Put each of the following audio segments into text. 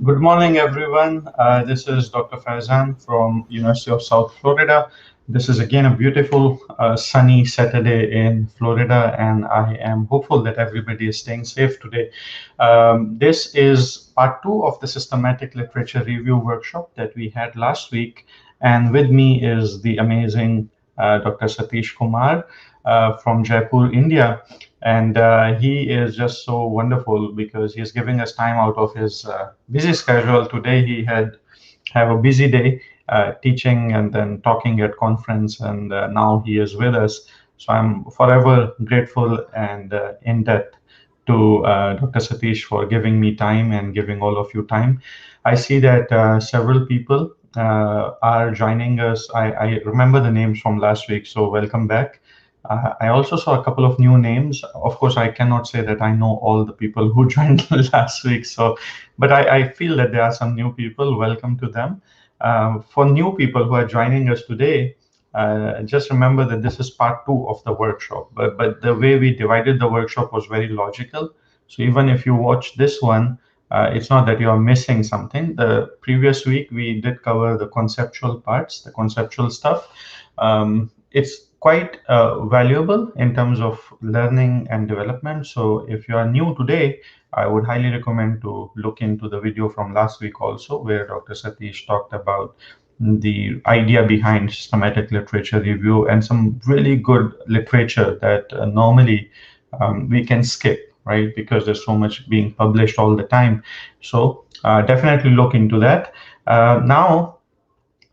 Good morning, everyone. This is Dr. Faizan from University of South Florida. This is again a beautiful sunny Saturday in Florida, and I am hopeful that everybody is staying safe today. This is part two of the systematic literature review workshop that we had last week, and with me is the amazing Dr. Satish Kumar from Jaipur, India. And he is just so wonderful because he's giving us time out of his busy schedule. Today he had have a busy day teaching and then talking at conference, and now he is with us. So I'm forever grateful and in debt to Dr. Satish for giving me time and giving all of you time. I see that several people are joining us. I remember the names from last week, so welcome back. I also saw a couple of new names. Of course, I cannot say that I know all the people who joined last week. So, but I feel that there are some new people. Welcome to them. For new people who are joining us today, just remember that this is part two of the workshop. But the way we divided the workshop was very logical. So even if you watch this one, it's not that you are missing something. The previous week we did cover the conceptual parts, the conceptual stuff. It's quite valuable in terms of learning and development. So if you are new today, I would highly recommend to look into the video from last week also, where Dr. Satish talked about the idea behind systematic literature review and some really good literature that normally we can skip, right? Because there's so much being published all the time. So definitely look into that. Now,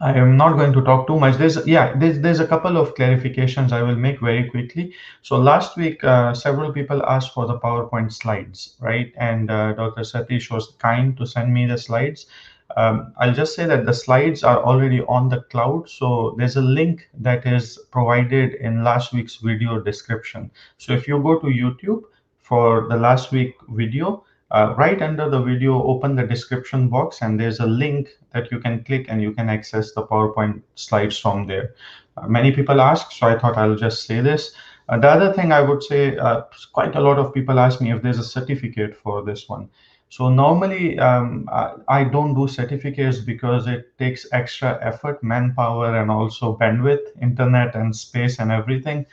I am not going to talk too much. There's a couple of clarifications I will make very quickly. So last week, several people asked for the PowerPoint slides, right? And Dr. Satish was kind to send me the slides. I'll just say that the slides are already on the cloud. So there's a link that is provided in last week's video description. So if you go to YouTube for the last week video, right under the video, open the description box, and there's a link that you can click and you can access the PowerPoint slides from there. Many people ask, so I thought I'll just say this. The other thing I would say, quite a lot of people ask me if there's a certificate for this one. So normally I don't do certificates because it takes extra effort, manpower, and also bandwidth, internet and space and everything,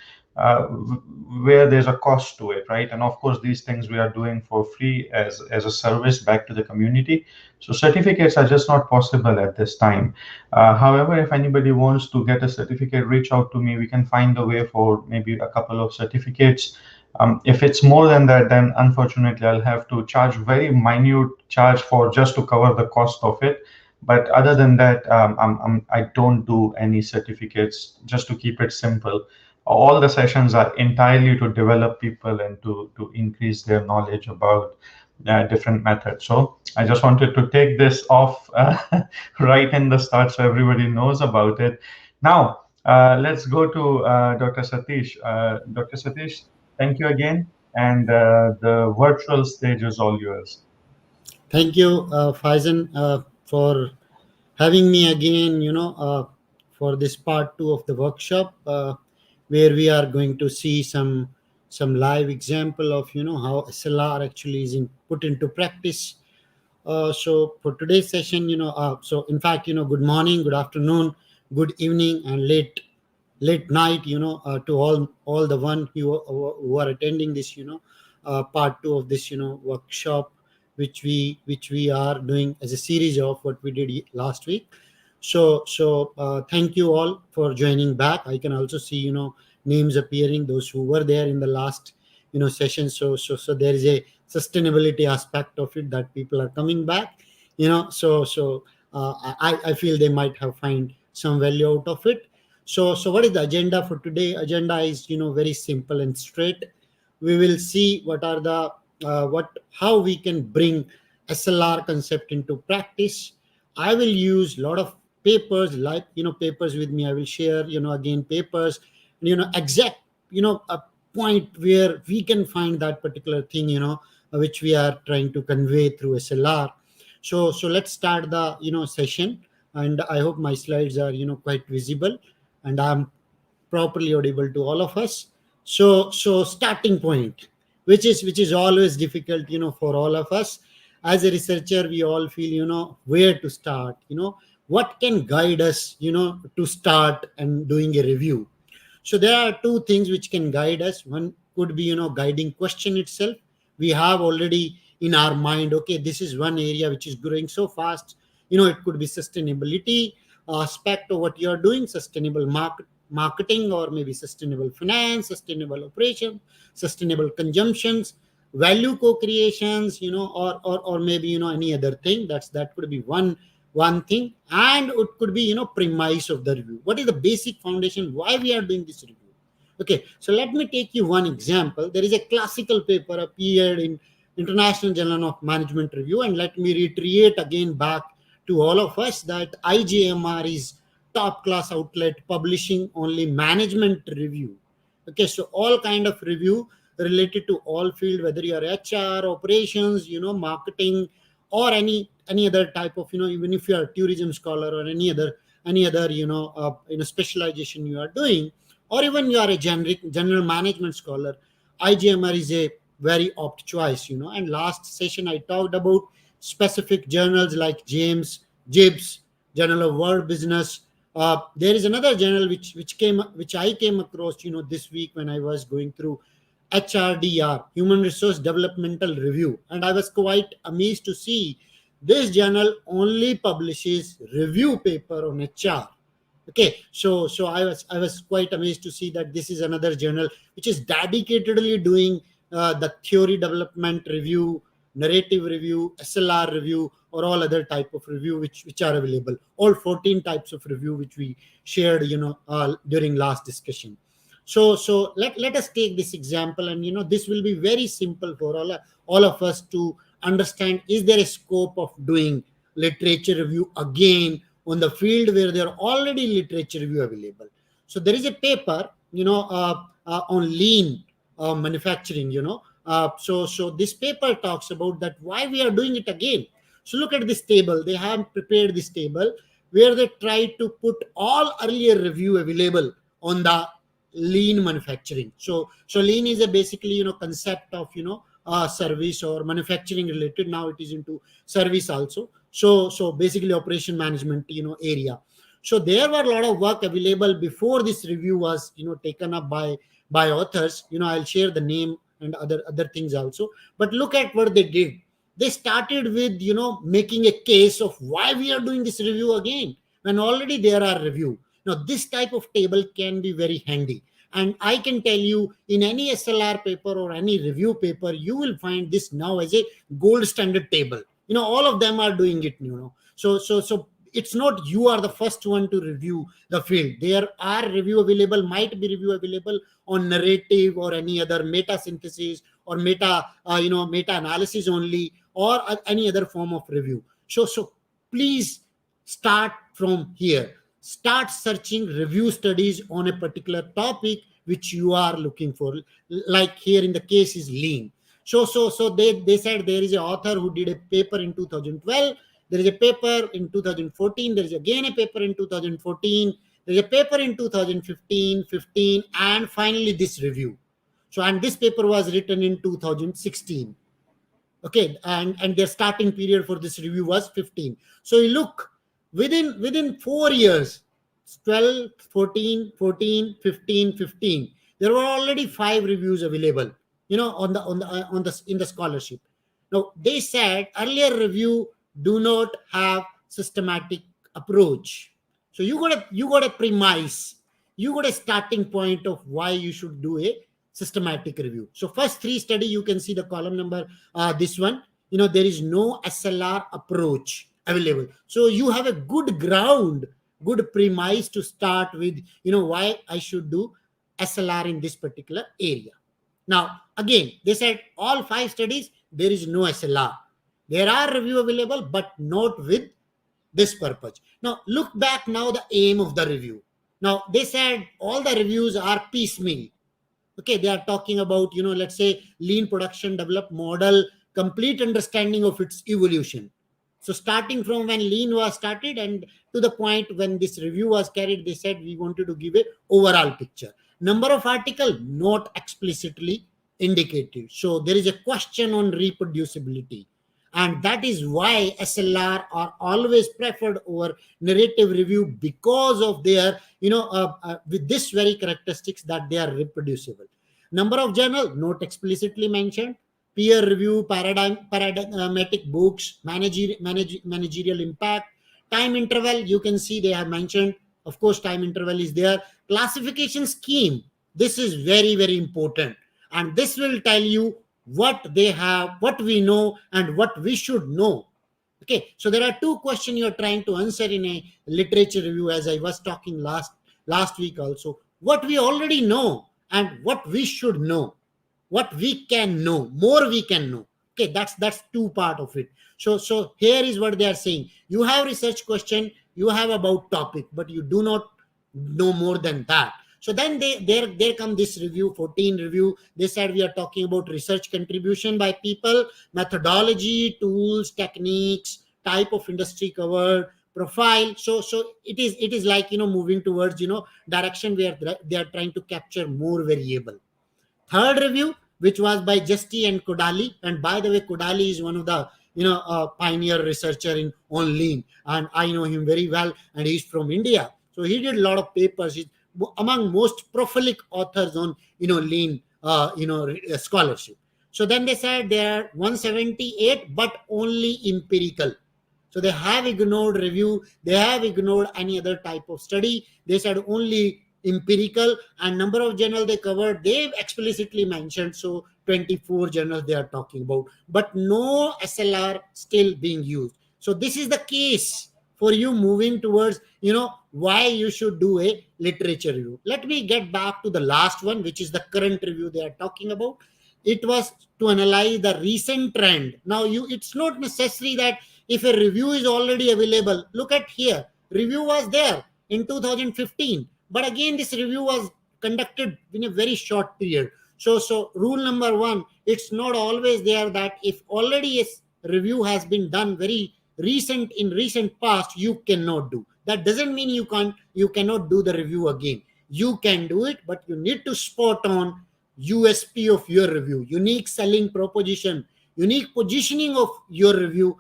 where there's a cost to it, right? And of course, these things we are doing for free as a service back to the community. So certificates are just not possible at this time. However, if anybody wants to get a certificate, reach out to me. We can find a way for maybe a couple of certificates. If it's more than that, then unfortunately I'll have to charge very minute charge for just to cover the cost of it. But other than that, I don't do any certificates, just to keep it simple. All the sessions are entirely to develop people and to increase their knowledge about different methods. So I just wanted to take this off right in the start so everybody knows about it. Now, let's go to Dr. Satish. Dr. Satish, thank you again. And the virtual stage is all yours. Thank you, Faizan, for having me again, for this part two of the workshop, where we are going to see some live example of, how SLR actually is put into practice. So for today's session, so in fact, good morning, good afternoon, good evening, and late night, to all the one who are attending this, part two of this, workshop, which we are doing as a series of what we did last week. So thank you all for joining back. I can also see, names appearing, those who were there in the last, session. So there is a sustainability aspect of it, that people are coming back, I feel they might have find some value out of it. So what is the agenda for today? Agenda is, very simple and straight. We will see what are the how we can bring SLR concept into practice. I will use a lot of papers, like, papers with me. I will share, again, papers, exact, a point where we can find that particular thing, which we are trying to convey through SLR. So let's start the, session, and I hope my slides are, quite visible, and I'm properly audible to all of us. So starting point, which is always difficult, for all of us. as a researcher, we all feel, where to start, what can guide us, to start and doing a review. So there are two things which can guide us. One could be, guiding question itself. We have already in our mind, okay, this is one area which is growing so fast. It could be sustainability aspect of what you are doing, sustainable marketing, or maybe sustainable finance, sustainable operation, sustainable consumptions, value co-creations, or maybe, any other thing. That could be one thing. And it could be, premise of the review. What is the basic foundation why we are doing this review? Okay, so let me take you one example. There is a classical paper appeared in International Journal of Management Review, and let me reiterate again back to all of us that IJMR is top class outlet publishing only management review. Okay, so all kind of review related to all field, whether you are HR, operations, marketing, or any other type of, even if you are a tourism scholar or any other specialization you are doing, or even you are a general management scholar, IGMR is a very opt choice. And last session I talked about specific journals like James Gibbs Journal of World Business. There is another journal which I came across this week when I was going through HRDR, Human Resource Developmental Review, and I was quite amazed to see this journal only publishes review paper on HR. Okay, so I was quite amazed to see that this is another journal which is dedicatedly doing the theory development review, narrative review, SLR review, or all other type of review which are available. All 14 types of review which we shared during last discussion. So let us take this example, and this will be very simple for all of us to understand. Is there a scope of doing literature review again on the field where there are already literature review available? So there is a paper on lean manufacturing. So this paper talks about that why we are doing it again. So look at this table. They have prepared this table where they try to put all earlier review available on the lean manufacturing. So lean is a basically concept of service or manufacturing related. Now it is into service also. So basically operation management area. So there were a lot of work available before this review was taken up by authors. I'll share the name and other things also. But look at what they did. They started with making a case of why we are doing this review again when already there are review. Now this type of table can be very handy, and I can tell you, in any SLR paper or any review paper, you will find this now as a gold standard table. All of them are doing it. So it's not you are the first one to review the field. There are review available, might be review available on narrative or any other meta synthesis or meta analysis only, or any other form of review. So please start from here. Start searching review studies on a particular topic which you are looking for. Like here in the case is lean. So they said there is an author who did a paper in 2012. There is a paper in 2014. There is again a paper in 2014. There is a paper in 2015, and finally this review. So, and this paper was written in 2016. Okay, and their starting period for this review was 15. So you look, within 4 years, 12, 14, 14, 15, 15, there were already 5 reviews available on the in the scholarship. Now they said earlier review do not have systematic approach. So you got a premise, you got a starting point of why you should do a systematic review. So first 3 study, you can see the column number, this one, there is no SLR approach available. So you have a good ground, good premise to start with, why I should do SLR in this particular area. Now again, they said all 5 studies there is no SLR. There are review available, but not with this purpose. Now look back now the aim of the review. Now they said all the reviews are piecemeal. Okay, they are talking about, let's say lean production develop model, complete understanding of its evolution. So starting from when lean was started and to the point when this review was carried, they said we wanted to give a overall picture. Number of article not explicitly indicated. So there is a question on reproducibility. And that is why SLR are always preferred over narrative review, because of their, with this very characteristics, that they are reproducible. Number of journal not explicitly mentioned. Peer review, paradigmatic books, managerial impact, time interval, you can see they have mentioned. Of course, time interval is there. Classification scheme, this is very, very important, and this will tell you what they have, what we know, and what we should know. Okay, so there are two questions you're trying to answer in a literature review, as I was talking last week also. What we already know and what we should know, what we can know, more we can know. Okay, that's two part of it. So here is what they are saying: you have research question, you have about topic, but you do not know more than that. So then there come this review, 14 review. They said we are talking about research contribution by people, methodology, tools, techniques, type of industry covered, profile. So it is like, moving towards, direction where they are trying to capture more variable. Third review, which was by Justi and Kodali, and by the way, Kodali is one of the, pioneer researcher in on lean, and I know him very well, and he's from India. So he did a lot of papers. He's among most prolific authors on, lean, scholarship. So then they said there are 178, but only empirical. So they have ignored review, they have ignored any other type of study. They said only empirical. And number of journals they covered, they explicitly mentioned. So 24 journals they are talking about, but no SLR still being used. So this is the case for you moving towards, why you should do a literature review. Let me get back to the last one, which is the current review they are talking about. It was to analyze the recent trend. Now, it's not necessary that if a review is already available, look at here, review was there in 2015, but again this review was conducted in a very short period. So rule number one, it's not always there that if already a review has been done very recent, in recent past, you cannot do. That doesn't mean you cannot do the review again. You can do it, but you need to spot on USP of your review, unique selling proposition, unique positioning of your review,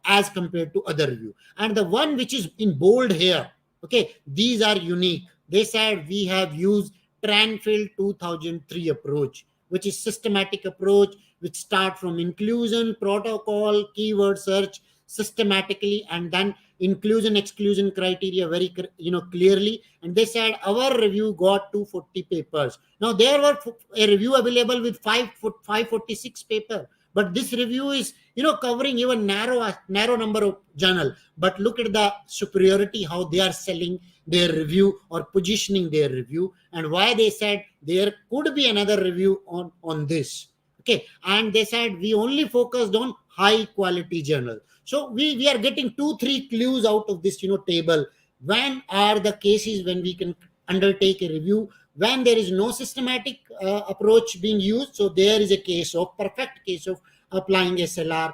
as compared to other review. And the one which is in bold here, okay, these are unique. They said we have used Tranfield 2003 approach, which is systematic approach, which start from inclusion, protocol, keyword search systematically, and then inclusion exclusion criteria very clearly. And they said our review got 240 papers. Now there were a review available with 546 paper, but this review is covering even narrow number of journal. But look at the superiority, how they are selling their review or positioning their review, and why they said there could be another review on this. Okay, and they said we only focused on high quality journal. So we are getting 2-3 clues out of this table. When are the cases when we can undertake a review, when there is no systematic approach being used? So there is a perfect case of applying SLR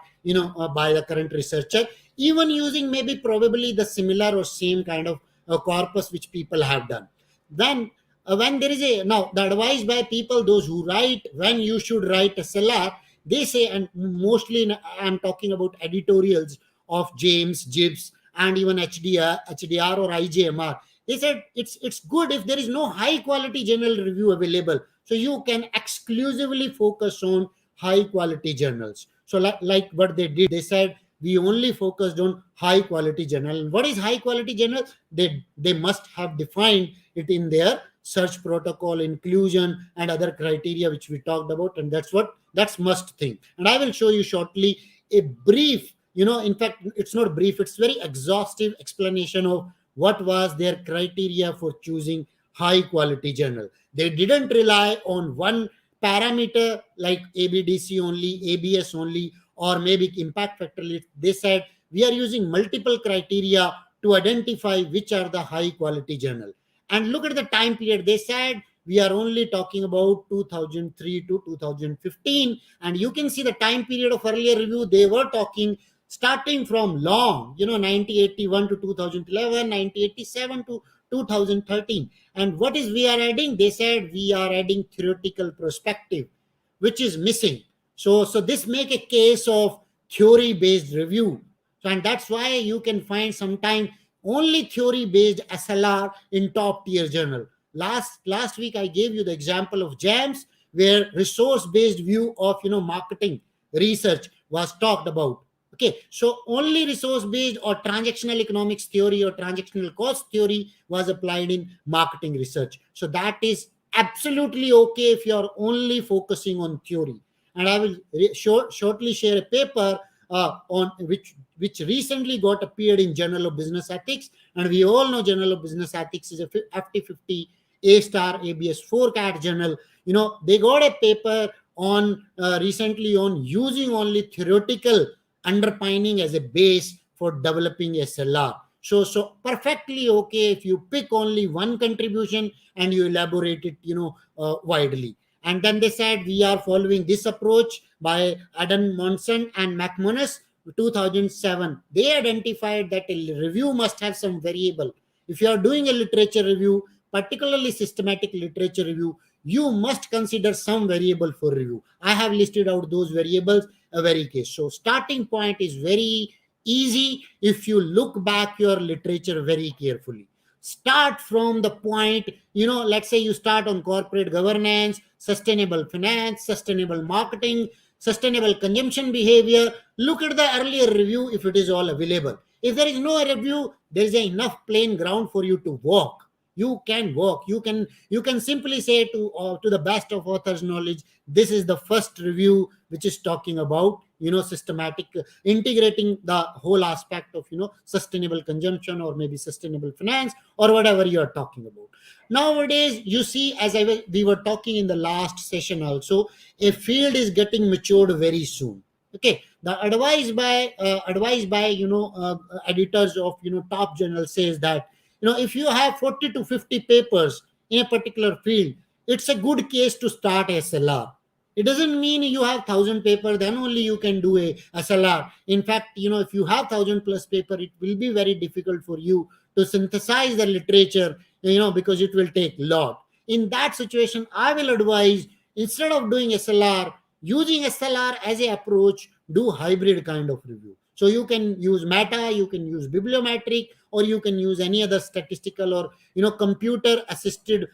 by the current researcher, even using maybe probably the similar or same kind of corpus which people have done. Then when there is now the advice by people, those who write, when you should write SLR, they say, and mostly I'm talking about editorials of James, Gibbs, and even HDR or IJMR. They said it's good if there is no high quality journal review available, so you can exclusively focus on high quality journals. So like what they did, they said we only focused on high quality journal. And what is high quality journal? They must have defined it in their search protocol, inclusion, and other criteria which we talked about, and that's must thing. And I will show you shortly a brief, in fact it's not brief, it's very exhaustive explanation of what was their criteria for choosing high quality journal. They didn't rely on one parameter like ABDC only, ABS only, or maybe impact factor list. They said we are using multiple criteria to identify which are the high quality journal. And look at the time period. They said we are only talking about 2003 to 2015, and you can see the time period of earlier review. They were talking starting from long, 1981 to 2011, 1987 to 2013. And what is we are adding? They said we are adding theoretical perspective, which is missing. So this make a case of theory based review. So, and that's why you can find sometime only theory based SLR in top tier journal. Last week I gave you the example of jams, where resource based view of marketing research was talked about. Okay, so only resource based or transactional economics theory or transactional cost theory was applied in marketing research. So that is absolutely okay if you are only focusing on theory. And I will shortly share a paper on which recently got appeared in Journal of Business Ethics. And we all know Journal of Business Ethics is a FT50 A star ABS 4 cat journal. They got a paper on recently on using only theoretical underpinning as a base for developing SLR. So perfectly okay if you pick only one contribution and you elaborate it widely. And then they said we are following this approach by Adam Monson and McManus 2007. They identified that a review must have some variable. If you are doing a literature review, particularly systematic literature review, you must consider some variable for review. I have listed out those variables a very case. So starting point is very easy if you look back your literature very carefully. Start from the point, let's say you start on corporate governance, sustainable finance, sustainable marketing, sustainable consumption behavior. Look at the earlier review if it is all available. If there is no review, there is enough plain ground for you to walk. You can walk. You can simply say to the best of author's knowledge, this is the first review which is talking about systematic integrating the whole aspect of sustainable consumption or maybe sustainable finance or whatever you are talking about. Nowadays, you see, as we were talking in the last session also, a field is getting matured very soon. Okay, the advice by editors of top journal says that if you have 40 to 50 papers in a particular field, it's a good case to start SLR. It doesn't mean you have 1,000 paper, then only you can do a SLR. In fact, if you have 1,000 plus paper, it will be very difficult for you to synthesize the literature, because it will take a lot. In that situation, I will advise, instead of doing SLR, using SLR as a approach, do hybrid kind of review. So you can use meta, you can use bibliometric, or you can use any other statistical or computer assisted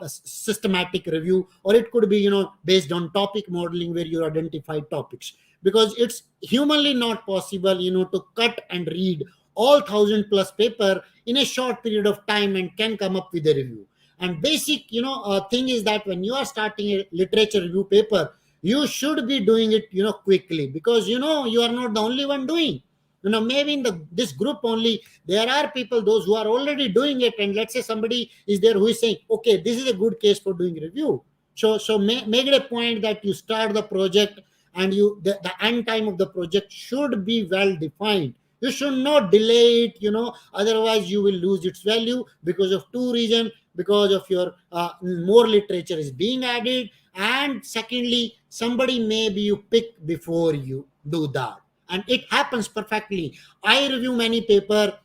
systematic review, or it could be based on topic modeling where you identify topics, because it's humanly not possible to cut and read all 1,000 plus paper in a short period of time and can come up with a review. And basic thing is that when you are starting a literature review paper, you should be doing it quickly, because you are not the only one doing. Maybe in this group only there are people, those who are already doing it, and let's say somebody is there who is saying, okay, this is a good case for doing review. So make it a point that you start the project, and the end time of the project should be well defined. You should not delay it, otherwise you will lose its value because of two reasons: because of your more literature is being added, and secondly, somebody maybe you pick before you do that. And it happens perfectly. I review many paper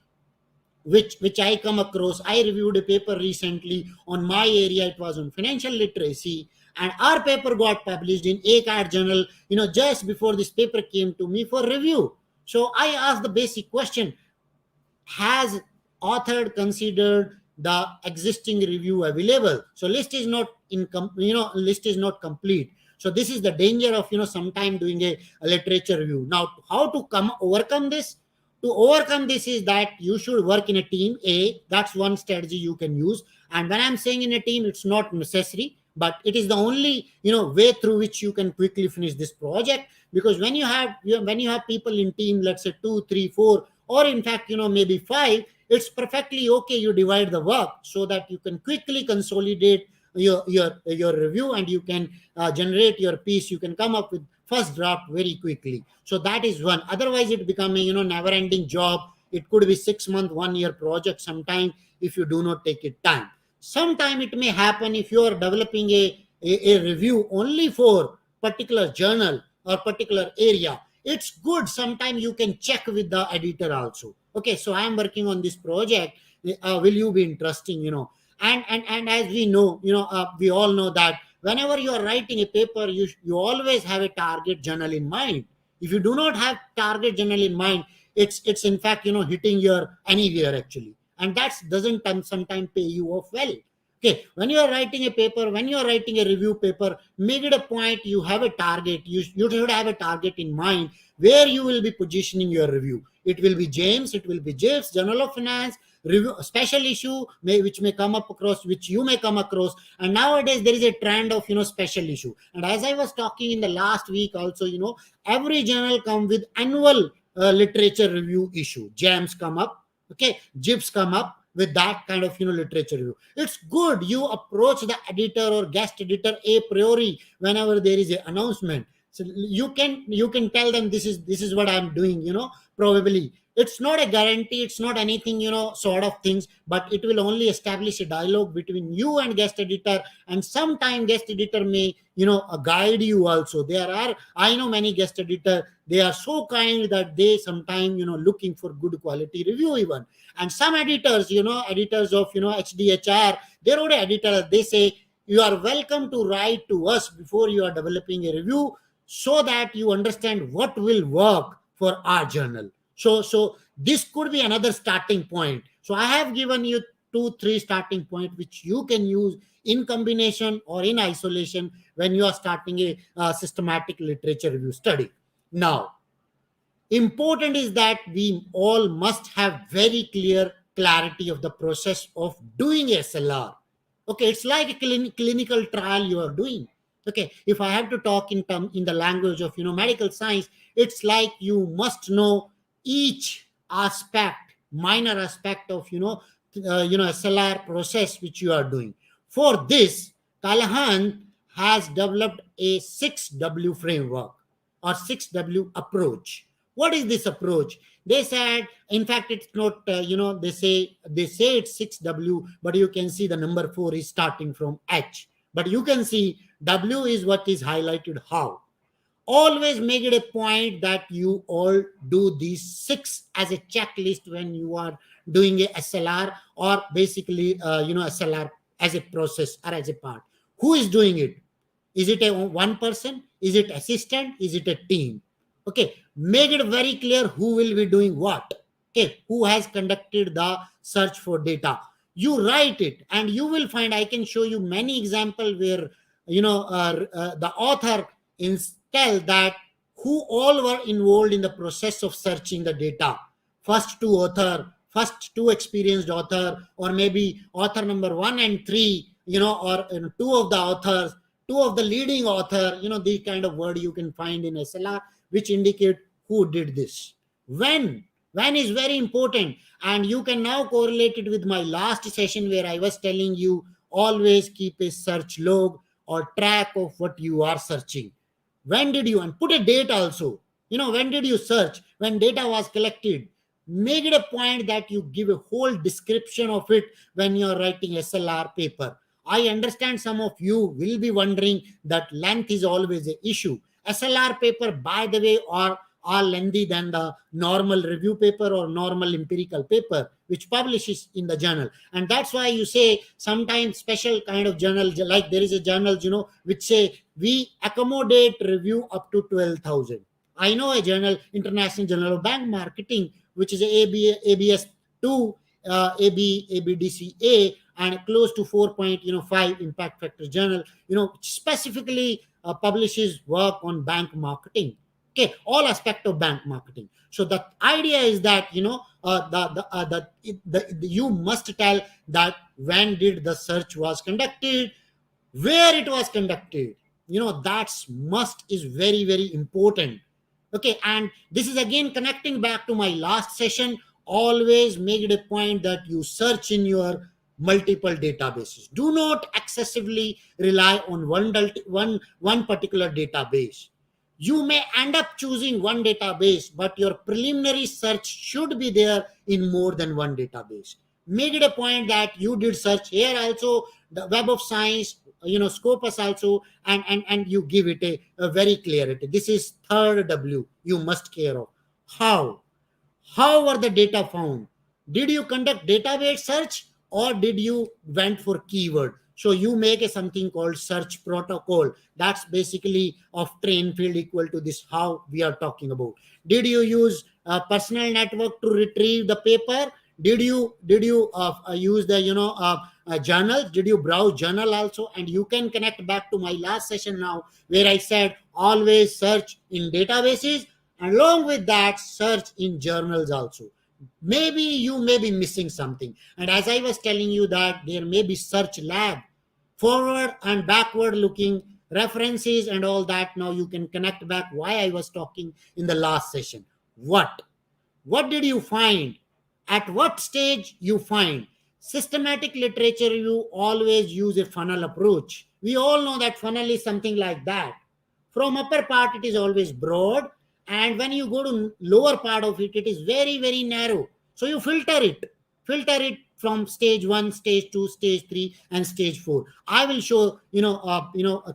which I come across. I reviewed a paper recently on my area. It was on financial literacy, and our paper got published in ACAT journal just before this paper came to me for review. So I asked the basic question: has author considered the existing review available? So list is not complete. So this is the danger of sometime doing a literature review. Now, how to overcome this? To overcome this is that you should work in a team. That's one strategy you can use. And when I'm saying in a team, it's not necessary, but it is the only way through which you can quickly finish this project. Because when you have people in team, let's say 2, 3, 4, or in fact maybe 5, it's perfectly okay. You divide the work so that you can quickly consolidate your review, and you can generate your piece. You can come up with first draft very quickly. So that is one. Otherwise it become a never ending job. It could be 6 month, 1 year project sometime if you do not take it time. Sometime it may happen if you are developing a review only for particular journal or particular area. It's good. Sometime you can check with the editor also. Okay, so I am working on this project. Will you be interesting? And as we know, we all know that whenever you are writing a paper, you always have a target journal in mind. If you do not have target journal in mind, it's in fact, hitting your anywhere actually, and that doesn't sometimes pay you off well. Okay, when you are writing a paper, when you are writing a review paper, make it a point you have a target. You should have a target in mind where you will be positioning your review. It will be James, it will be Jeff's Journal of Finance review, special issue which may come up across, which you may come across. And nowadays there is a trend of special issue. And as I was talking in the last week also, every journal come with annual literature review issue. Jams come up, okay, Jibs come up with that kind of literature review. It's good you approach the editor or guest editor a priori whenever there is an announcement. So you can tell them, this is what I'm doing. Probably it's not a guarantee, it's not anything, sort of things, but it will only establish a dialogue between you and guest editor. And sometime guest editor may guide you also. There are, I know many guest editor, they are so kind that they sometime looking for good quality review even. And some editors, editors of HDHR, they wrote an editor, they say you are welcome to write to us before you are developing a review, so that you understand what will work for our journal. So this could be another starting point. So I have given you 2-3 starting point which you can use in combination or in isolation when you are starting a systematic literature review study. Now, important is that we all must have very clear clarity of the process of doing SLR. Okay, it's like a clinical trial you are doing. Okay, if I have to talk in the language of medical science, it's like you must know each aspect, minor aspect of SLR process which you are doing. For this, Callahan has developed a 6W framework or 6W approach. What is this approach? They said, in fact, it's not, they say it's 6W, but you can see the number 4 is starting from H. But you can see W is what is highlighted how. Always make it a point that you all do these 6 as a checklist when you are doing a SLR, or basically, SLR as a process or as a part. Who is doing it? Is it a one person? Is it assistant? Is it a team? Okay, make it very clear who will be doing what. Okay, who has conducted the search for data. You write it, and you will find, I can show you many examples where the author tell that who all were involved in the process of searching the data. First two experienced author, or maybe author number 1 and 3, or two of the authors, two of the leading author, the kind of word you can find in SLR which indicate who did this. When is very important, and you can now correlate it with my last session where I was telling you always keep a search log or track of what you are searching. When did you, and put a date also, when did you search, when data was collected. Make it a point that you give a whole description of it when you are writing SLR paper. I understand some of you will be wondering that length is always an issue. SLR paper, by the way, are lengthy than the normal review paper or normal empirical paper which publishes in the journal. And that's why you say sometimes special kind of journal, like there is a journal which say we accommodate review up to 12,000. I know a journal, International Journal of Bank Marketing, which is a ABS2, ABDCA, and close to 4.5 impact factor journal, specifically publishes work on bank marketing. Okay, all aspect of bank marketing. So the idea is that you must tell that when did the search was conducted, where it was conducted. That's must is very, very important. Okay, and this is again connecting back to my last session. Always make it a point that you search in your multiple databases. Do not excessively rely on one particular database. You may end up choosing one database, but your preliminary search should be there in more than one database. Make it a point that you did search here also, the Web of Science, Scopus also, and you give it a very clarity. This is third W you must care of. How were the data found? Did you conduct database search, or did you went for keyword? So you make a something called search protocol. That's basically of train field equal to this, how we are talking about. Did you use a personal network to retrieve the paper? Did you use the journal? Did you browse journal also? And you can connect back to my last session now, where I said always search in databases, and along with that search in journals also. Maybe you may be missing something, and as I was telling you that there may be search lag, forward and backward looking references and all that. Now you can connect back why I was talking in the last session. What did you find? At what stage you find? Systematic literature, you always use a funnel approach. We all know that funnel is something like that. From upper part, it is always broad, and when you go to lower part of it, it is very, very narrow. So you filter it from stage 1, stage 2, stage 3, and stage 4. I will show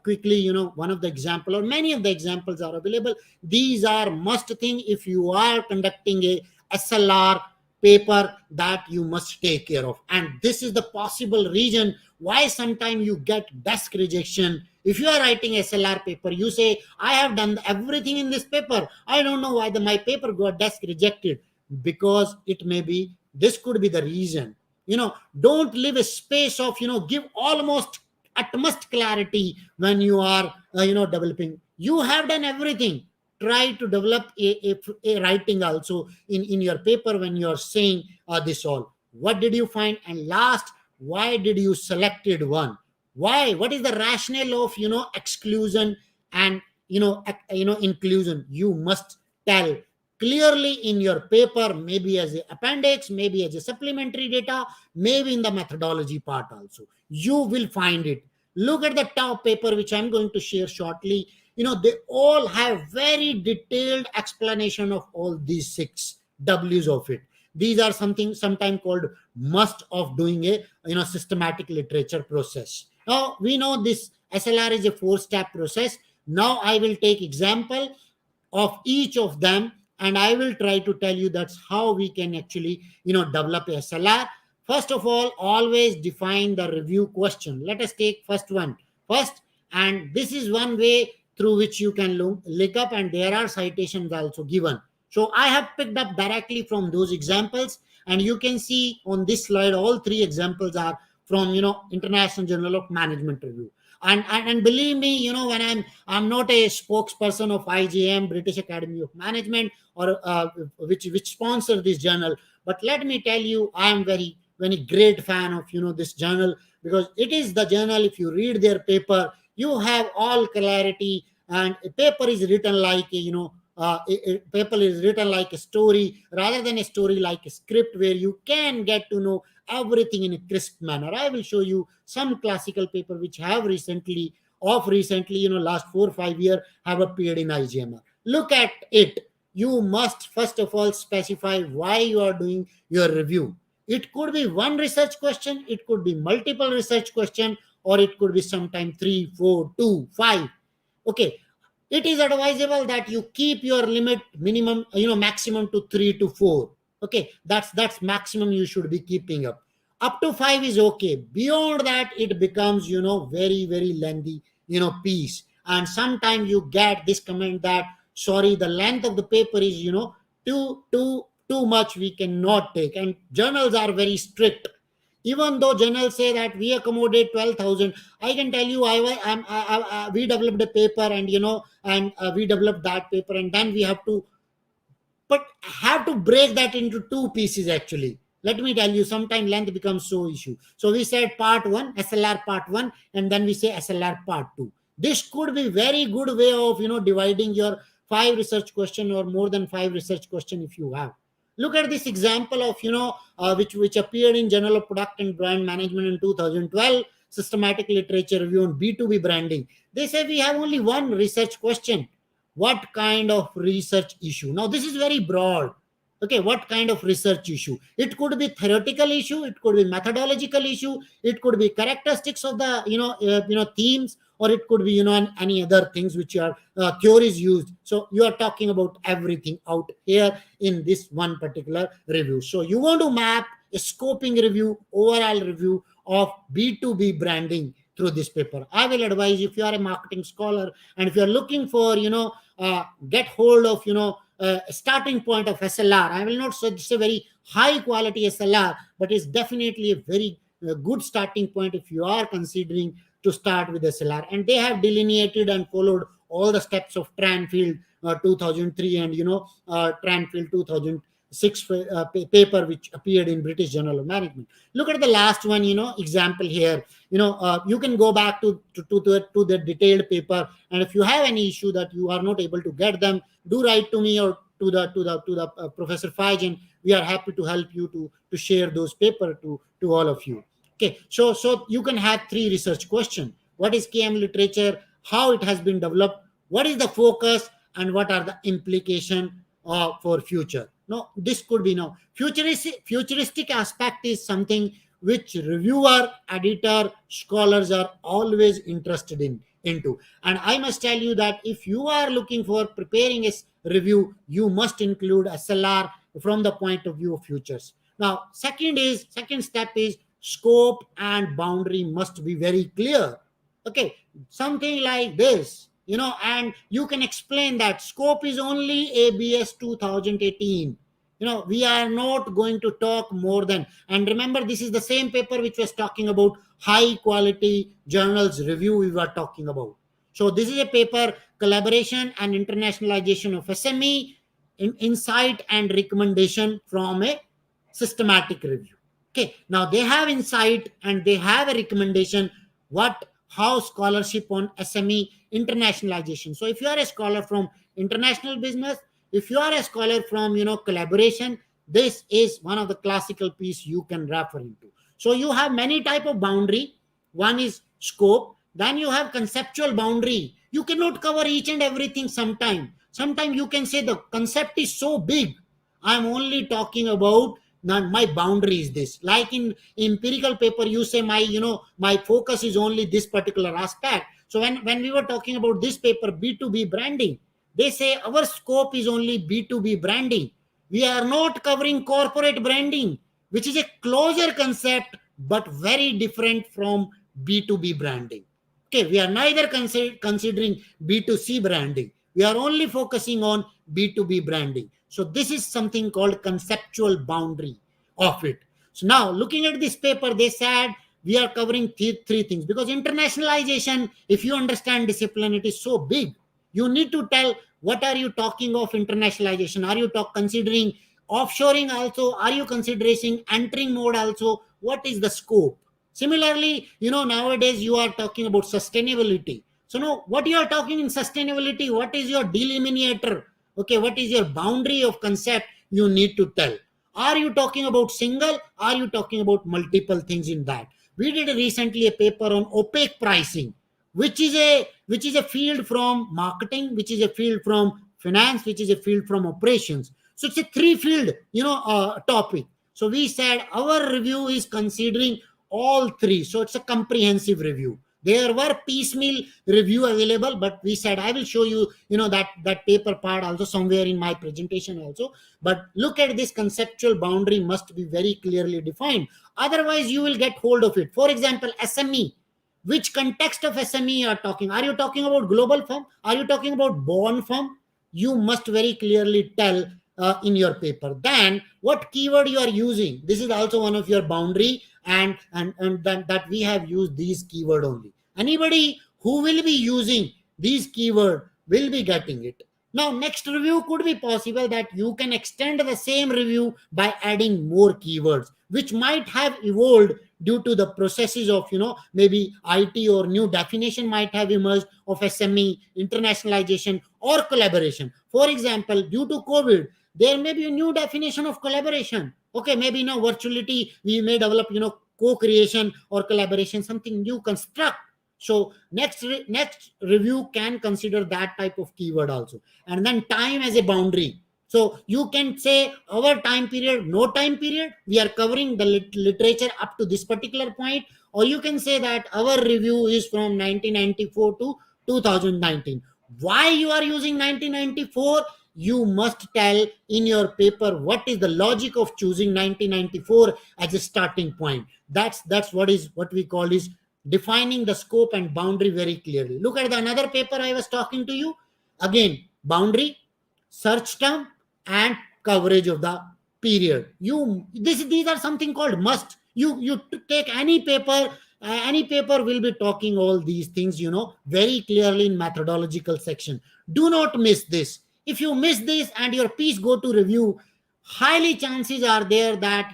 quickly, one of the example, or many of the examples are available. These are must thing if you are conducting a SLR paper, that you must take care of. And this is the possible reason why sometimes you get desk rejection. If you are writing SLR paper, you say, I have done everything in this paper, I don't know why my paper got desk rejected. Because it may be, this could be the reason. Don't leave a space of, give almost utmost clarity when you are developing. You have done everything. Try to develop a writing also in your paper when you are saying this all. What did you find? And last, why did you selected one? Why? What is the rationale of exclusion and inclusion? You must tell clearly in your paper, maybe as an appendix, maybe as a supplementary data, maybe in the methodology part also. You will find it. Look at the top paper which I'm going to share shortly. They all have very detailed explanation of all these 6 W's of it. These are something sometime called must of doing a systematic literature process. Now we know this SLR is a 4-step process. Now I will take example of each of them, and I will try to tell you that's how we can actually develop a SLR. First of all, always define the review question. Let us take first one first, and this is one way through which you can look up, and there are citations also given. So I have picked up directly from those examples, and you can see on this slide all 3 examples are from International Journal of Management Review. And believe me, when I'm not a spokesperson of IJM, British Academy of Management, or which sponsor this journal, but let me tell you, I am very very great fan of this journal, because it is the journal. If you read their paper, you have all clarity, and a paper is written like a paper is written like a story, rather than a story like a script, where you can get to know everything in a crisp manner. I will show you some classical paper which have recently, last 4 or 5 years, have appeared in IGMR. Look at it. You must first of all specify why you are doing your review. It could be one research question, it could be multiple research question, or it could be sometime 3, 4, 2, 5. Okay, it is advisable that you keep your limit minimum, maximum to 3 to 4. Okay, that's maximum you should be keeping up to 5 is okay. Beyond that, it becomes very very lengthy piece. And sometimes you get this comment that, sorry, the length of the paper is too much, we cannot take. And journals are very strict. Even though journals say that we accommodate 12,000, I can tell you, we developed a paper, and we developed that paper, and then we have to break that into 2 pieces actually. Let me tell you, sometimes length becomes so issue. So we said part 1, SLR part 1, and then we say SLR part 2. This could be very good way of dividing your 5 research question, or more than 5 research question if you have. Look at this example of which appeared in Journal of Product and Brand Management in 2012, systematic literature review on B2B branding. They say we have only one research question. What kind of research issue? Now this is very broad. Okay, what kind of research issue? It could be theoretical issue, it could be methodological issue, it could be characteristics of the themes, or it could be any other things which are theories used. So you are talking about everything out here in this one particular review. So you want to map a scoping review, overall review, of B2B branding through this paper. I will advise, if you are a marketing scholar and if you are looking for, get hold of, starting point of SLR. I will not say it's a very high quality SLR, but it's definitely a very good starting point if you are considering to start with SLR. And they have delineated and followed all the steps of Tranfield 2003 and Tranfield 2006 paper which appeared in British Journal of Management. Look at the last one, example here. You can go back to the detailed paper, and if you have any issue that you are not able to get them, do write to me or to the Professor Fajan. We are happy to help you to share those paper to all of you. Okay, so you can have three research questions. What is KM literature? How it has been developed? What is the focus? And what are the implication for future? No, this could be no futuristic aspect is something which reviewer, editor, scholars are always interested into. And I must tell you that if you are looking for preparing a review, you must include SLR from the point of view of futures. Now, second step is scope and boundary must be very clear. Okay, something like this, and you can explain that scope is only ABS 2018. We are not going to talk more than, and remember, this is the same paper which was talking about high quality journals review we were talking about. So this is a paper, collaboration and internationalization of SME, insight and recommendation from a systematic review. Okay, now they have insight and they have a recommendation, how scholarship on SME internationalization. So if you are a scholar from international business, if you are a scholar from collaboration, this is one of the classical piece you can refer into. So you have many type of boundary. One is scope, then you have conceptual boundary. You cannot cover each and everything. Sometime you can say the concept is so big, I'm only talking about my boundary is this. Like in empirical paper, you say my focus is only this particular aspect. So when we were talking about this paper, B2B branding, they say our scope is only B2B branding. We are not covering corporate branding, which is a closer concept but very different from B2B branding. Okay, we are neither considering B2C branding. We are only focusing on B2B branding. So this is something called conceptual boundary of it. So now looking at this paper, they said we are covering three things, because internationalization, if you understand discipline, it is so big. You need to tell what are you talking of internationalization. Are you considering offshoring also? Are you considering entering mode also? What is the scope? Similarly, nowadays you are talking about sustainability. So now what you are talking in sustainability, what is your delimiter? Okay, what is your boundary of concept? You need to tell. Are you talking about single? Are you talking about multiple things in that? We did recently a paper on opaque pricing, which is a field from marketing, which is a field from finance, which is a field from operations. So it's a three field topic. So we said our review is considering all three. So it's a comprehensive review. There were piecemeal review available, but we said I will show you that paper part also somewhere in my presentation also. But look at this conceptual boundary must be very clearly defined, otherwise you will get hold of it. For example, SME, which context of SME you are talking? Are you talking about global firm? Are you talking about born firm? You must very clearly tell in your paper. Then what keyword you are using, this is also one of your boundary, and then that we have used these keyword only. Anybody who will be using these keyword will be getting it. Now next review could be possible that you can extend the same review by adding more keywords, which might have evolved due to the processes of maybe IT, or new definition might have emerged of SME, internationalization, or collaboration. For example, due to COVID, there may be a new definition of collaboration. Okay, maybe virtuality, we may develop co-creation or collaboration, something new construct. So next review can consider that type of keyword also. And then time as a boundary. So you can say our time period, no time period, we are covering the literature up to this particular point. Or you can say that our review is from 1994 to 2019. Why you are using 1994? you must tell in your paper what is the logic of choosing 1994 as a starting point. That's what we call is defining the scope and boundary very clearly. Look at the another paper I was talking to you. Again, boundary, search term, and coverage of the period. These are something called must. You take any paper, any paper will be talking all these things, very clearly in methodological section. Do not miss this. If you miss this and your piece go to review, highly chances are there that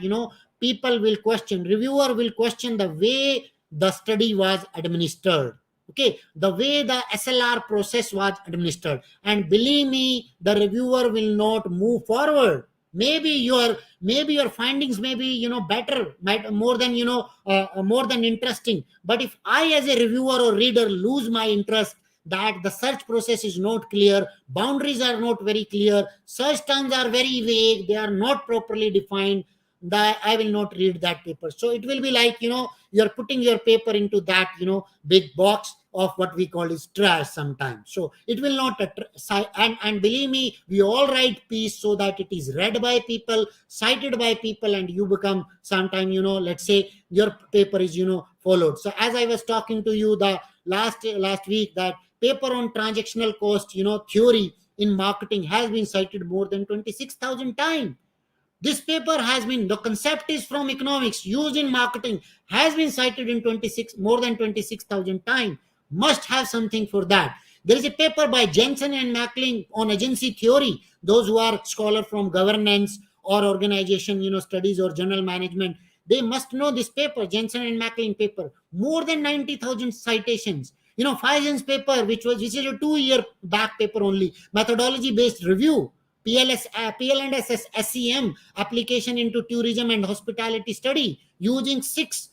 people will question, reviewer will question the way the study was administered, okay, the way the SLR process was administered. And believe me, the reviewer will not move forward. Maybe your findings may be better, more than more than interesting. But if I as a reviewer or reader lose my interest, that the search process is not clear, boundaries are not very clear, search terms are very vague, they are not properly defined, that I will not read that paper. So it will be like you're putting your paper into that big box of what we call is trash sometimes. So it will not and believe me, we all write piece so that it is read by people, cited by people, and you become sometime let's say your paper is followed. So as I was talking to you the last week, that paper on transactional cost theory in marketing has been cited more than 26,000 times. This paper has been, the concept is from economics, used in marketing, has been cited in more than 26,000 times. Must have something for that. There is a paper by Jensen and Mackling on agency theory. Those who are scholar from governance or organization, studies or general management, they must know this paper, Jensen and Mackling paper. More than 90,000 citations. Feisen's paper, which is a 2-year back paper only, methodology based review. PL&S SCM, application into tourism and hospitality study, using 6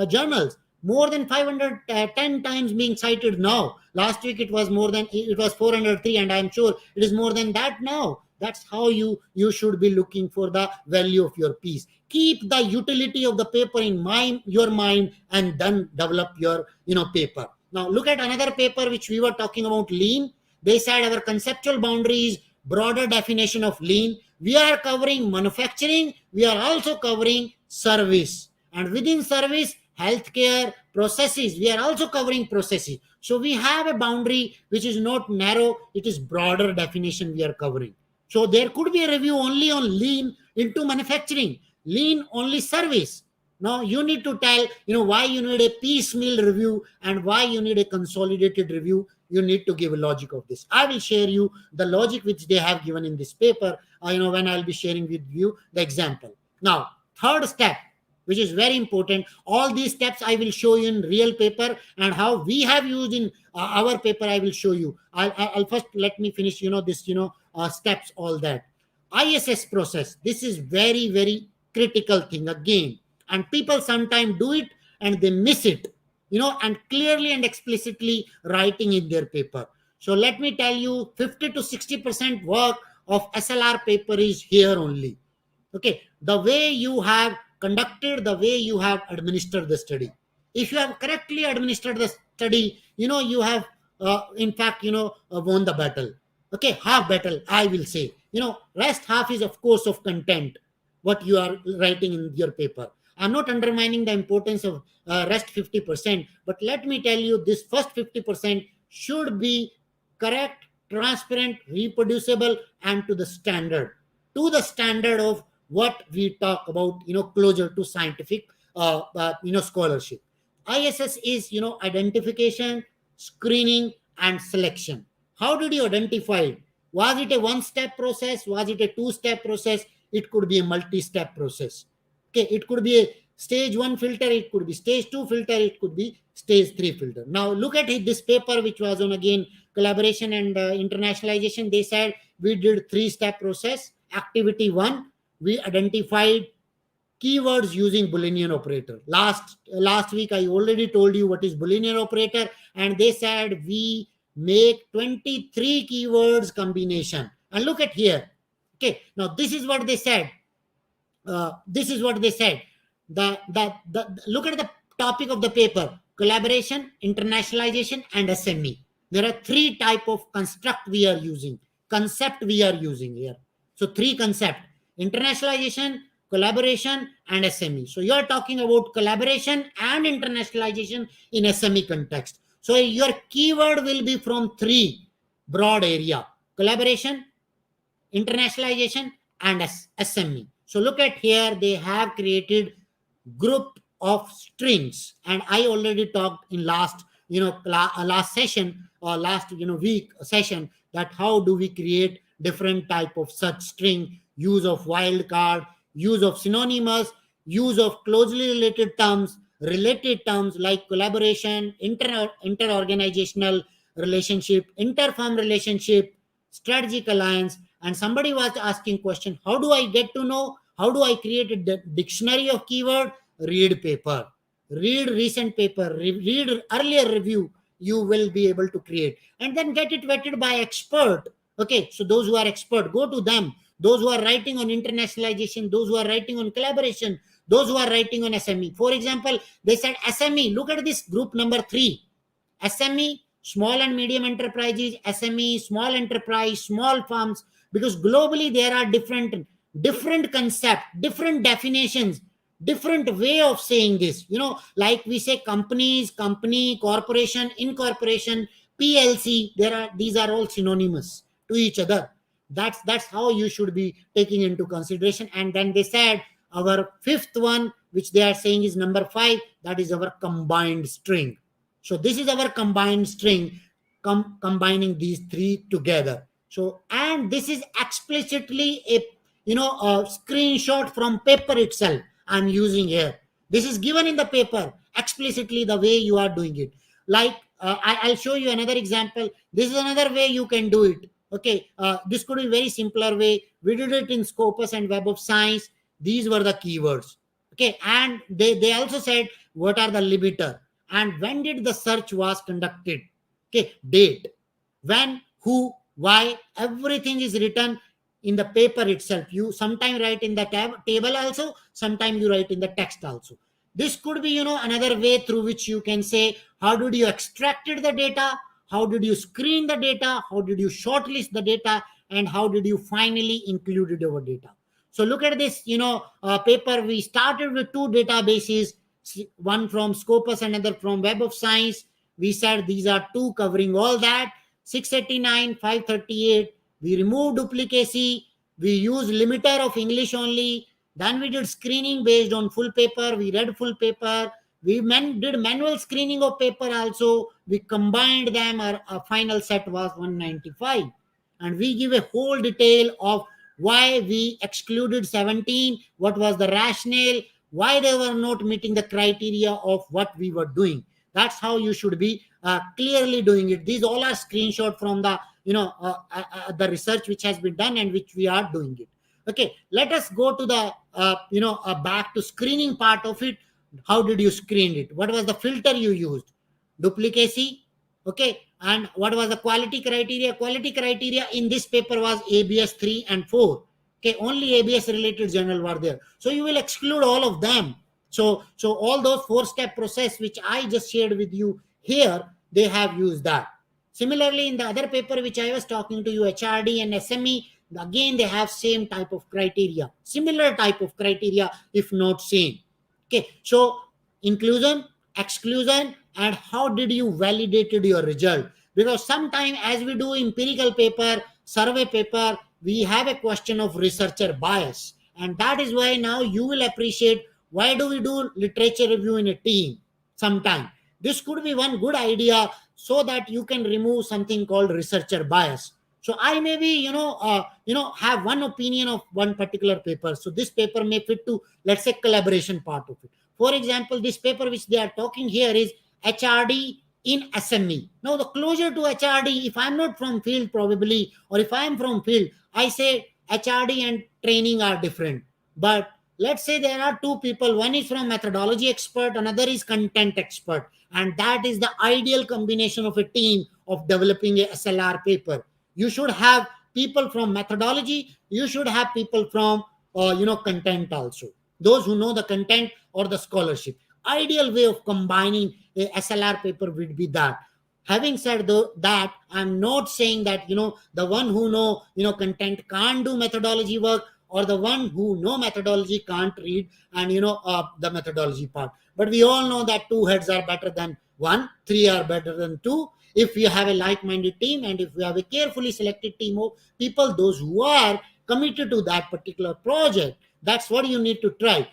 journals, more than 510 times being cited now. Last week it was 403, and I'm sure it is more than that now. That's how you should be looking for the value of your piece. Keep the utility of the paper in your mind, and then develop your paper. Now look at another paper which we were talking about, lean. They said our conceptual boundaries, broader definition of lean. We are covering manufacturing, we are also covering service, and within service, healthcare, processes, we are also covering processes. So we have a boundary which is not narrow, it is broader definition we are covering. So there could be a review only on lean into manufacturing, lean only service. Now you need to tell why you need a piecemeal review and why you need a consolidated review. You need to give a logic of this. I will share you the logic which they have given in this paper, when I'll be sharing with you the example. Now, third step, which is very important. All these steps I will show you in real paper, and how we have used in our paper I will show you. I'll first let me finish, this, steps, all that. ISS process. This is very, very critical thing again. And people sometimes do it and they miss it, and clearly and explicitly writing in their paper. So let me tell you, 50 to 60% work of SLR paper is here only. Okay, the way you have conducted, the way you have administered the study. If you have correctly administered the study, you have, in fact, won the battle. Okay, half battle, I will say. Rest half is, of course, of content, what you are writing in your paper. I'm not undermining the importance of rest 50%, but let me tell you, this first 50% should be correct, transparent, reproducible, and to the standard of what we talk about, closer to scientific, scholarship. ISS is, identification, screening, and selection. How did you identify it? Was it a one-step process? Was it a two-step process? It could be a multi-step process. Okay, it could be a stage 1 filter, it could be stage 2 filter, it could be stage 3 filter. Now look at this paper which was on, again, collaboration and internationalization. They said we did 3-step process. Activity 1, we identified keywords using Boolean operator. Last week I already told you what is Boolean operator, and they said we make 23 keywords combination. And look at here. Okay, now this is what they said. Look at the topic of the paper: collaboration, internationalization, and SME. There are 3 type of construct we are using. concept we are using here. So three concept: internationalization, collaboration, and SME. So you are talking about collaboration and internationalization in SME context. So your keyword will be from three broad area: collaboration, internationalization, and SME. So look at here, they have created group of strings, and I already talked in last last session or last week session that how do we create different type of such string, use of wildcard, use of synonymous, use of closely related terms like collaboration, interorganizational relationship, interfirm relationship, strategic alliance. And somebody was asking question, how do I get to know, how do I create a dictionary of keyword? Read paper, read recent paper, read earlier review, you will be able to create, and then get it vetted by expert. Okay, so those who are expert, go to them. Those who are writing on internationalization, those who are writing on collaboration, those who are writing on SME. For example, they said SME, look at this group number 3: SME, small and medium enterprises, SME, small enterprise, small firms, because globally there are different concept, different definitions, different way of saying this. Like we say companies, company, corporation, incorporation, PLC. These are all synonymous to each other. That's how you should be taking into consideration. And then they said our fifth one, which they are saying is number 5, that is our combined string. So this is our combined string, combining these three together. So, and this is explicitly a screenshot from paper itself I'm using here. This is given in the paper explicitly the way you are doing it. Like I'll show you another example. This is another way you can do it. Okay, this could be very simpler way. We did it in Scopus and Web of Science. These were the keywords. Okay, and they also said what are the limiter, and when did the search was conducted. Okay, date, when, who, why, everything is written in the paper itself. You sometime write in the table also, sometime you write in the text also. This could be another way through which you can say how did you extracted the data, how did you screen the data, how did you shortlist the data, and how did you finally include our data. So look at this paper. We started with 2 databases, one from Scopus, another from Web of Science. We said these are 2 covering all that. 689, 538. We removed duplicacy. We used limiter of English only. Then we did screening based on full paper. We read full paper. We did manual screening of paper also. We combined them. Our final set was 195. And we give a whole detail of why we excluded 17, what was the rationale, why they were not meeting the criteria of what we were doing. That's how you should be clearly doing it. These all are screenshot from the the research which has been done and which we are doing it. Okay, let us go to the back to screening part of it. How did you screen it? What was the filter you used? Duplicacy. Okay, and what was the quality criteria? Quality criteria in this paper was ABS 3 and 4. Okay, only ABS related journal were there, so you will exclude all of them. So all those 4-step process which I just shared with you here, they have used that. Similarly, in the other paper which I was talking to you, HRD and SME, again they have same type of criteria, similar type of criteria, if not same. Okay, so inclusion, exclusion, and how did you validated your result? Because sometimes as we do empirical paper, survey paper, we have a question of researcher bias, and that is why now you will appreciate why do we do literature review in a team. Sometime this could be one good idea, so that you can remove something called researcher bias. So I may be have one opinion of one particular paper, so this paper may fit to, let's say, collaboration part of it. For example, this paper which they are talking here is HRD in SME. Now the closer to HRD, if I'm not from field probably, or if I'm from field, I say HRD and training are different. But let's say there are 2 people, one is from methodology expert, another is content expert, and that is the ideal combination of a team of developing a SLR paper. You should have people from methodology, you should have people from content also, those who know the content or the scholarship. Ideal way of combining a SLR paper would be that. Having said that, I'm not saying that the one who know content can't do methodology work, or the one who know methodology can't read and the methodology part. But we all know that two heads are better than one, three are better than two. If you have a like-minded team, and if you have a carefully selected team of people, those who are committed to that particular project, that's what you need to try.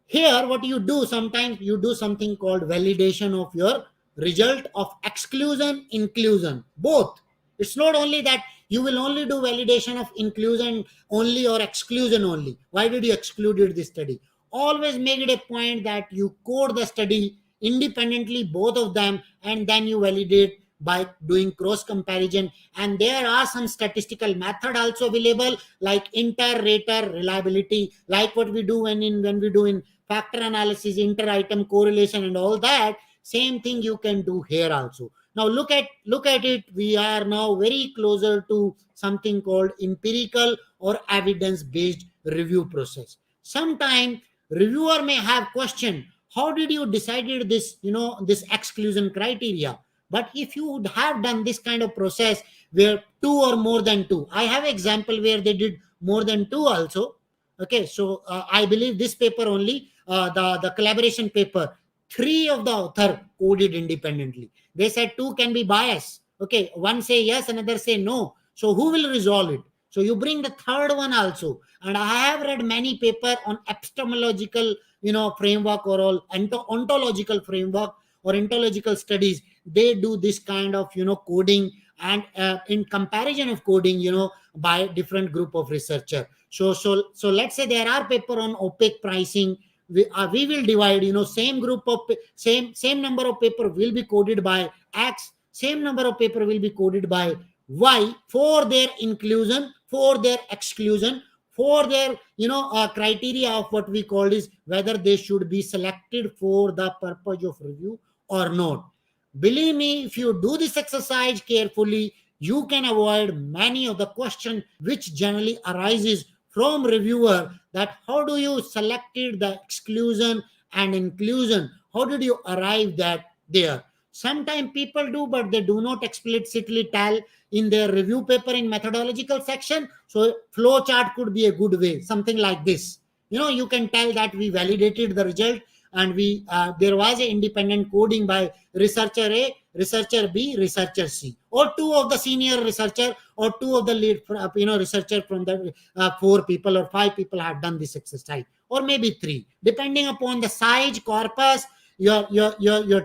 Here what you do, sometimes you do something called validation of your result of exclusion inclusion both. It's not only that you will only do validation of inclusion only or exclusion only. Why did you excluded this study? Always make it a point that you code the study independently, both of them, and then you validate by doing cross comparison. And there are some statistical method also available, like inter rater reliability, like what we do when we do in factor analysis, inter item correlation and all that. Same thing you can do here also. Now look at it. We are now very closer to something called empirical or evidence based review process. Sometime reviewer may have question, how did you decided this, this exclusion criteria? But if you would have done this kind of process where two or more than two, I have example where they did more than two also. Okay, so I believe this paper only, the collaboration paper, three of the author coded independently. They said two can be biased. Okay, one say yes, another say no. So who will resolve it? So you bring the third one also. And I have read many paper on epistemological, framework, or all ontological framework or ontological studies. They do this kind of, coding, and in comparison of coding, by different group of researcher. So let's say there are paper on opaque pricing. We will divide, same group of same number of paper will be coded by X, same number of paper will be coded by Y, for their inclusion, for their exclusion, for their criteria of what we call is whether they should be selected for the purpose of review or not. Believe me, if you do this exercise carefully, you can avoid many of the questions which generally arises from reviewer, that how do you selected the exclusion and inclusion, how did you arrive that there. Sometimes people do, but they do not explicitly tell in their review paper in methodological section. So flow chart could be a good way, something like this. You can tell that we validated the result, and we there was a independent coding by researcher A, researcher B, researcher C, or two of the senior researcher, or two of the lead researcher from the four people or five people have done this exercise, or maybe three, depending upon the size, corpus, your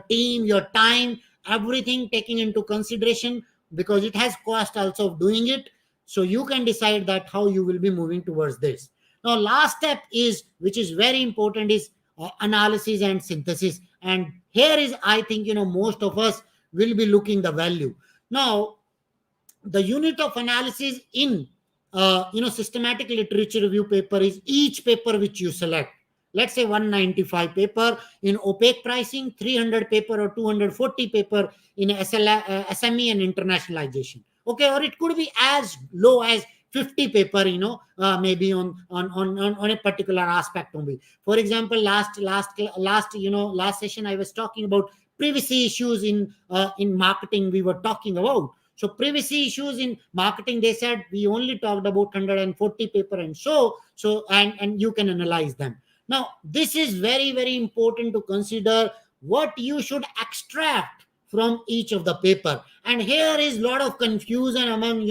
team, your time, everything taking into consideration, because it has cost also of doing it. So you can decide that how you will be moving towards this. Now last step is, which is very important, is analysis and synthesis. And here is, I think, most of us will be looking the value. Now the unit of analysis in systematic literature review paper is each paper which you select. Let's say 195 paper in opaque pricing, 300 paper or 240 paper in SME and internationalization. Okay, or it could be as low as 50 paper, maybe on a particular aspect only. For example, last session I was talking about privacy issues in marketing. We were talking about, so privacy issues in marketing, they said we only talked about 140 paper, and and you can analyze them. Now this is very, very important to consider what you should extract from each of the paper. And here is lot of confusion among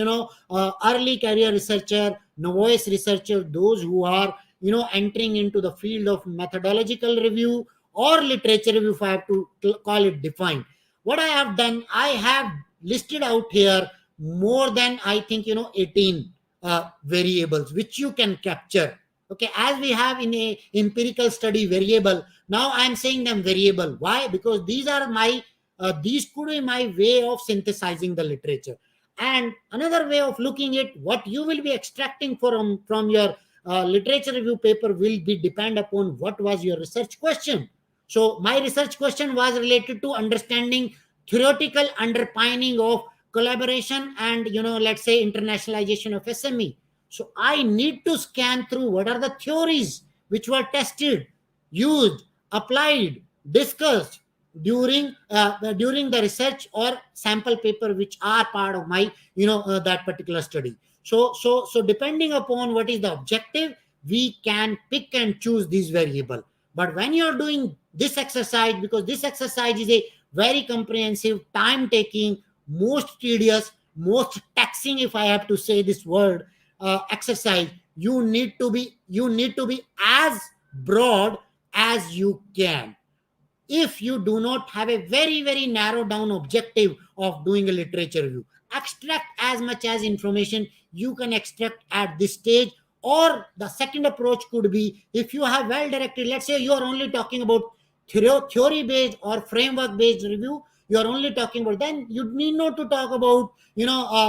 early career researcher, novice researcher, those who are entering into the field of methodological review or literature review, if I have to call it defined. What I have done, I have listed out here more than, I think, 18 variables which you can capture. Okay, as we have in a empirical study variable, now I am saying them variable. Why? Because these are my these could be my way of synthesizing the literature. And another way of looking at what you will be extracting from your literature review paper will be depend upon what was your research question. So my research question was related to understanding theoretical underpinning of collaboration and let's say internationalization of SME. So I need to scan through what are the theories which were tested, used, applied, discussed, during the research or sample paper which are part of my that particular study. So depending upon what is the objective, we can pick and choose this variable. But when you're doing this exercise, because this exercise is a very comprehensive, time taking, most tedious, most taxing, if I have to say this word, exercise, you need to be as broad as you can. If you do not have a very very narrow down objective of doing a literature review, extract as much as information you can extract at this stage. Or the second approach could be, if you have well directed, let's say you are only talking about theory based or framework based review, you are only talking about, then you need not to talk about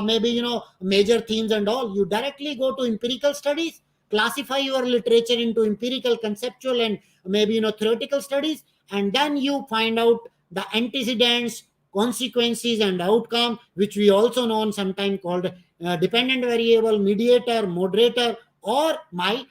maybe major themes and all. You directly go to empirical studies, classify your literature into empirical, conceptual, and maybe theoretical studies, and then you find out the antecedents, consequences, and outcome, which we also know sometimes called dependent variable, mediator, moderator, or my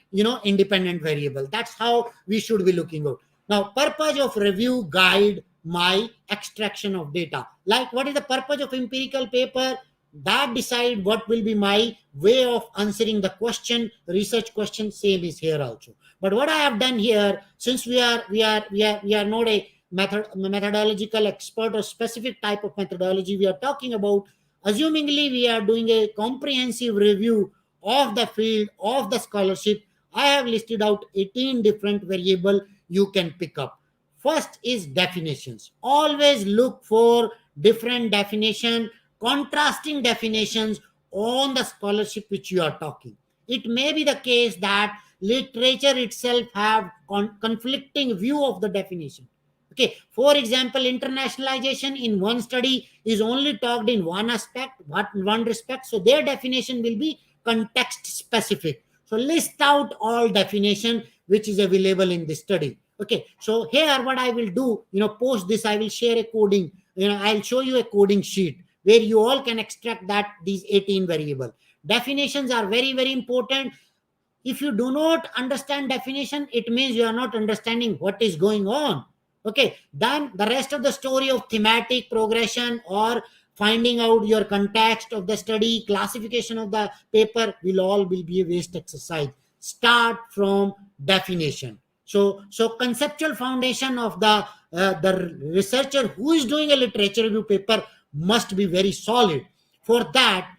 independent variable. That's how we should be looking out. Now, purpose of review guide my extraction of data. Like, what is the purpose of empirical paper? That decide what will be my way of answering the question, research question. Same is here also. But what I have done here, since we are not a methodological expert or specific type of methodology we are talking about, assumingly we are doing a comprehensive review of the field of the scholarship, I have listed out 18 different variable you can pick up. First is definitions. Always look for different definition, contrasting definitions on the scholarship which you are talking. It may be the case that literature itself have conflicting view of the definition. Okay, for example, internationalization in one study is only talked in one aspect, one respect, so their definition will be context specific. So list out all definition which is available in this study. Okay, so here what I will do, post this, I will share a coding, I'll show you a coding sheet where you all can extract that these 18 variable. Definitions are very very important. If you do not understand definition, it means you are not understanding what is going on. Okay, then the rest of the story of thematic progression or finding out your context of the study, classification of the paper will be a waste exercise. Start from definition. So conceptual foundation of the researcher who is doing a literature review paper must be very solid. For that,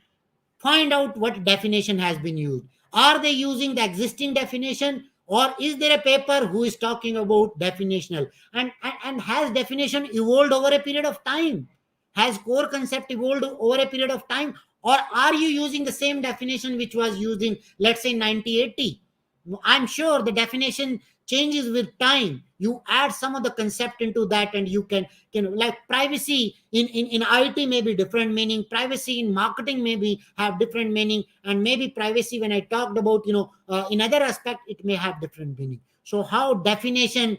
find out what definition has been used. Are they using the existing definition, or is there a paper who is talking about definitional, and has definition evolved over a period of time? Has core concept evolved over a period of time, or are you using the same definition which was used in, let's say, 1980? I'm sure the definition changes with time. You add some of the concept into that, and you can like privacy in IT may be different meaning, privacy in marketing maybe have different meaning, and maybe privacy when I talked about in other aspect it may have different meaning. So how definition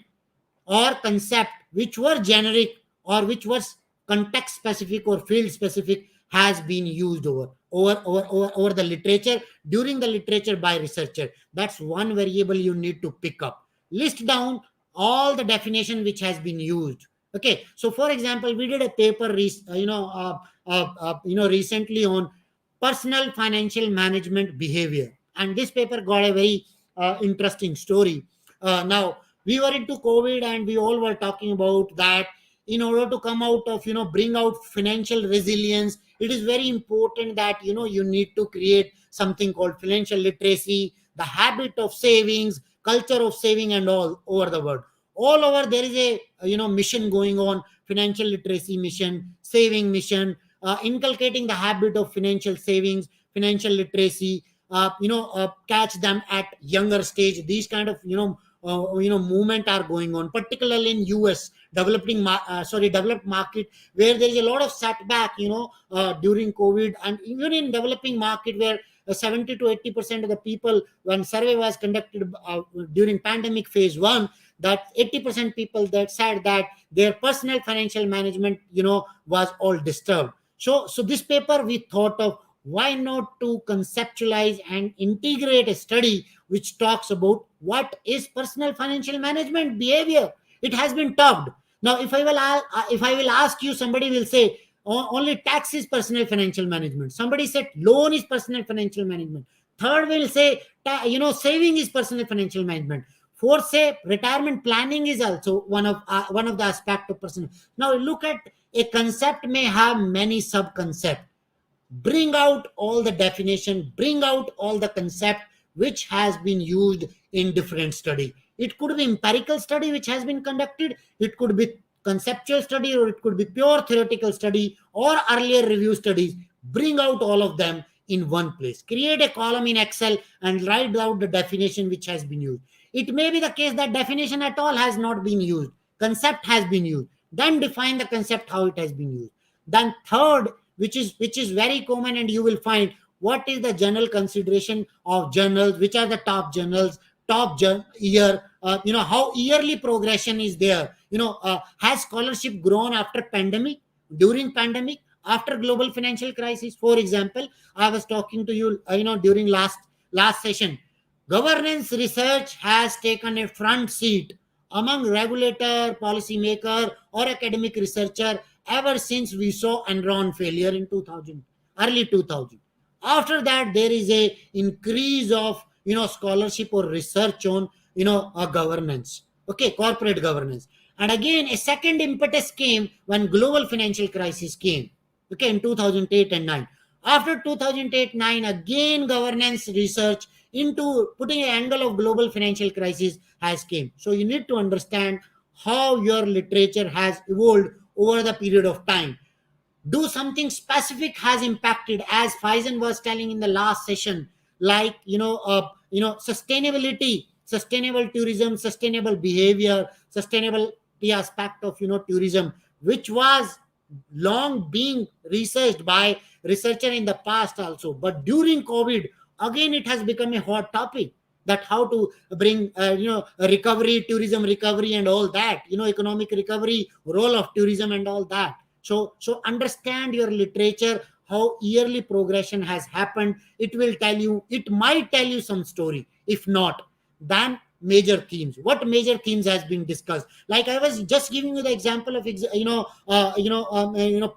or concept which were generic or which was context specific or field specific has been used over the literature, during the literature by researcher. That's one variable you need to pick up. List down all the definition which has been used. Okay, so for example, we did a paper recently on personal financial management behavior, and this paper got a very interesting story. Now, we were into COVID and we all were talking about that in order to come out of bring out financial resilience, it is very important that you need to create something called financial literacy, the habit of savings, culture of saving, and all over the world. All over there is a mission going on, financial literacy mission, saving mission, inculcating the habit of financial savings, financial literacy, catch them at younger stage. These kind of movement are going on, particularly in US, developed market, where there is a lot of setback during COVID, and even in developing market where 70 to 80% of the people, when survey was conducted during pandemic phase 1, that 80% people that said that their personal financial management was all disturbed. So this paper we thought of, why not to conceptualize and integrate a study which talks about what is personal financial management behavior. It has been talked. Now, if I will ask you, somebody will say only tax is personal financial management. Somebody said loan is personal financial management. Third will say saving is personal financial management. Fourth say retirement planning is also one of the aspect of personal. Now look at, a concept may have many sub concepts. Bring out all the definition, bring out all the concept which has been used in different study. It could be empirical study which has been conducted, it could be conceptual study, or it could be pure theoretical study or earlier review studies. Bring out all of them in one place, create a column in Excel and write out the definition which has been used. It may be the case that definition at all has not been used, concept has been used. Then define the concept how it has been used. Then third, which is very common, and you will find what is the general consideration of journals, which are the top journals, year, how yearly progression is there. Has scholarship grown after pandemic, during pandemic, after global financial crisis? For example, I was talking to you, during last session. Governance research has taken a front seat among regulator, policymaker, or academic researcher ever since we saw Enron failure in 2000, early 2000. After that, there is a increase of scholarship or research on governance, okay, corporate governance. And again, a second impetus came when global financial crisis came, okay, in 2008 and 9. After 2008-9, again governance research into putting an angle of global financial crisis has came. So you need to understand how your literature has evolved over the period of time. Do something specific has impacted, as Faizan was telling in the last session, like sustainability, sustainable tourism, sustainable behavior, sustainability aspect of tourism, which was long being researched by researcher in the past also, but during COVID, again it has become a hot topic, that how to bring recovery, tourism recovery and all that, economic recovery, role of tourism and all that. So understand your literature, how yearly progression has happened. It will tell you, it might tell you some story. If not, then major themes, what major themes has been discussed. Like I was just giving you the example of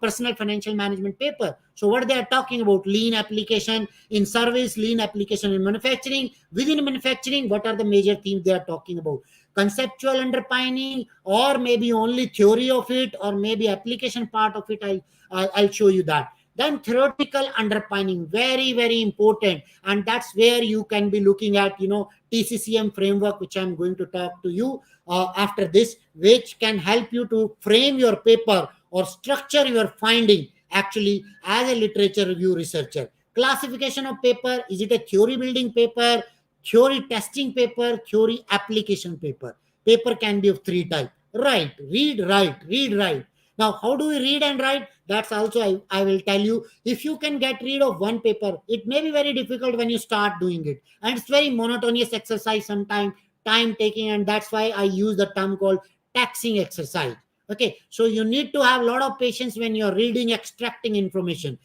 personal financial management paper. So what they are talking about, lean application in service, lean application in manufacturing, within manufacturing, what are the major themes they are talking about? Conceptual underpinning, or maybe only theory of it, or maybe application part of it. I'll show you that. Then theoretical underpinning, very very important, and that's where you can be looking at TCCM framework, which I'm going to talk to you after this, which can help you to frame your paper or structure your finding actually as a literature review researcher. Classification of paper, is it a theory building paper, theory testing paper, theory application paper? Paper can be of three types: write, read, write, read, write. Now how do we read and write? That's also I will tell you. If you can get rid of one paper, it may be very difficult when you start doing it, and it's very monotonous exercise, sometimes time taking, and that's why I use the term called taxing exercise. Okay, so you need to have a lot of patience when you're reading, extracting information.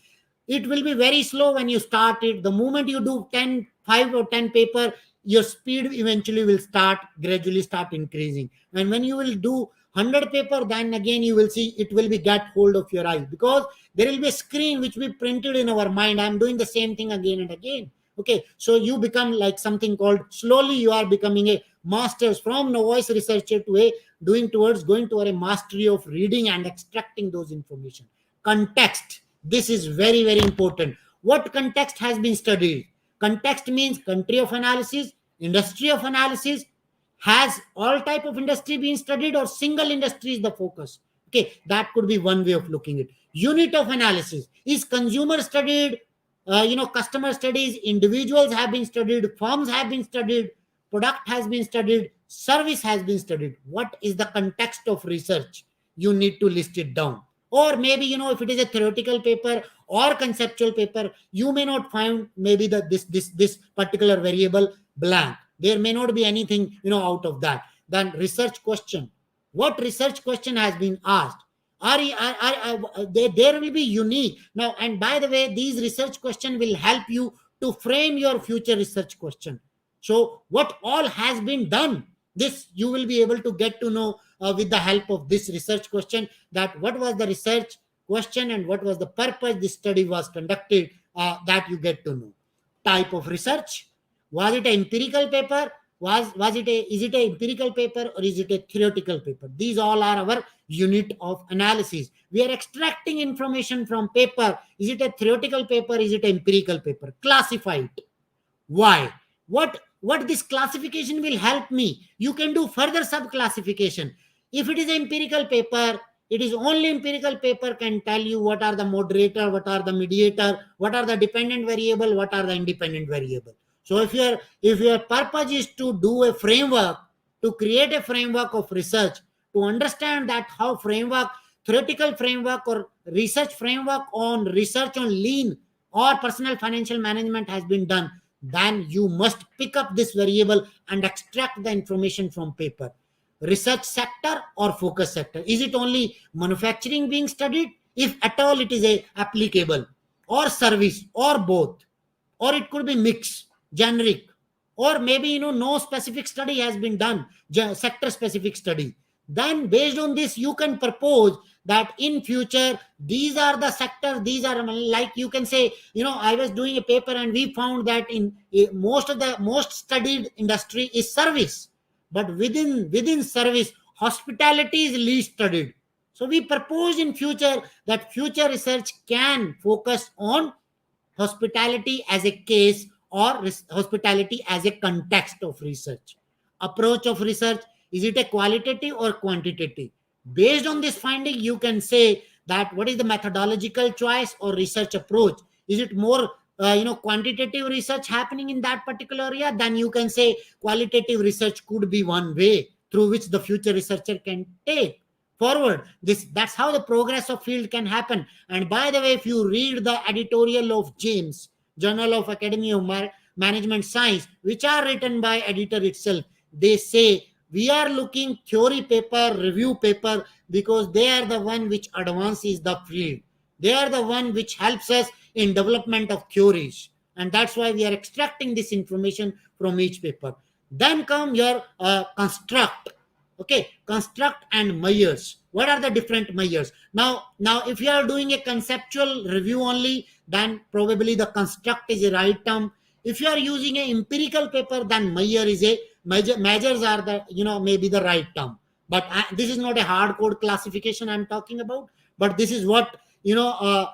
It will be very slow when you start it. The moment you do 5 or 10 paper, your speed eventually will start gradually start increasing. And when you will do 100 paper, then again you will see it will be get hold of your eye, because there will be a screen which will be printed in our mind. I'm doing the same thing again and again. Okay, so you become like something called, slowly you are becoming a master's, from novice researcher to a doing towards going toward a mastery of reading and extracting those information. Context, this is very very important. What context has been studied? Context means country of analysis, industry of analysis. Has all type of industry been studied, or single industry is the focus? Okay, that could be one way of looking at it. Unit of analysis, is consumer studied, customer studies, individuals have been studied, firms have been studied, product has been studied, service has been studied. What is the context of research? You need to list it down. Or maybe if it is a theoretical paper or conceptual paper, you may not find maybe this particular variable blank. There may not be anything out of that. Then research question, what research question has been asked? There will be unique. Now, and by the way, these research question will help you to frame your future research question. So what all has been done? This you will be able to get to know with the help of this research question, that what was the research question and what was the purpose this study was conducted, that you get to know. Type of research: was it an empirical paper, was it a is it a empirical paper or is it a theoretical paper? These all are our unit of analysis. We are extracting information from paper. Is it a theoretical paper, is it an empirical paper? Classify it. Why? What this classification will help me? You can do further sub classification. If it is an empirical paper, it is only empirical paper can tell you what are the moderator, what are the mediator, what are the dependent variable, what are the independent variable. So if your purpose is to do a framework, to create a framework of research, to understand that how framework, theoretical framework or research framework on research on lean or personal financial management has been done, then you must pick up this variable and extract the information from paper. Research sector or focus sector? Is it only manufacturing being studied? If at all it is a applicable, or service, or both, or it could be mixed, generic, or maybe no specific study has been done, sector specific study. Then based on this you can propose that in future these are the sectors, these are, like you can say, I was doing a paper and we found that in most studied industry is service, but within service hospitality is least studied. So we propose in future that future research can focus on hospitality as a case, or hospitality as a context of research. Approach of research: is it a qualitative or quantitative? Based on this finding you can say that what is the methodological choice or research approach. Is it more quantitative research happening in that particular area? Then you can say qualitative research could be one way through which the future researcher can take forward. That's how the progress of field can happen. And by the way, if you read the editorial of James, Journal of Academy of Management Science, which are written by editor itself, they say we are looking theory paper, review paper, because they are the one which advances the field. They are the one which helps us in development of theories, and that's why we are extracting this information from each paper. Then come your construct. Okay, construct and measures. What are the different measures? Now if you are doing a conceptual review only, then probably the construct is a right term. If you are using an empirical paper, then measure is a measures are the maybe the right term. But this is not a hardcore classification I'm talking about, but this is what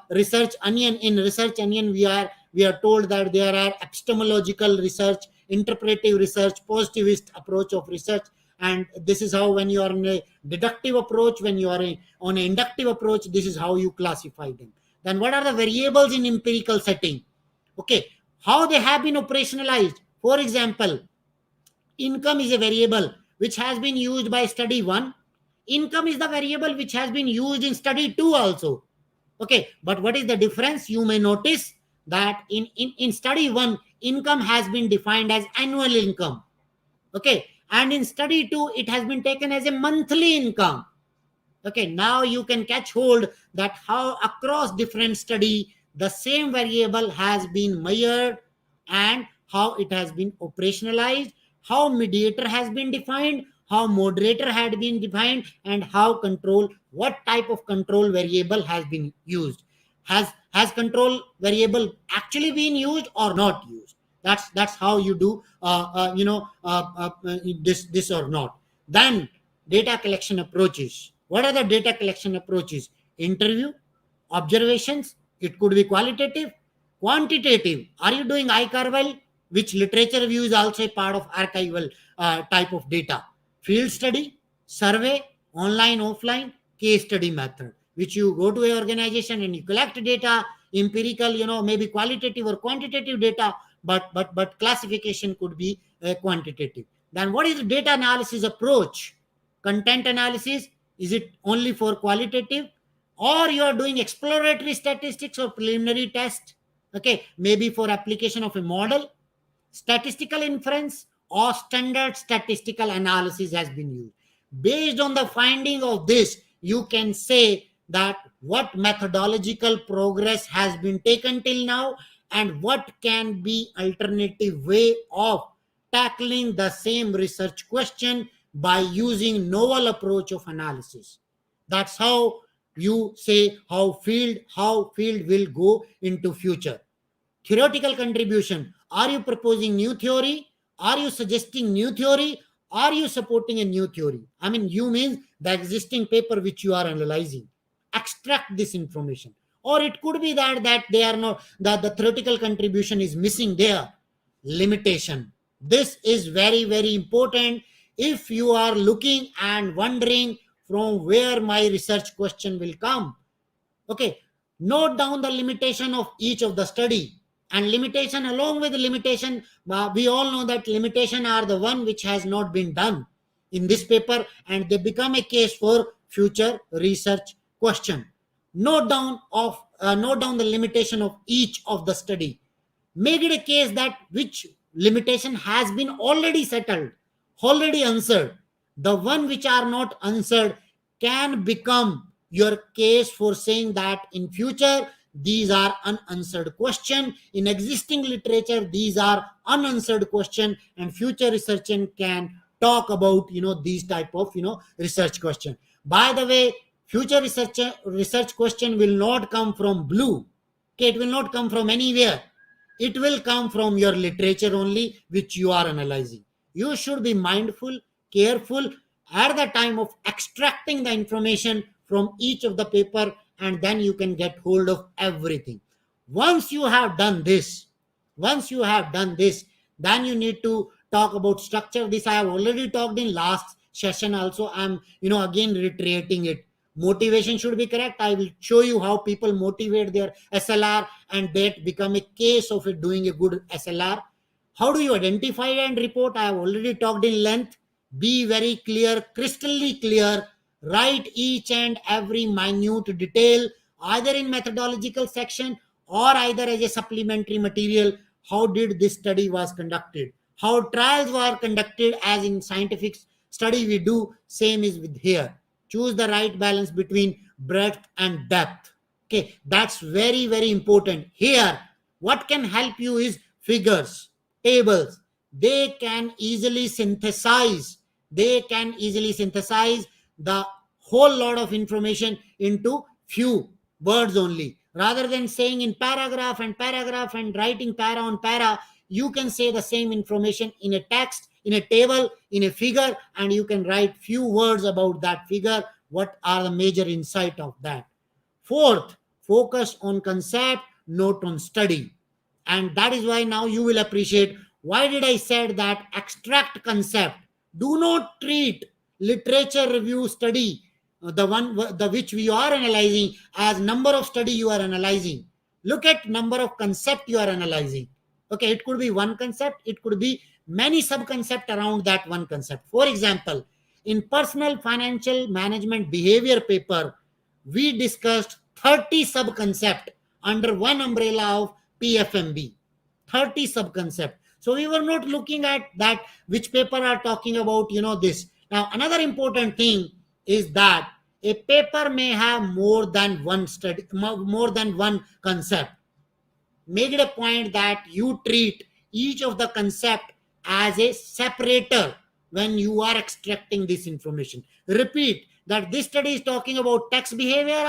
research onion. In research onion we are told that there are epistemological research, interpretive research, positivist approach of research. And this is how, when you are in a deductive approach, when you are on an inductive approach, this is how you classify them. Then what are the variables in empirical setting? Okay, how they have been operationalized. For example, income is a variable which has been used by study 1. Income is the variable which has been used in study 2 also. Okay, but what is the difference? You may notice that in study 1 income has been defined as annual income. Okay, and in study 2 it has been taken as a monthly income. Okay, now you can catch hold that how across different study the same variable has been measured, and how it has been operationalized, how mediator has been defined, how moderator had been defined, and how control, what type of control variable has been used. Has control variable actually been used or not used? That's how you do this or not. Then data collection approaches. What are the data collection approaches? Interview, observations. It could be qualitative. Quantitative: are you doing archival, which literature review is also a part of archival type of data. Field study, survey, online, offline, case study method, which you go to a organization and you collect data, empirical, maybe qualitative or quantitative data, but classification could be quantitative. Then what is the data analysis approach? Content analysis: is it only for qualitative, or you are doing exploratory statistics or preliminary test? Okay, maybe for application of a model. Statistical inference or standard statistical analysis has been used. Based on the finding of this, you can say that what methodological progress has been taken till now, and what can be alternative way of tackling the same research question by using novel approach of analysis. That's how you say how field will go into future. Theoretical contribution. Are you proposing new theory? Are you suggesting new theory? Are you supporting a new theory? I mean, you means the existing paper which you are analyzing. Extract this information. Or it could be that they are not, that the theoretical contribution is missing there. Limitation. This is very, very important. If you are looking and wondering from where my research question will come, okay, note down the limitation of each of the study. And limitation, along with the limitation, we all know that limitation are the one which has not been done in this paper, and they become a case for future research question. Note down the limitation of each of the study. Make it a case that which limitation has been already settled, already answered. The one which are not answered can become your case for saying that in future these are unanswered question. In existing literature these are unanswered question, and future researcher can talk about these type of research question. By the way, future research question will not come from blue. Okay, it will not come from anywhere. It will come from your literature only, which you are analyzing. You should be mindful, careful at the time of extracting the information from each of the paper, and then you can get hold of everything. Once you have done this, once you have done this, then you need to talk about structure. This I have already talked in last session also. I'm again reiterating it. Motivation should be correct. I will show you how people motivate their SLR, and that become a case of it doing a good SLR. How do you identify and report? I have already talked in length. Be very clear, crystally clear. Write each and every minute detail, either in methodological section or either as a supplementary material. How did this study was conducted? How trials were conducted, as in scientific study we do, same is with here. Choose the right balance between breadth and depth. Okay, that's very, very important. Here, what can help you is figures, tables. They can easily synthesize. They can easily synthesize the whole lot of information into few words only. Rather than saying in paragraph and writing para on para, you can say the same information in a text, in a table, in a figure, and you can write few words about that figure. What are the major insight of that? Fourth, focus on concept, not on study. And that is why now you will appreciate why did I said that extract concept. Do not treat literature review study, the which we are analyzing, as number of study you are analyzing. Look at number of concept you are analyzing. Okay, it could be one concept, it could be many sub concept around that one concept. For example, in personal financial management behavior paper, we discussed 30 sub concept under one umbrella of PFMB. 30 sub concept. So we were not looking at that which paper are talking about this. Now another important thing is that a paper may have more than one study, more than one concept. Make it a point that you treat each of the concept as a separator when you are extracting this information. Repeat that this study is talking about tax behavior,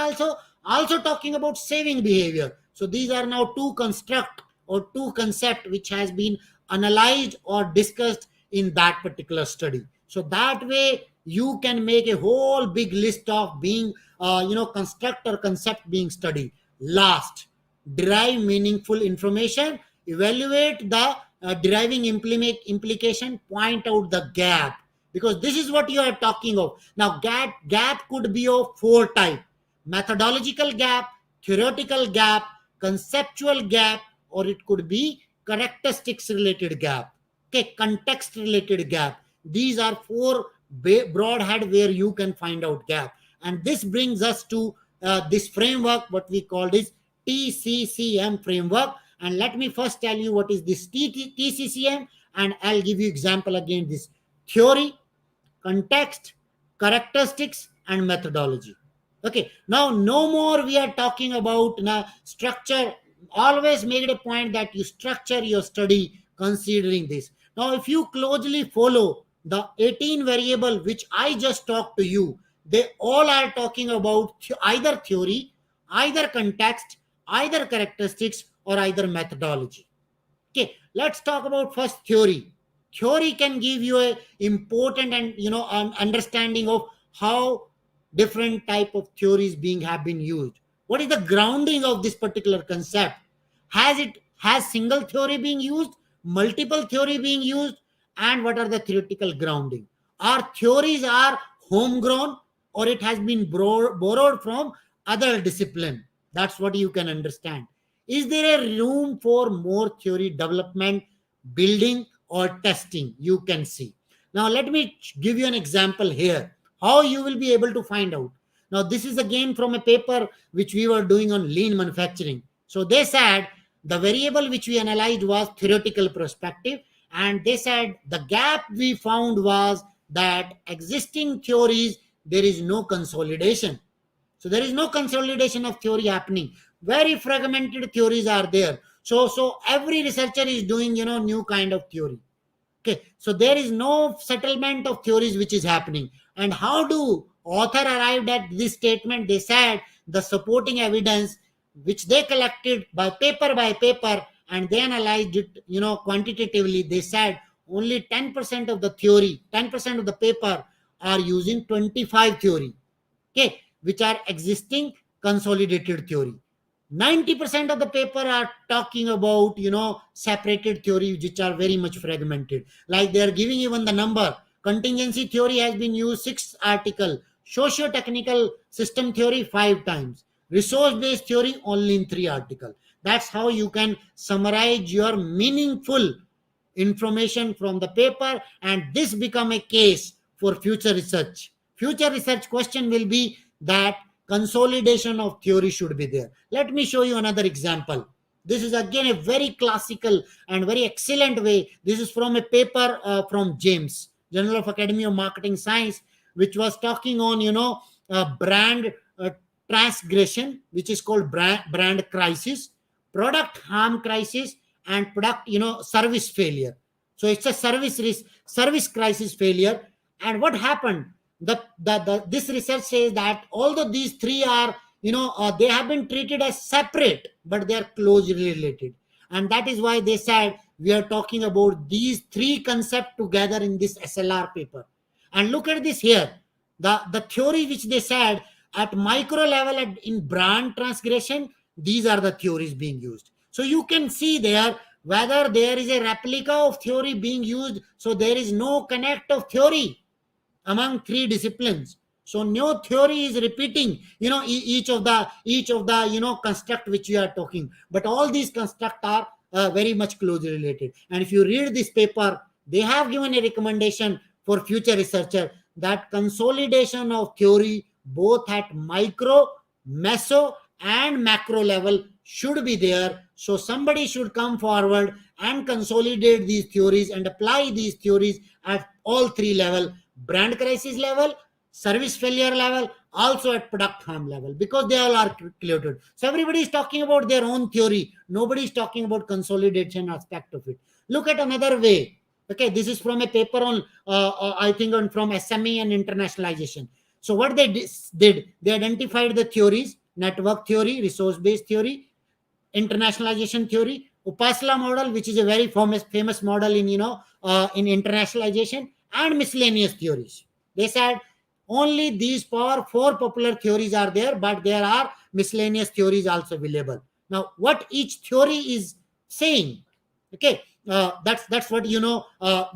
also talking about saving behavior. So these are now two construct or two concept which has been analyzed or discussed in that particular study. So that way you can make a whole big list of being construct or concept being studied. Last, derive meaningful information, evaluate the deriving implication, point out the gap, because this is what you are talking of. Now gap could be of four type: methodological gap, theoretical gap, conceptual gap, or it could be characteristics related gap. Okay, context related gap. These are four broad head where you can find out gap. And this brings us to this framework, what we call this TCCM framework. And let me first tell you what is this TCCM, and I'll give you example again. This theory, context, characteristics, and methodology. Okay, now no more we are talking about structure. Always make it a point that you structure your study considering this. Now, if you closely follow the 18 variable which I just talked to you, they all are talking about either theory, either context, either characteristics, or either methodology. Okay, let's talk about first theory. Theory can give you a important and an understanding of how different type of theories being have been used. What is the grounding of this particular concept? Has single theory being used, multiple theory being used, and what are the theoretical grounding? Our theories are homegrown, or it has been borrowed from other discipline. That's what you can understand. Is there a room for more theory development, building, or testing? You can see. Now, let me give you an example here. How you will be able to find out. Now, this is again from a paper which we were doing on lean manufacturing. So they said the variable which we analyzed was theoretical perspective, and they said the gap we found was that existing theories, there is no consolidation. So there is no consolidation of theory happening. Very fragmented theories are there. So every researcher is doing new kind of theory. Okay, so there is no settlement of theories which is happening. And how do author arrived at this statement? They said the supporting evidence which they collected by paper, and they analyzed it quantitatively. They said only 10% of the theory, 10% of the paper are using 25 theory, okay, which are existing consolidated theory. 90% of the paper are talking about separated theory which are very much fragmented. Like they are giving even the number. Contingency theory has been used 6 article, socio-technical system theory 5 times, resource based theory only in 3 article. That's how you can summarize your meaningful information from the paper, and this become a case for future research. Future research question will be that consolidation of theory should be there. Let me show you another example. This is again a very classical and very excellent way. This is from a paper from James, Journal of Academy of Marketing Science, which was talking on brand transgression, which is called brand crisis, product harm crisis, and product service failure. So it's a service crisis failure. And what happened, this research says that although these three are they have been treated as separate, but they are closely related. And that is why they said we are talking about these three concepts together in this SLR paper. And look at this here, the theory which they said at micro level in brand transgression, these are the theories being used. So you can see there whether there is a replica of theory being used. So there is no connect of theory among 3 disciplines. So no theory is repeating each of the construct which we are talking, but all these construct are very much closely related. And if you read this paper, they have given a recommendation for future researcher that consolidation of theory both at micro, meso, and macro level should be there. So somebody should come forward and consolidate these theories and apply these theories at all 3 level: brand crisis level, service failure level, also at product harm level, because they all are related. So everybody is talking about their own theory. Nobody is talking about consolidation aspect of it. Look at another way. Okay, this is from a paper on, I think, from SME and internationalization. So what they did, they identified the theories: network theory, resource-based theory, internationalization theory, Upasala model, which is a very famous model in in internationalization, and miscellaneous theories. They said only these four popular theories are there, but there are miscellaneous theories also available. Now, what each theory is saying, okay, that's what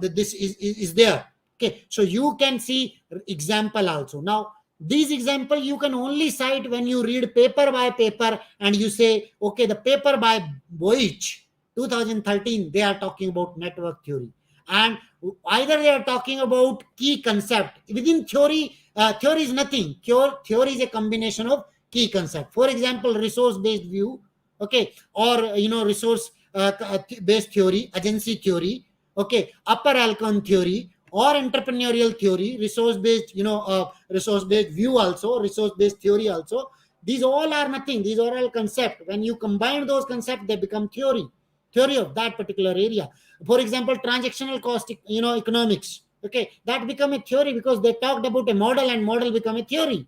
this is there. Okay, so you can see example also. Now, these example you can only cite when you read paper by paper and you say, okay, the paper by Boich 2013, they are talking about network theory, and either they are talking about key concept within theory. Theory is nothing. Theory is a combination of key concept. For example, resource based view, okay, or resource based theory, agency theory, okay, upper Alcon theory, or entrepreneurial theory, resource based resource based view also, resource based theory also. These all are nothing. These are all concept. When you combine those concepts, they become theory. theory of that particular area. For example, transactional cost, economics. Okay, that become a theory because they talked about a model, and model become a theory.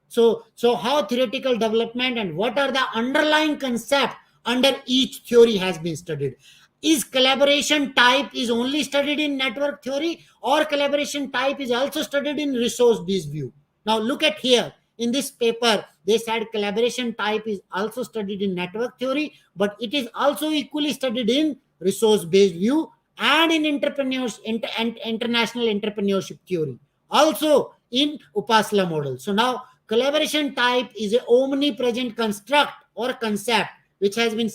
So how theoretical development and what are the underlying concept under each theory has been studied. Is collaboration type is only studied in network theory, or collaboration type is also studied in resource based view? Now look at here in this paper, they said collaboration type is also studied in network theory, but it is also equally studied in resource based view and in international entrepreneurship theory, also in Upasala model. So now collaboration type is a omnipresent construct or concept which has been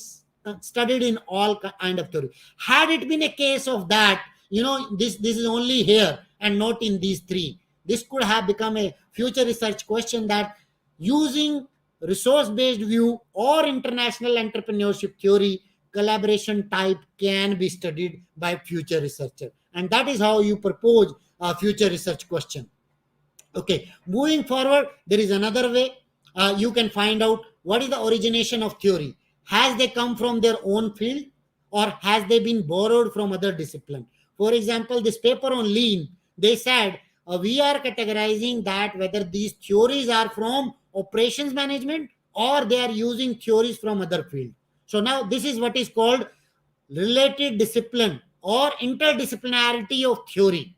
studied in all kind of theory. Had it been a case of that, this is only here and not in these three, this could have become a future research question, that using resource based view or international entrepreneurship theory, collaboration type can be studied by future researcher, and that is how you propose a future research question. Okay, moving forward, there is another way. You can find out what is the origination of theory. Has they come from their own field, or has they been borrowed from other discipline? For example, this paper on lean, they said we are categorizing that whether these theories are from operations management or they are using theories from other field. So now this is what is called related discipline or interdisciplinarity of theory.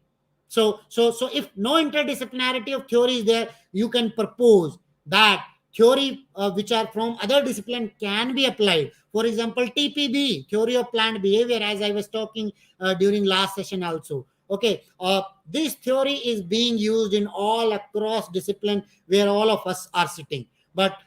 So if no interdisciplinarity of theory is there, you can propose that theory which are from other discipline can be applied. For example, TPB, theory of planned behavior, as I was talking during last session also. Okay, this theory is being used in all across discipline where all of us are sitting. But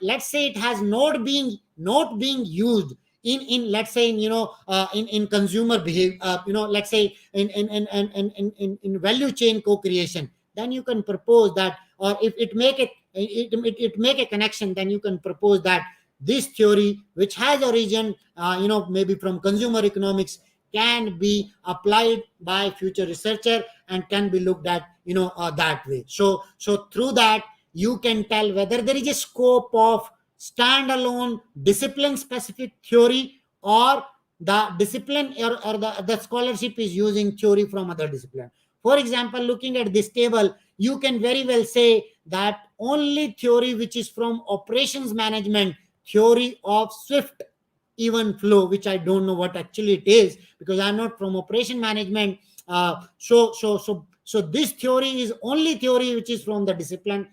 let's say it has not being used in let's say in consumer behavior, let's say in value chain co-creation, then you can propose that, or if it make a connection, then you can propose that this theory which has origin maybe from consumer economics can be applied by future researcher and can be looked at that way. So through that you can tell whether there is a scope of standalone discipline specific theory, or the discipline or the scholarship is using theory from other discipline. For example, looking at this table, you can very well say that only theory which is from operations management, theory of swift even flow, which I don't know what actually it is because I'm not from operation management. So this theory is only theory which is from the discipline.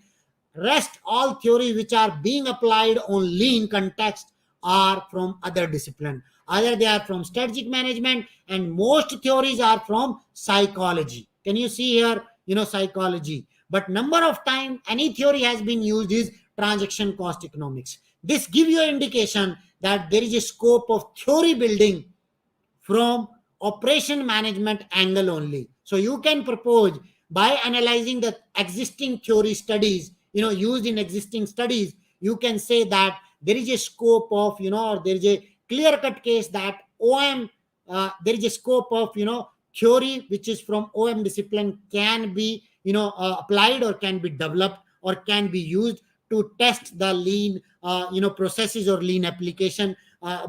Rest all theories which are being applied only in context are from other discipline. Either they are from strategic management, and most theories are from psychology. Can you see here? Psychology. But number of time any theory has been used is transaction cost economics. This gives you an indication that there is a scope of theory building from operation management angle only. So you can propose by analyzing the existing theory studies, used in existing studies, you can say that there is a scope of, or there is a clear cut case that there is a scope of, theory which is from OM discipline can be, applied or can be developed or can be used to test the lean, processes or lean application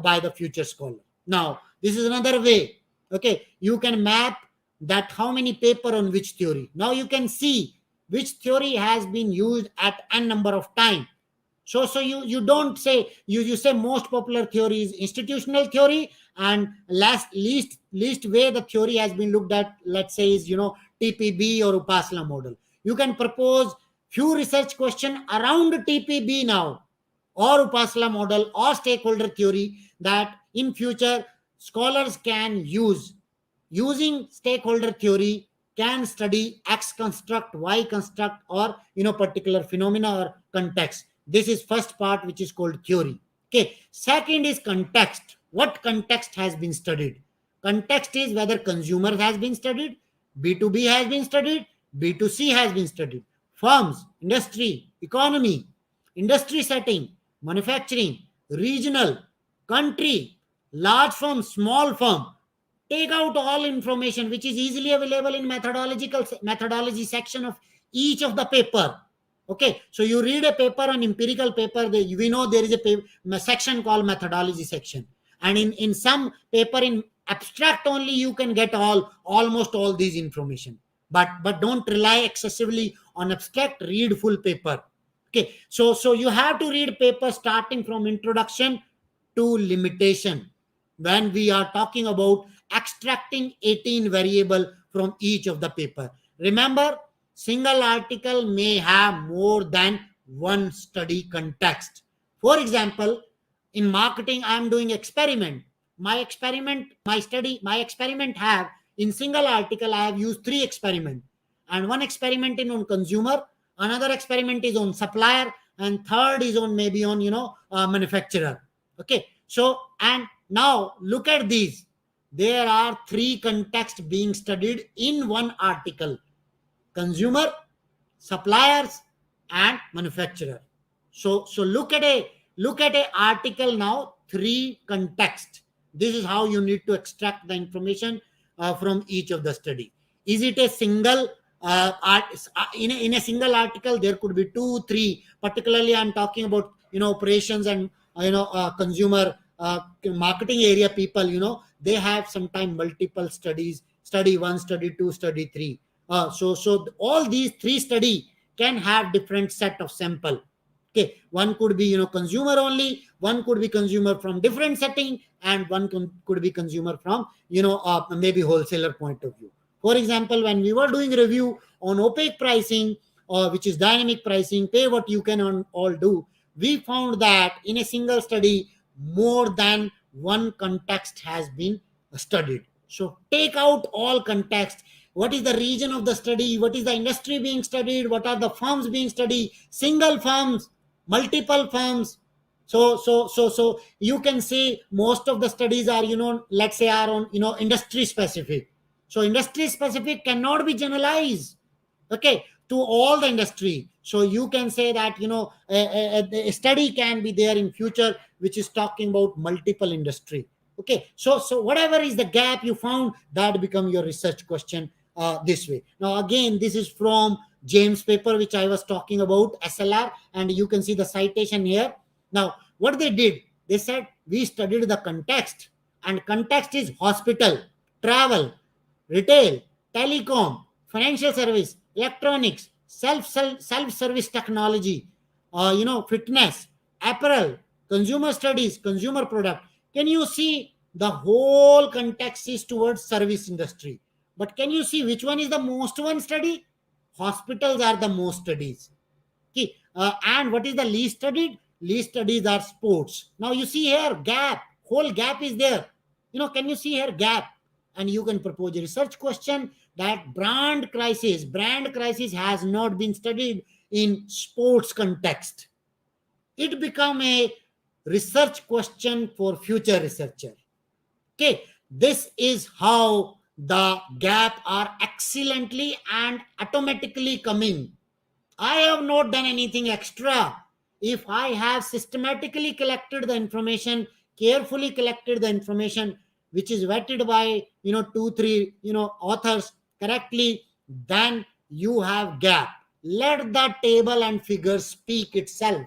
by the future scholar. Now, this is another way. Okay, you can map that how many paper on which theory. Now you can see which theory has been used at n number of time. So you don't say, you say most popular theory is institutional theory, and least way the theory has been looked at, let's say, is TPB or Upasala model. You can propose few research question around TPB now, or Upasala model or stakeholder theory, that in future scholars can use. Using stakeholder theory can study X construct, Y construct, or particular phenomena or context. This is first part, which is called theory. Okay. Second is context. What context has been studied? Context is whether consumer has been studied, B2B has been studied, B2C has been studied, firms, industry, economy, industry setting, manufacturing, regional, country, large firm, small firm. Take out all information which is easily available in methodology section of each of the paper. Okay, so you read a paper, an empirical paper, we know there is a section called methodology section, And in some paper in abstract only you can get almost all these information. But don't rely excessively on abstract, read full paper. Okay, so you have to read paper starting from introduction to limitation when we are talking about extracting 18 variable from each of the paper. Remember, single article may have more than one study context. For example, in marketing I am doing experiment. My experiment have, in single article I have used three experiment, and one experiment is on consumer, another experiment is on supplier, and third is on maybe on manufacturer. Okay, so and now look at these. There are three contexts being studied in one article: consumer, suppliers, and manufacturer. So look at a article now, three context. This is how you need to extract the information from each of the study. Is it a single in a single article there could be two three, particularly I'm talking about operations and consumer marketing area people, they have sometimes multiple studies, study one, study two, study three. So all these three study can have different set of sample. Okay, one could be consumer only, one could be consumer from different setting, and one could be consumer from maybe wholesaler point of view. For example, when we were doing review on opaque pricing, or which is dynamic pricing, pay what you can on all do, we found that in a single study more than one context has been studied. So take out all context. What is the region of the study? What is the industry being studied? What are the firms being studied? Single firms, multiple firms. So you can say most of the studies are let's say are on industry specific. So industry specific cannot be generalized, okay, to all the industry. So you can say that a study can be there in future which is talking about multiple industry. Okay, so whatever is the gap you found, that become your research question this way. Now again, this is from James paper which I was talking about, SLR, and you can see the citation here. Now what they did, they said we studied the context, and context is hospital, travel, retail, telecom, financial service, electronics, self service technology, fitness, apparel, consumer studies, consumer product. Can you see the whole context is towards service industry? But can you see which one is the most one study? Hospitals are the most studies. Okay. And what is the least studied? Least studies are sports. Now you see here gap, whole gap is there. Can you see here gap? And you can propose a research question that brand crisis has not been studied in sports context. It become a research question for future researcher. Okay, this is how the gap are excellently and automatically coming. I have not done anything extra. If I have systematically collected the information, carefully collected the information, which is vetted by two, three authors correctly, then you have gap. Let the table and figures speak itself.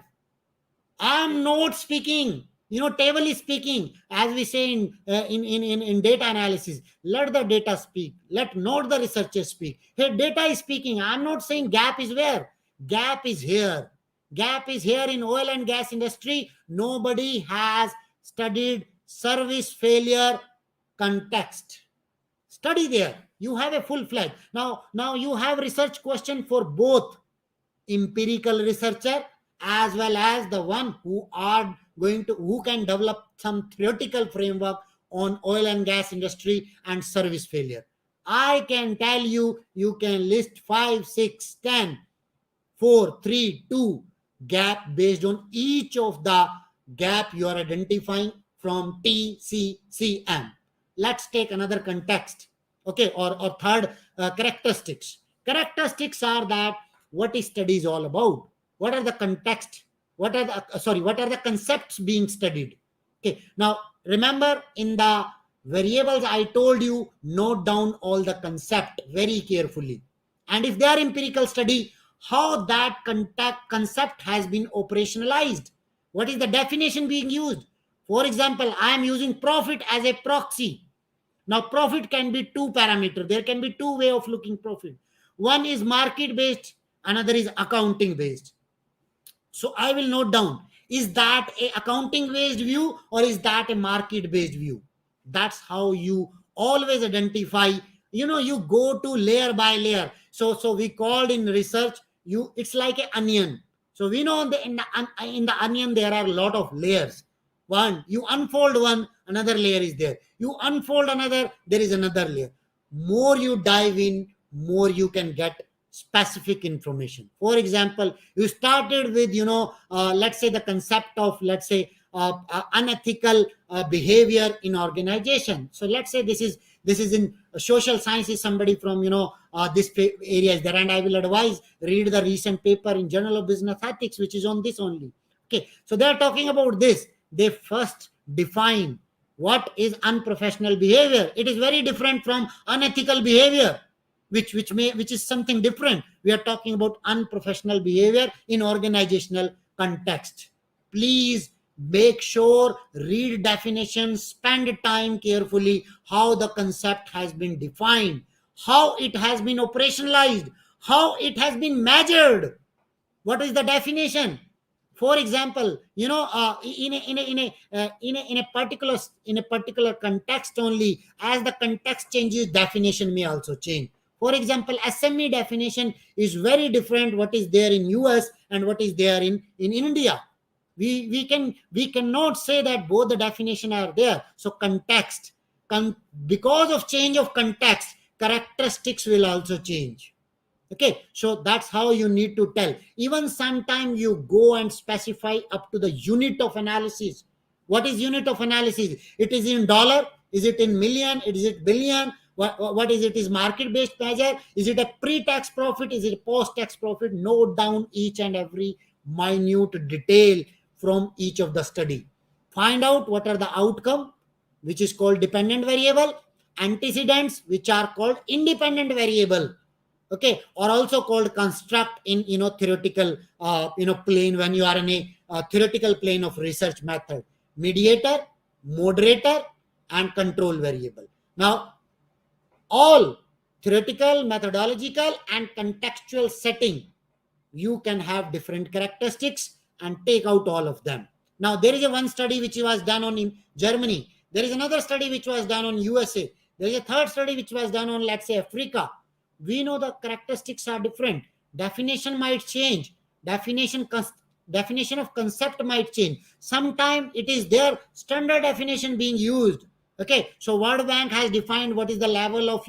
I'm not speaking. Table is speaking, as we say in data analysis. Let the data speak. Let not the researcher speak. Here, data is speaking. I'm not saying gap is where. Gap is here. Gap is here in oil and gas industry. Nobody has studied service failure context. Study there. You have a full fledged. Now you have research question for both empirical researcher as well as the one who can develop some theoretical framework on oil and gas industry and service failure. I can tell you, you can list 5, 6, 10, 4, 3, 2 gap based on each of the gap you are identifying from TCCM. Let's take another context. Okay, or third, characteristics. Characteristics are that what is study is all about. What are the context? What are the concepts being studied? Okay, now remember in the variables I told you, note down all the concept very carefully. And if they are empirical study, how that concept has been operationalized. What is the definition being used? For example, I am using profit as a proxy. Now, profit can be two parameter. There can be two way of looking profit. One is market based, another is accounting based. So I will note down, is that a accounting based view or is that a market based view? That's how you always identify. You go to layer by layer. So we called in research, it's like an onion. So we know in the onion there are a lot of layers. One, you unfold one, another layer is there. You unfold another, there is another layer. More you dive in, more you can get specific information. For example, you started with, let's say the concept of, let's say, unethical behavior in organization. So let's say this is in social sciences. Somebody from, this area is there, and I will advise, read the recent paper in Journal of Business Ethics, which is on this only. Okay, so they are talking about this. They first define what is unprofessional behavior. It is very different from unethical behavior, which is something different. We are talking about unprofessional behavior in organizational context. Please make sure, read definitions, spend time carefully, how the concept has been defined, how it has been operationalized, how it has been measured. What is the definition? For example, in a particular context only, as the context changes, definition may also change. For example, SME definition is very different what is there in US and what is there in India. We cannot say that both the definition are there. So context, because of change of context, characteristics will also change. Okay, so that's how you need to tell. Even sometimes you go and specify up to the unit of analysis. What is unit of analysis? It is in dollar, is it in million, is it billion, what is it? Is market based measure, is it a pre-tax profit, is it a post-tax profit? Note down each and every minute detail from each of the study. Find out what are the outcome, which is called dependent variable, antecedents, which are called independent variable. Okay, or also called construct in, theoretical, plane, when you are in a theoretical plane of research method. Mediator, moderator, and control variable. Now, all theoretical, methodological, and contextual setting, you can have different characteristics and take out all of them. Now, there is a one study which was done on in Germany. There is another study which was done on USA. There is a third study which was done on, let's say, Africa. We know the characteristics are different. Definition might change. Definition of concept might change. Sometimes it is their standard definition being used. Okay, so World Bank has defined what is the level of,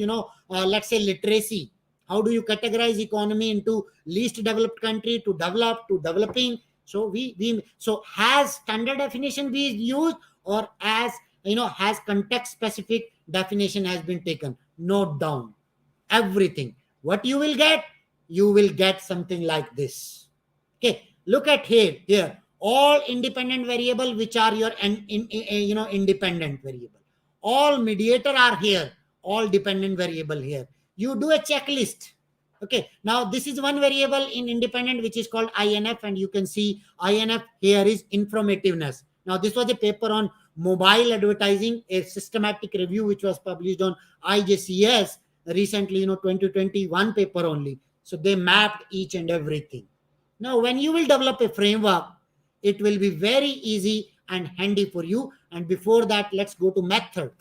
let's say, literacy. How do you categorize economy into least developed country to developed to developing? So so has standard definition been used, or as has context specific definition has been taken? Note down everything. What you will get? You will get something like this. Okay, look at here all independent variable, which are your independent variable. All mediator are here, all dependent variable here. You do a checklist. Okay, now this is one variable in independent which is called INF, and you can see INF here is informativeness. Now, this was a paper on mobile advertising, a systematic review which was published on IJCS recently, 2021 paper only. So they mapped each and everything. Now, when you will develop a framework, it will be very easy and handy for you. And before that, let's go to method.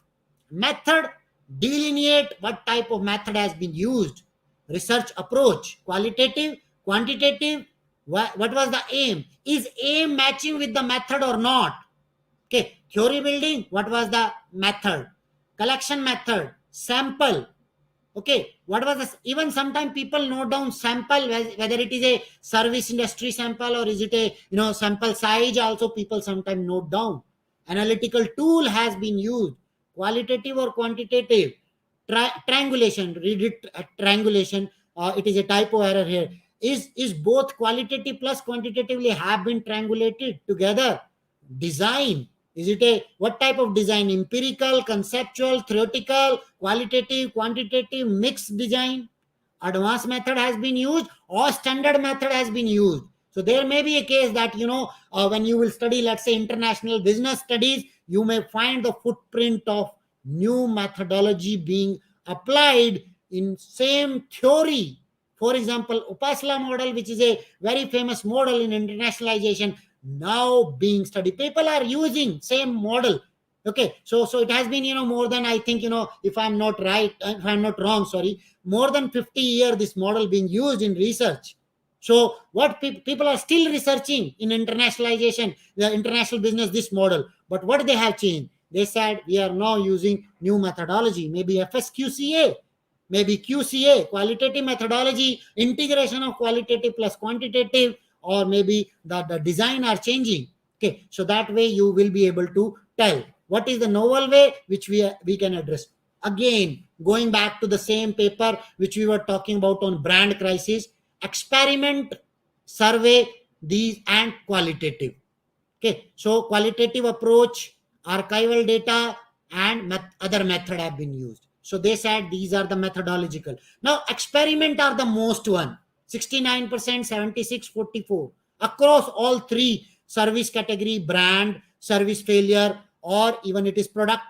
Method, delineate what type of method has been used. Research approach, qualitative, quantitative. What was the aim? Is aim matching with the method or not? Okay, theory building, what was the method? Collection method, sample. Okay, what was this? Even sometimes people note down sample, whether it is a service industry sample or is it a sample size. Also, people sometimes note down. Analytical tool has been used, qualitative or quantitative. Triangulation, read it. Triangulation. It is a typo error here. Is both qualitative plus quantitatively have been triangulated together? Design, is it a what type of design? Empirical, conceptual, theoretical, qualitative, quantitative, mixed design? Advanced method has been used or standard method has been used? So there may be a case that, when you will study, let's say, international business studies, you may find the footprint of new methodology being applied in same theory. For example, Upasla model, which is a very famous model in internationalization, now being studied. People are using same model. Okay, so it has been, more than, I think, if I'm not right, if I'm not wrong, sorry, more than 50 years this model being used in research. So what people are still researching in internationalization, the international business, this model. But what they have changed? They said we are now using new methodology, maybe FSQCA, maybe QCA, qualitative methodology, integration of qualitative plus quantitative, or maybe the design are changing. Okay, so that way you will be able to tell what is the novel way which we can address. Again, going back to the same paper which we were talking about on brand crisis, experiment, survey, these, and qualitative. Okay, so qualitative approach, archival data, and other method have been used. So they said these are the methodological. Now experiment are the most one, 69%, 76, 44 across all three service category: brand, service failure, or even it is product,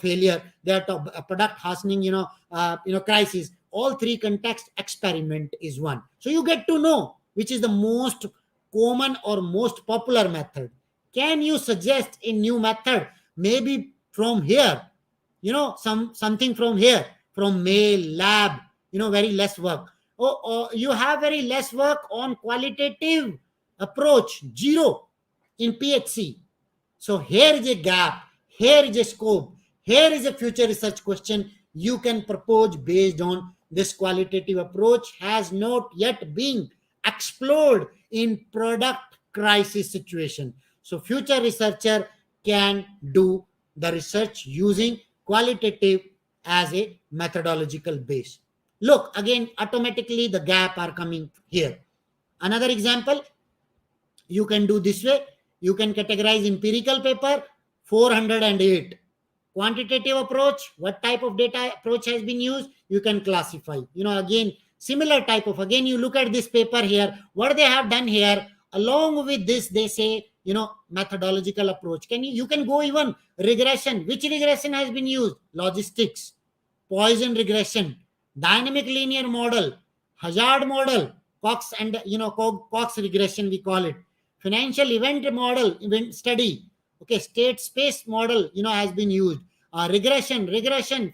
failure. They are product hastening, crisis. All three context, experiment is one. So you get to know which is the most common or most popular method. Can you suggest a new method, maybe from here, something from here, from mail, lab, very less work. Or you have very less work on qualitative approach, zero in PHC. So here is a gap, here is a scope, here is a future research question you can propose based on this qualitative approach has not yet been explored in product crisis situation. So future researcher can do the research using qualitative as a methodological base. Look, again, automatically the gap are coming here. Another example, you can do this way. You can categorize empirical paper 408. Quantitative approach, what type of data approach has been used, you can classify. Again, similar type of, again, you look at this paper here, what they have done here. Along with this, they say, methodological approach. You can go even regression. Which regression has been used? Logistics, Poisson regression, dynamic linear model, hazard model, Cox and Cox regression we call it, financial event model, event study. Okay, state space model has been used. Regression,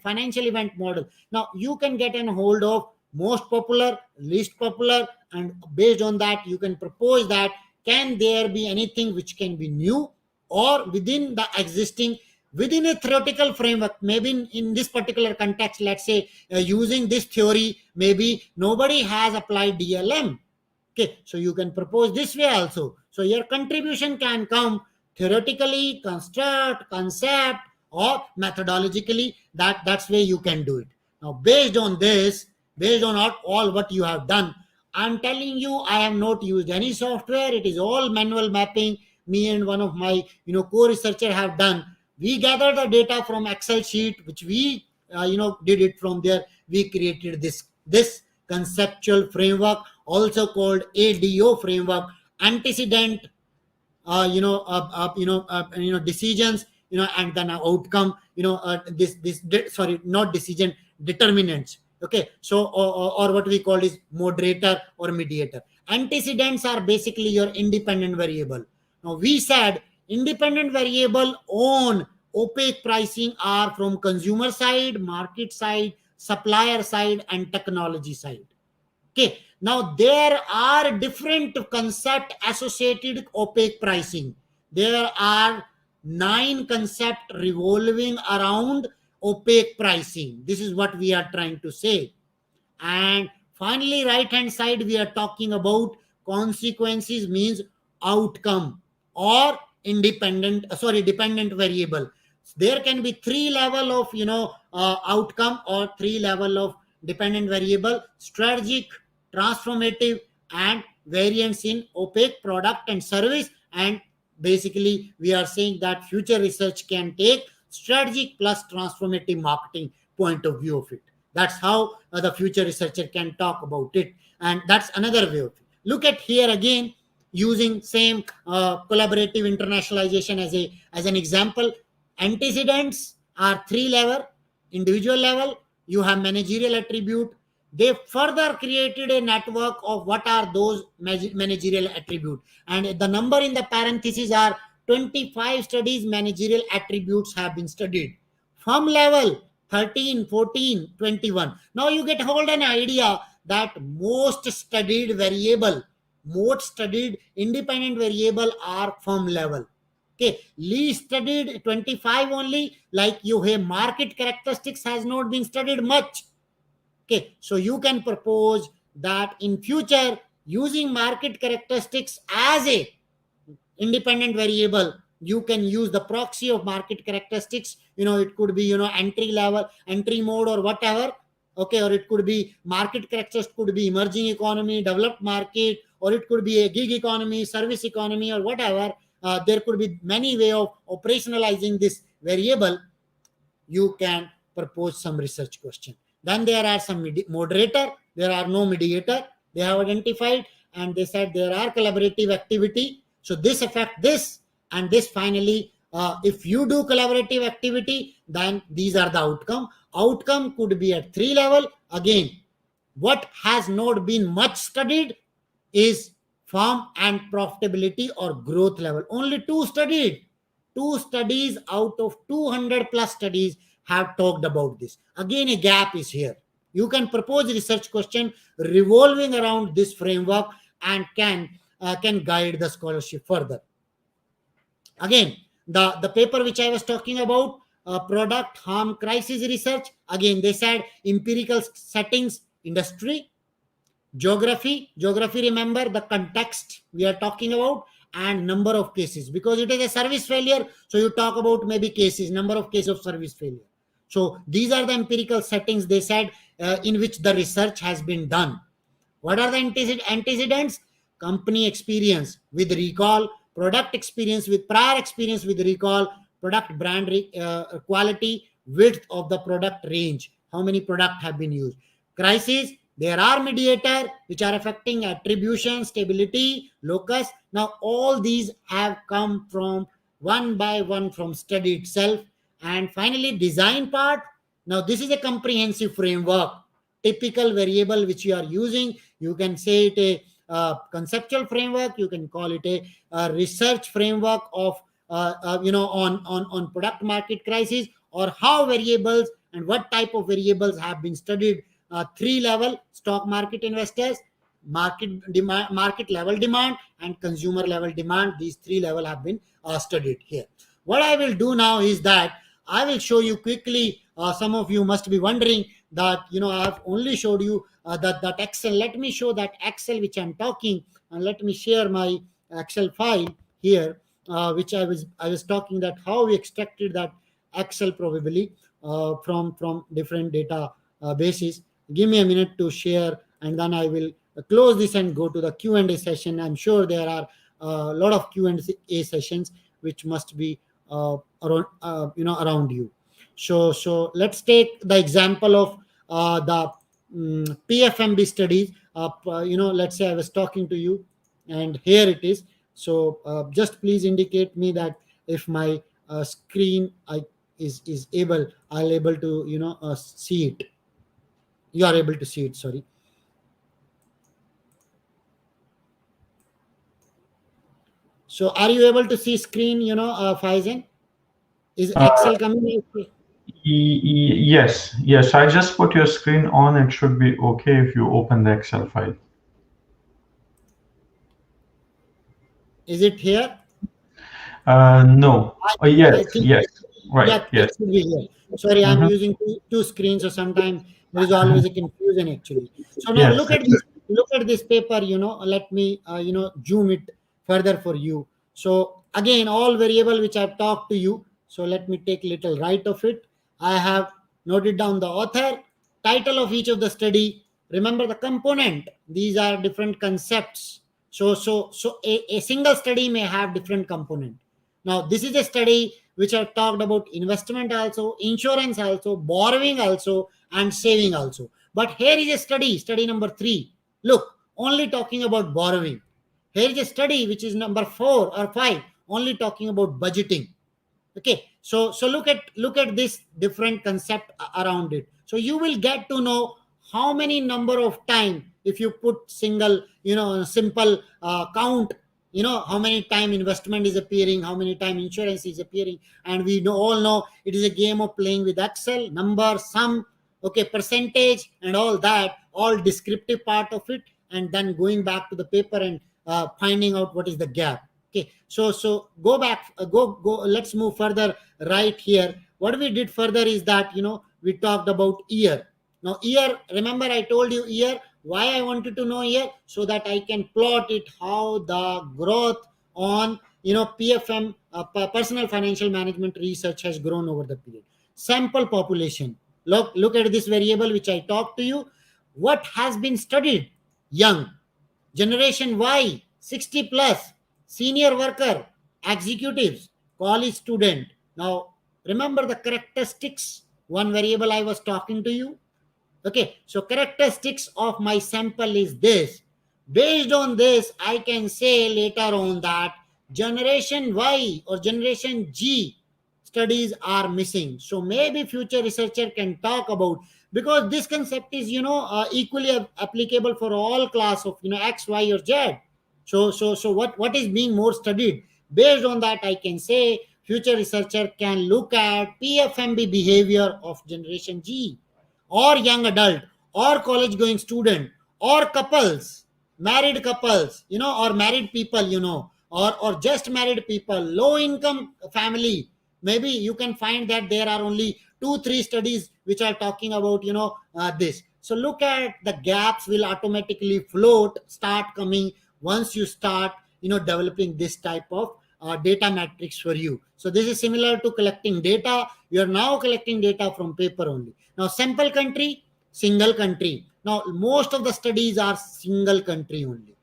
financial event model. Now you can get a hold of most popular, least popular, and based on that you can propose that can there be anything which can be new, or within the existing, within a theoretical framework, maybe in this particular context, let's say, using this theory, maybe nobody has applied DLM. Okay, so you can propose this way also. So your contribution can come theoretically, construct, concept, or methodologically. That's way you can do it. Now, based on this, based on all what you have done, I'm telling you, I have not used any software. It is all manual mapping. Me and one of my co-researcher have done. We gathered the data from Excel sheet, which we did it from there. We created this conceptual framework, also called ADO framework, antecedent, decisions, and then outcome, sorry, not decision, determinants. Okay, so or what we call is moderator or mediator. Antecedents are basically your independent variable. Now we said independent variable on opaque pricing are from consumer side, market side, supplier side, and technology side. Okay, now there are different concept associated with opaque pricing. There are 9 concepts revolving around opaque pricing. This is what we are trying to say. And finally, right hand side, we are talking about consequences, means outcome, or dependent variable. There can be 3 level of outcome, or 3 level of dependent variable: strategic, transformative, and variance in opaque product and service. And basically we are saying that future research can take strategic plus transformative marketing point of view of it. That's how the future researcher can talk about it. And that's another way of it. Look at here again. using same collaborative internationalization as an example. Antecedents are three level: individual level, you have managerial attribute. They further created a network of what are those managerial attribute, and the number in the parentheses are 25 studies managerial attributes have been studied. Firm level 13, 14, 21. Now you get hold an idea that most studied variable, most studied independent variable are firm level. Okay, least studied 25 only, like you have market characteristics has not been studied much. Okay, so you can propose that in future using market characteristics as a independent variable, you can use the proxy of market characteristics. It could be entry level, entry mode, or whatever. Okay, or it could be market characteristics, could be emerging economy, developed market, or it could be a gig economy, service economy, or whatever. There could be many way of operationalizing this variable. You can propose some research question. Then there are some moderator, there are no mediator, they have identified, and they said there are collaborative activity, so this affect this, and this finally, if you do collaborative activity, then these are the outcome could be at three level. Again, what has not been much studied is farm and profitability or growth level. Only two studied. Two studies out of 200 plus studies have talked about this. Again, a gap is here. You can propose research question revolving around this framework and can guide the scholarship further. Again, the paper which I was talking about, product harm crisis research. Again, they said empirical settings, industry, geography, remember the context we are talking about, and number of cases, because it is a service failure, so you talk about maybe cases, number of cases of service failure. So these are the empirical settings, they said, in which the research has been done. What are the antecedents? Company experience with recall, product experience with prior experience with recall, product brand quality, width of the product range, how many products have been used. Crisis, there are mediator which are affecting attribution, stability, locus. Now all these have come from one by one from study itself. And finally, design part. Now this is a comprehensive framework. Typical variable which you are using, you can say it a conceptual framework, you can call it a research framework of on product market crisis, or how variables and what type of variables have been studied. Three level: stock market investors, market level demand, and consumer level demand. These three level have been studied here. What I will do now is that I will show you quickly. Some of you must be wondering that I have only showed you that Excel. Let me show that Excel which I'm talking, and let me share my Excel file here, which I was talking that how we extracted that Excel probably from different data bases. Give me a minute to share, and then I will close this and go to the Q&A session. I'm sure there are a lot of Q&A sessions which must be around you. So let's take the example of the PFMB studies. Let's say I was talking to you, and here it is. So just please indicate me that if my screen is able, I'll able to see it. You are able to see it. Sorry. So are you able to see screen? Faizan, is Uh, Excel coming? yes. I just put your screen on. It should be okay if you open the Excel file. Is it here? No. Oh, I yes, think, yes. Right, yeah, it yes. should be here. Sorry, I'm Mm-hmm. using two screens, so sometimes there is always a confusion actually. So now Yes, look at this. Look at this paper. Let me zoom it further for you. So again, all variable which I've talked to you. So let me take little right of it. I have noted down the author, title of each of the study. Remember the component. These are different concepts. So a single study may have different component. Now, this is a study which I talked about investment also, insurance also, borrowing also, and saving also. But here is a study number 3. Look, only talking about borrowing. Here is a study which is number 4 or 5, only talking about budgeting. Okay, so look at this different concept around it. So you will get to know how many number of time, if you put single, simple count, how many time investment is appearing, how many time insurance is appearing. And we all know it is a game of playing with excel, number, sum, okay, percentage and all that, all descriptive part of it, and then going back to the paper and finding out what is the gap. Okay, so go back, go, let's move further. Right here, what we did further is that, we talked about year. Now year, remember I told you year, why I wanted to know year, so that I can plot it, how the growth on, PFM, personal financial management research, has grown over the period. Sample population, look at this variable which I talked to you. What has been studied? Young, generation Y, 60 plus, senior worker, executives, college student. Now, remember the characteristics, one variable I was talking to you. Okay, so characteristics of my sample is this. Based on this, I can say later on that generation Y or generation G studies are missing. So maybe future researcher can talk about, because this concept is, equally applicable for all class of, X, Y or Z. So what is being more studied? Based on that, I can say future researcher can look at PFMB behavior of generation G, or young adult, or college going student, or couples, married couples, or married people, or just married people, low income family. Maybe you can find that there are only 2 3 studies which are talking about, this. So look at the gaps will automatically float, start coming once you start, developing this type of data matrix for you. So this is similar to collecting data. You are now collecting data from paper only. Now sample country, single country. Now most of the studies are single country only.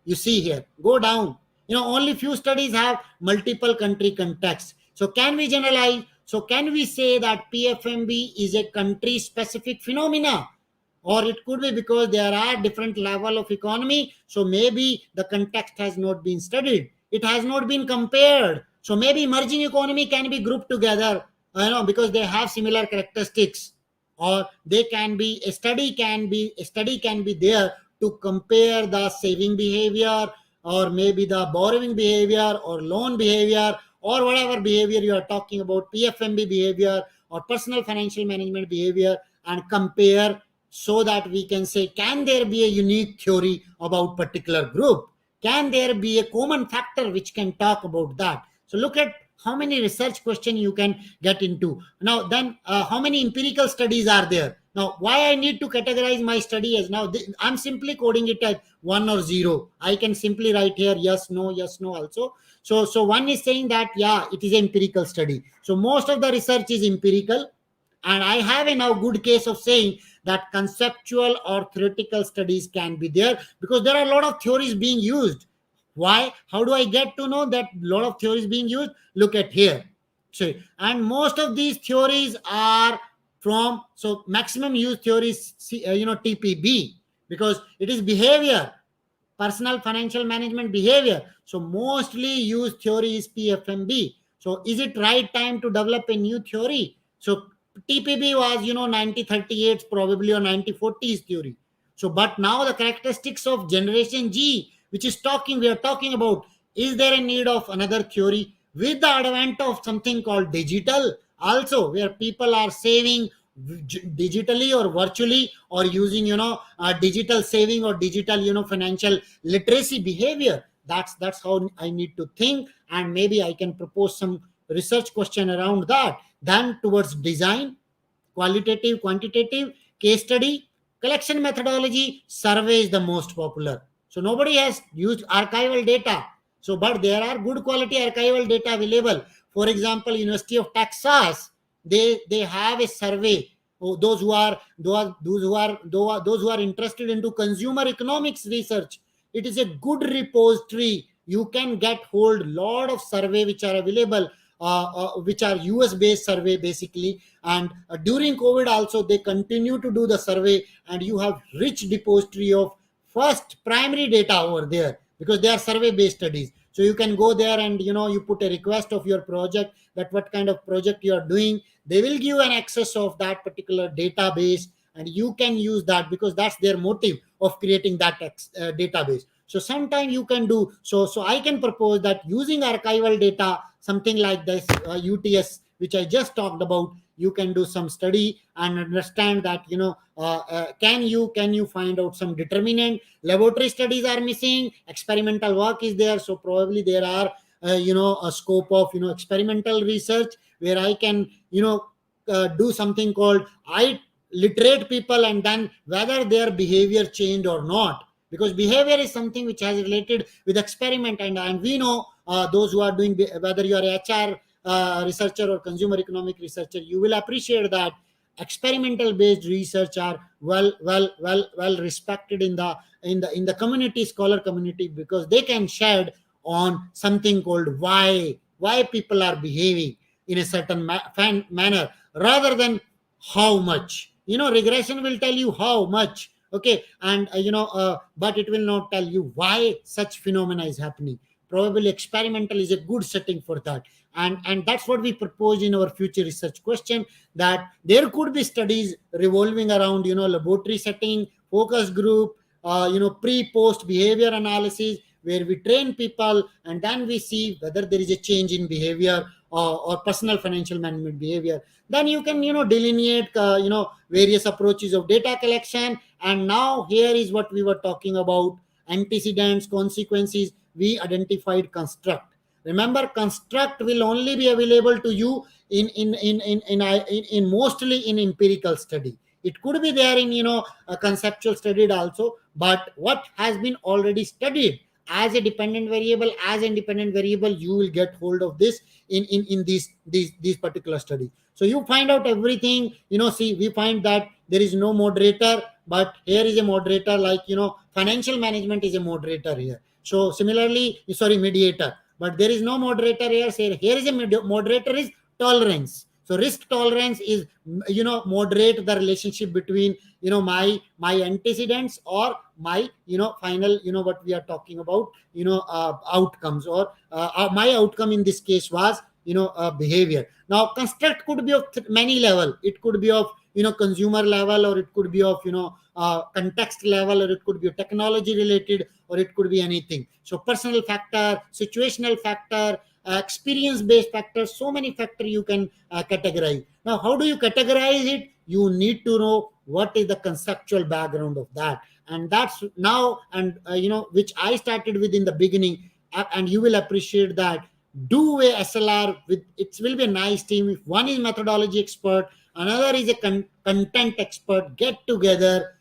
You see here, go down, only few studies have multiple country context. So can we generalize? So can we say that PFMB is a country specific phenomena? Or it could be because there are different level of economy, so maybe the context has not been studied, it has not been compared. So maybe emerging economy can be grouped together, because they have similar characteristics. Or they can be, a study can be there to compare the saving behavior, or maybe the borrowing behavior, or loan behavior, or whatever behavior you are talking about, PFMB behavior or personal financial management behavior, and compare, so that we can say, can there be a unique theory about particular group? Can there be a common factor which can talk about that? So look at how many research question you can get into. Now then, how many empirical studies are there? Now why I need to categorize my study as, now I'm simply coding it as 1 or 0. I can simply write here yes no also. So one is saying that, yeah, it is an empirical study. So most of the research is empirical, and I have a now good case of saying that conceptual or theoretical studies can be there, because there are a lot of theories being used. Why? How do I get to know that a lot of theories being used? Look at here. So, and most of these theories are from, so maximum use theories, TPB, because it is behavior, personal financial management behavior. So mostly used theory is PFMB. So is it right time to develop a new theory? So TPB was, 1938 probably, or 1940s theory. So but now the characteristics of generation G, which is talking, we are talking about, is there a need of another theory with the advent of something called digital also, where people are saving digitally or virtually, or using, digital saving or digital, financial literacy behavior. That's how I need to think, and maybe I can propose some research question around that. Then towards design, qualitative, quantitative, case study, collection methodology, survey is the most popular. So nobody has used archival data. So, but there are good quality archival data available. For example, University of Texas, they have a survey. Oh, those who are interested into consumer economics research, it is a good repository. You can get hold lot of survey which are available, which are US based survey basically. And during COVID also they continue to do the survey, and you have rich depository of first primary data over there. because they are survey based studies. So you can go there and you put a request of your project, that what kind of project you are doing. They will give an access of that particular database, and you can use that, because that's their motive of creating that database. So sometime you can do so I can propose that using archival data, something like this UTS which I just talked about, you can do some study and understand that can you find out some determinant. Laboratory studies are missing, experimental work is there, so probably there are a scope of experimental research, where I can do something called I literate people, and then whether their behavior changed or not, because behavior is something which has related with experiment, and we know those who are doing, whether you are a HR researcher or consumer economic researcher, you will appreciate that experimental based research are well respected in the community, scholar community, because they can shed on something called why people are behaving in a certain manner, rather than how much. Regression will tell you how much, okay, and but it will not tell you why such phenomena is happening. Probably experimental is a good setting for that, and that's what we propose in our future research question, that there could be studies revolving around laboratory setting, focus group, pre post behavior analysis, where we train people and then we see whether there is a change in behavior or personal financial management behavior. Then you can delineate various approaches of data collection. And now here is what we were talking about: antecedents, consequences. We identified construct. Remember, construct will only be available to you in mostly in empirical study. It could be there in a conceptual study also, but what has been already studied as a dependent variable, as independent variable, you will get hold of this in these particular studies. So you find out everything. See, we find that there is no moderator, but here is a moderator, like financial management is a moderator here. So similarly, sorry, mediator, but there is no moderator here. Say here is a moderator is tolerance. So risk tolerance is moderate the relationship between my antecedents or my final what we are talking about outcomes, or my outcome in this case was behavior. Now construct could be of many level. It could be of consumer level, or it could be of context level, or it could be technology related, or it could be anything. So personal factor, situational factor, experience based factors, so many factor you can categorize. Now how do you categorize it? You need to know what is the conceptual background of that, and that's now, and which I started with in the beginning, and you will appreciate that. Do a SLR with it. Will be a nice team. If one is methodology expert, another is a content expert, get together,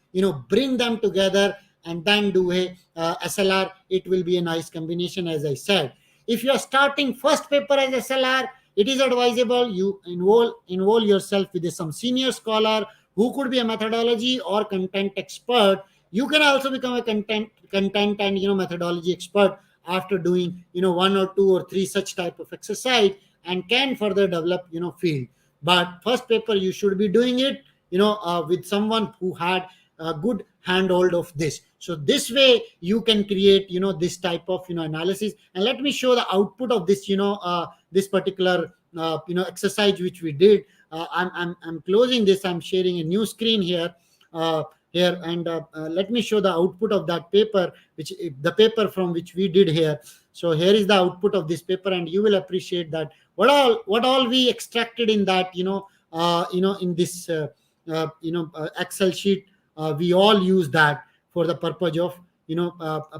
bring them together, and then do a SLR. It will be a nice combination, as I said. If you are starting first paper as SLR, it is advisable you involve yourself with some senior scholar who could be a methodology or content expert. You can also become a content and methodology expert after doing one or two or three such type of exercise, and can further develop field. But first paper you should be doing it with someone who had a good handhold of this. So this way you can create this type of analysis. And let me show the output of this this particular exercise which we did. I'm closing this. I'm sharing a new screen here and let me show the output of that paper, which the paper from which we did here. So here is the output of this paper, and you will appreciate that what all we extracted in that in this Excel sheet. We all use that for the purpose of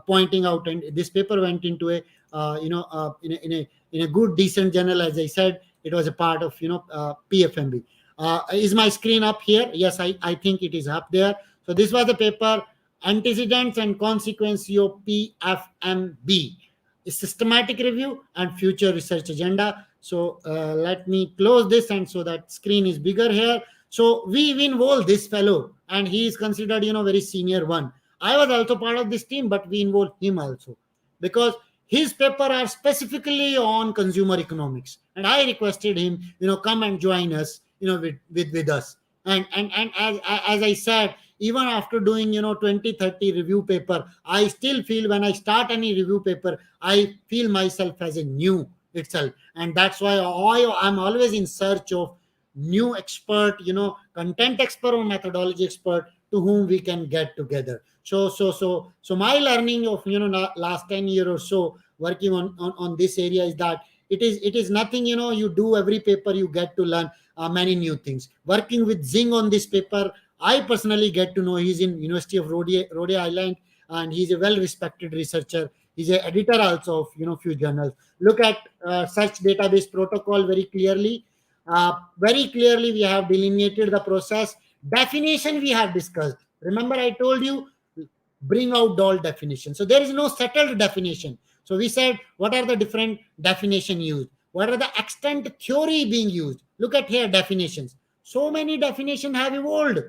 pointing out, and this paper went into a in a good decent journal. As I said, it was a part of PFMB. Is my screen up here? Yes, I think it is up there. So this was the paper, Antecedents and Consequences of PFMB, a systematic review and future research agenda. So let me close this, and so that screen is bigger here. So we involved this fellow, and he is considered very senior one. I was also part of this team, but we involved him also, because his paper are specifically on consumer economics, and I requested him come and join us with us. And as I said, even after doing 20 30 review paper, I still feel when I start any review paper, I feel myself as a new itself. And that's why I'm always in search of new expert, content expert or methodology expert, to whom we can get together. So my learning of last 10 year or so working on this area is that it is nothing. You do every paper, you get to learn many new things. Working with Zing on this paper, I personally get to know he's in University of Rhode Island, and he's a well-respected researcher. He's an editor also of few journals. Look at search database protocol very clearly. Very clearly, we have delineated the process. Definition we have discussed. Remember, I told you bring out all definition. So there is no settled definition. So we said, what are the different definition used? What are the extent theory being used? Look at here definitions. So many definition have evolved.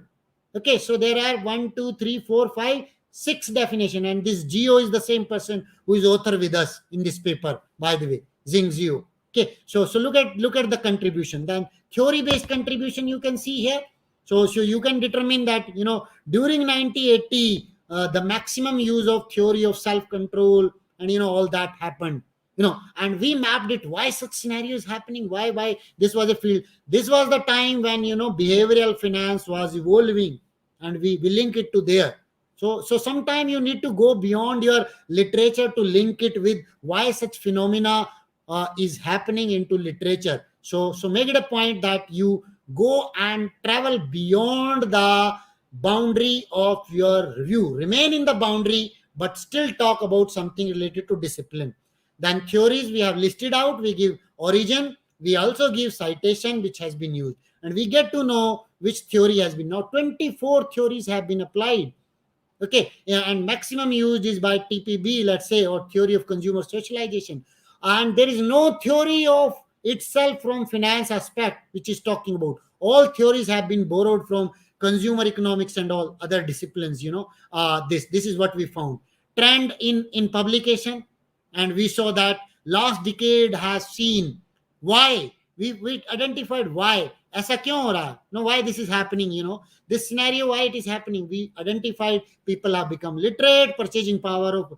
Okay, so there are 1, 2, 3, 4, 5, 6 definition, and this Geo is the same person who is author with us in this paper, by the way, Zing Geo. Okay, so look at the contribution. Then theory based contribution you can see here. So you can determine that during 1980 the maximum use of theory of self control and all that happened. And we mapped it, why such scenarios happening, why this was a field. This was the time when behavioral finance was evolving, and we link it to there. So sometime you need to go beyond your literature to link it with why such phenomena is happening into literature. So make it a point that you go and travel beyond the boundary of your review. Remain in the boundary, but still talk about something related to discipline. Then theories we have listed out. We give origin. We also give citation which has been used, and we get to know which theory has been. Now 24 theories have been applied. Okay, yeah, and maximum used is by TPB, let's say, or theory of consumer socialization. And there is no theory of itself from finance aspect which is talking about. All theories have been borrowed from consumer economics and all other disciplines. This is what we found. Trend in publication, and we saw that last decade has seen why. We identified why. ऐसा क्यों हो रहा है? No, why this is happening? This scenario, why it is happening. We identified people have become literate, purchasing power of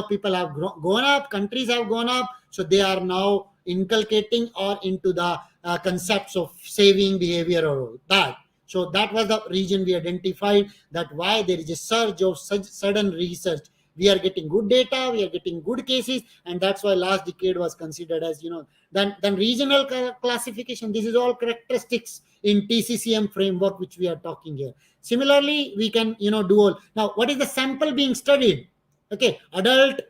people have gone up, countries have gone up, so they are now inculcating or into the concepts of saving behavior or that. So that was the region we identified, that why there is a surge of such sudden research. We are getting good data, we are getting good cases, and that's why last decade was considered as then regional classification. This is all characteristics in TCCM framework which we are talking here. Similarly, we can do all. Now, what is the sample being studied? Okay, adult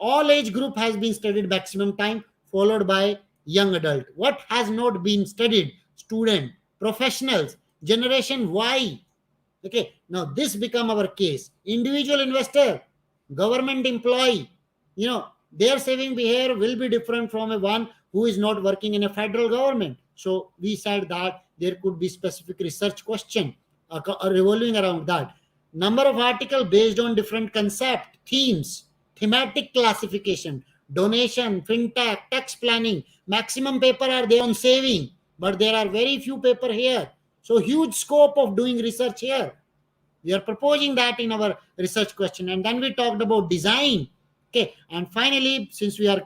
all age group has been studied maximum time, followed by young adult. What has not been studied? Student, professionals, generation Y. Okay, now this become our case. Individual investor, government employee, their saving behavior will be different from a one who is not working in a federal government. So we said that there could be specific research question revolving around that. Number of articles based on different concept, themes, thematic classification, donation, fintech, tax planning. Maximum paper are there on saving, but there are very few paper here. So huge scope of doing research here. We are proposing that in our research question. And then we talked about design. Okay, and finally, since we are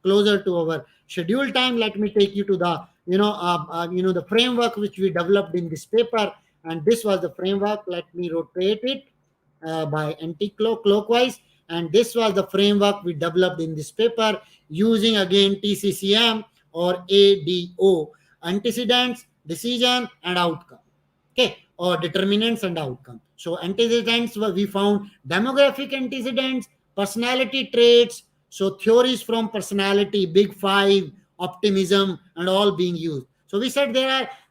closer to our scheduled time, let me take you to the the framework which we developed in this paper. And this was the framework. Let me rotate it by anti-clockwise. And this was the framework we developed in this paper using again TCCM or ADO: antecedents, decision, and outcome. Okay, or determinants and outcome. So antecedents, we found demographic antecedents, personality traits. So theories from personality, big five, optimism, and all being used. So we said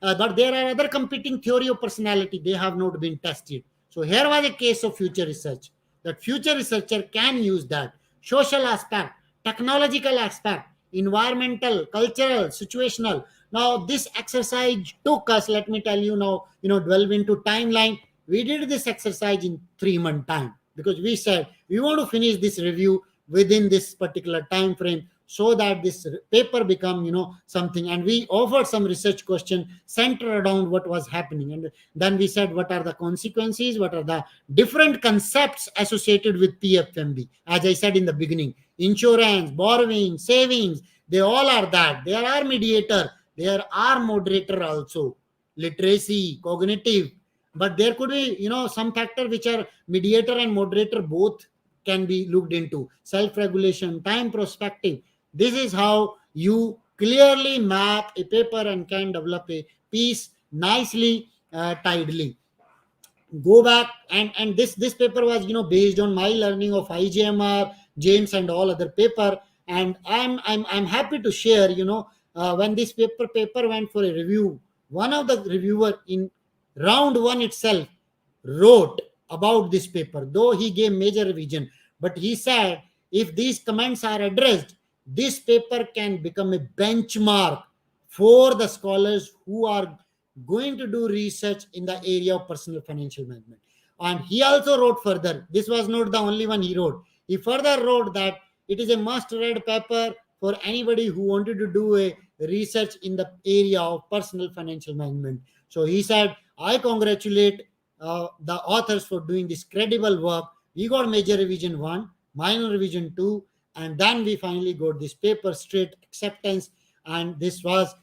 but there are other competing theory of personality. They have not been tested. So here was a case of future research, that future researcher can use that. Social aspect, technological aspect, environmental, cultural, situational. Now this exercise took us, let me tell you now, delve into timeline. We did this exercise in 3 month time, because we said we want to finish this review within this particular time frame. so that this paper become, something. And we offered some research question centered around what was happening. And then we said, what are the consequences, what are the different concepts associated with PFMB. As I said in the beginning, insurance, borrowing, savings, they all are that. There are mediator, there are moderator also, literacy, cognitive. But there could be, some factor which are mediator and moderator both can be looked into. Self regulation, time perspective. This is how you clearly map a paper and can develop a piece nicely, tidily. Go back, and this paper was, based on my learning of IJMR, James, and all other paper. And I'm happy to share, when this paper went for a review, one of the reviewer in round one itself wrote about this paper, though he gave major revision. But he said, if these comments are addressed, this paper can become a benchmark for the scholars who are going to do research in the area of personal financial management. And he also wrote further, this was not the only one he wrote. He further wrote that it is a must read paper for anybody who wanted to do a research in the area of personal financial management. So he said, I congratulate the authors for doing this credible work. We got major revision 1, minor revision 2, and then we finally got this paper straight acceptance. And this was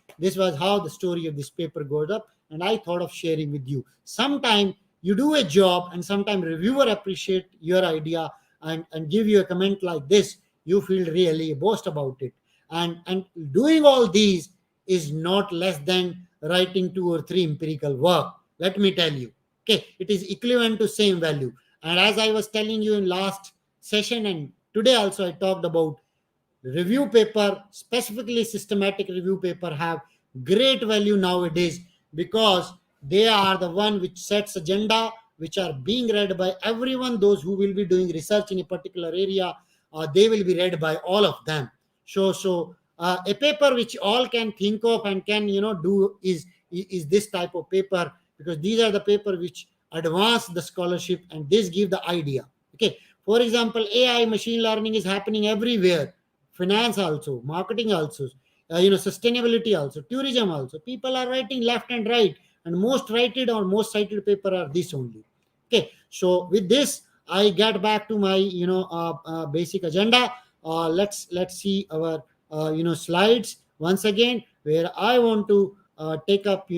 how the story of this paper goes up. And I thought of sharing with you. Sometime you do a job and sometime reviewer appreciate your idea and give you a comment like this, you feel really boast about it. And doing all these is not less than writing 2 or 3 empirical work. Let me tell you. Okay, it is equivalent to same value. And as I was telling you in last session and today also, I talked about review paper, specifically systematic review paper, have great value nowadays because they are the one which sets agenda, which are being read by everyone. Those who will be doing research in a particular area, they will be read by all of them. So a paper which all can think of and can do is this type of paper, because these are the paper which advance the scholarship and this give the idea. Okay, for example, AI, machine learning is happening everywhere. Finance also, marketing also, sustainability also, tourism also. People are writing left and right, and most rated or most cited paper are this only. Okay, so with this, I get back to my basic agenda. Let's see our slides once again, where I want to take up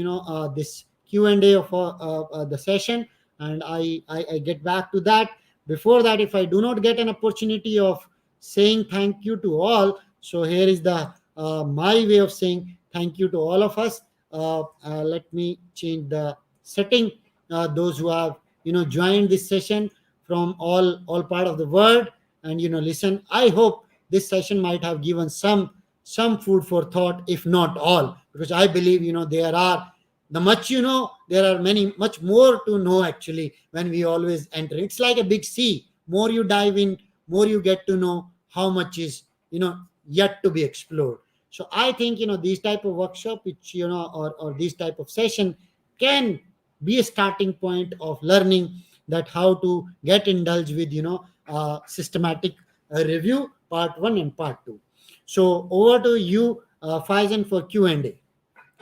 this Q&A of the session, and I get back to that. Before that, if I do not get an opportunity of saying thank you to all, so here is the my way of saying thank you to all of us. Let me change the setting. Those who have joined this session from all part of the world and listen, I hope this session might have given some food for thought, if not all, because I believe there are the much there are many much more to know actually when we always enter. It's like a big sea. More you dive in, more you get to know how much is yet to be explored. So I think these type of workshop, which or these type of session can be a starting point of learning that how to get indulged with systematic review part 1 and part 2. So over to you, Faizan, for Q&A.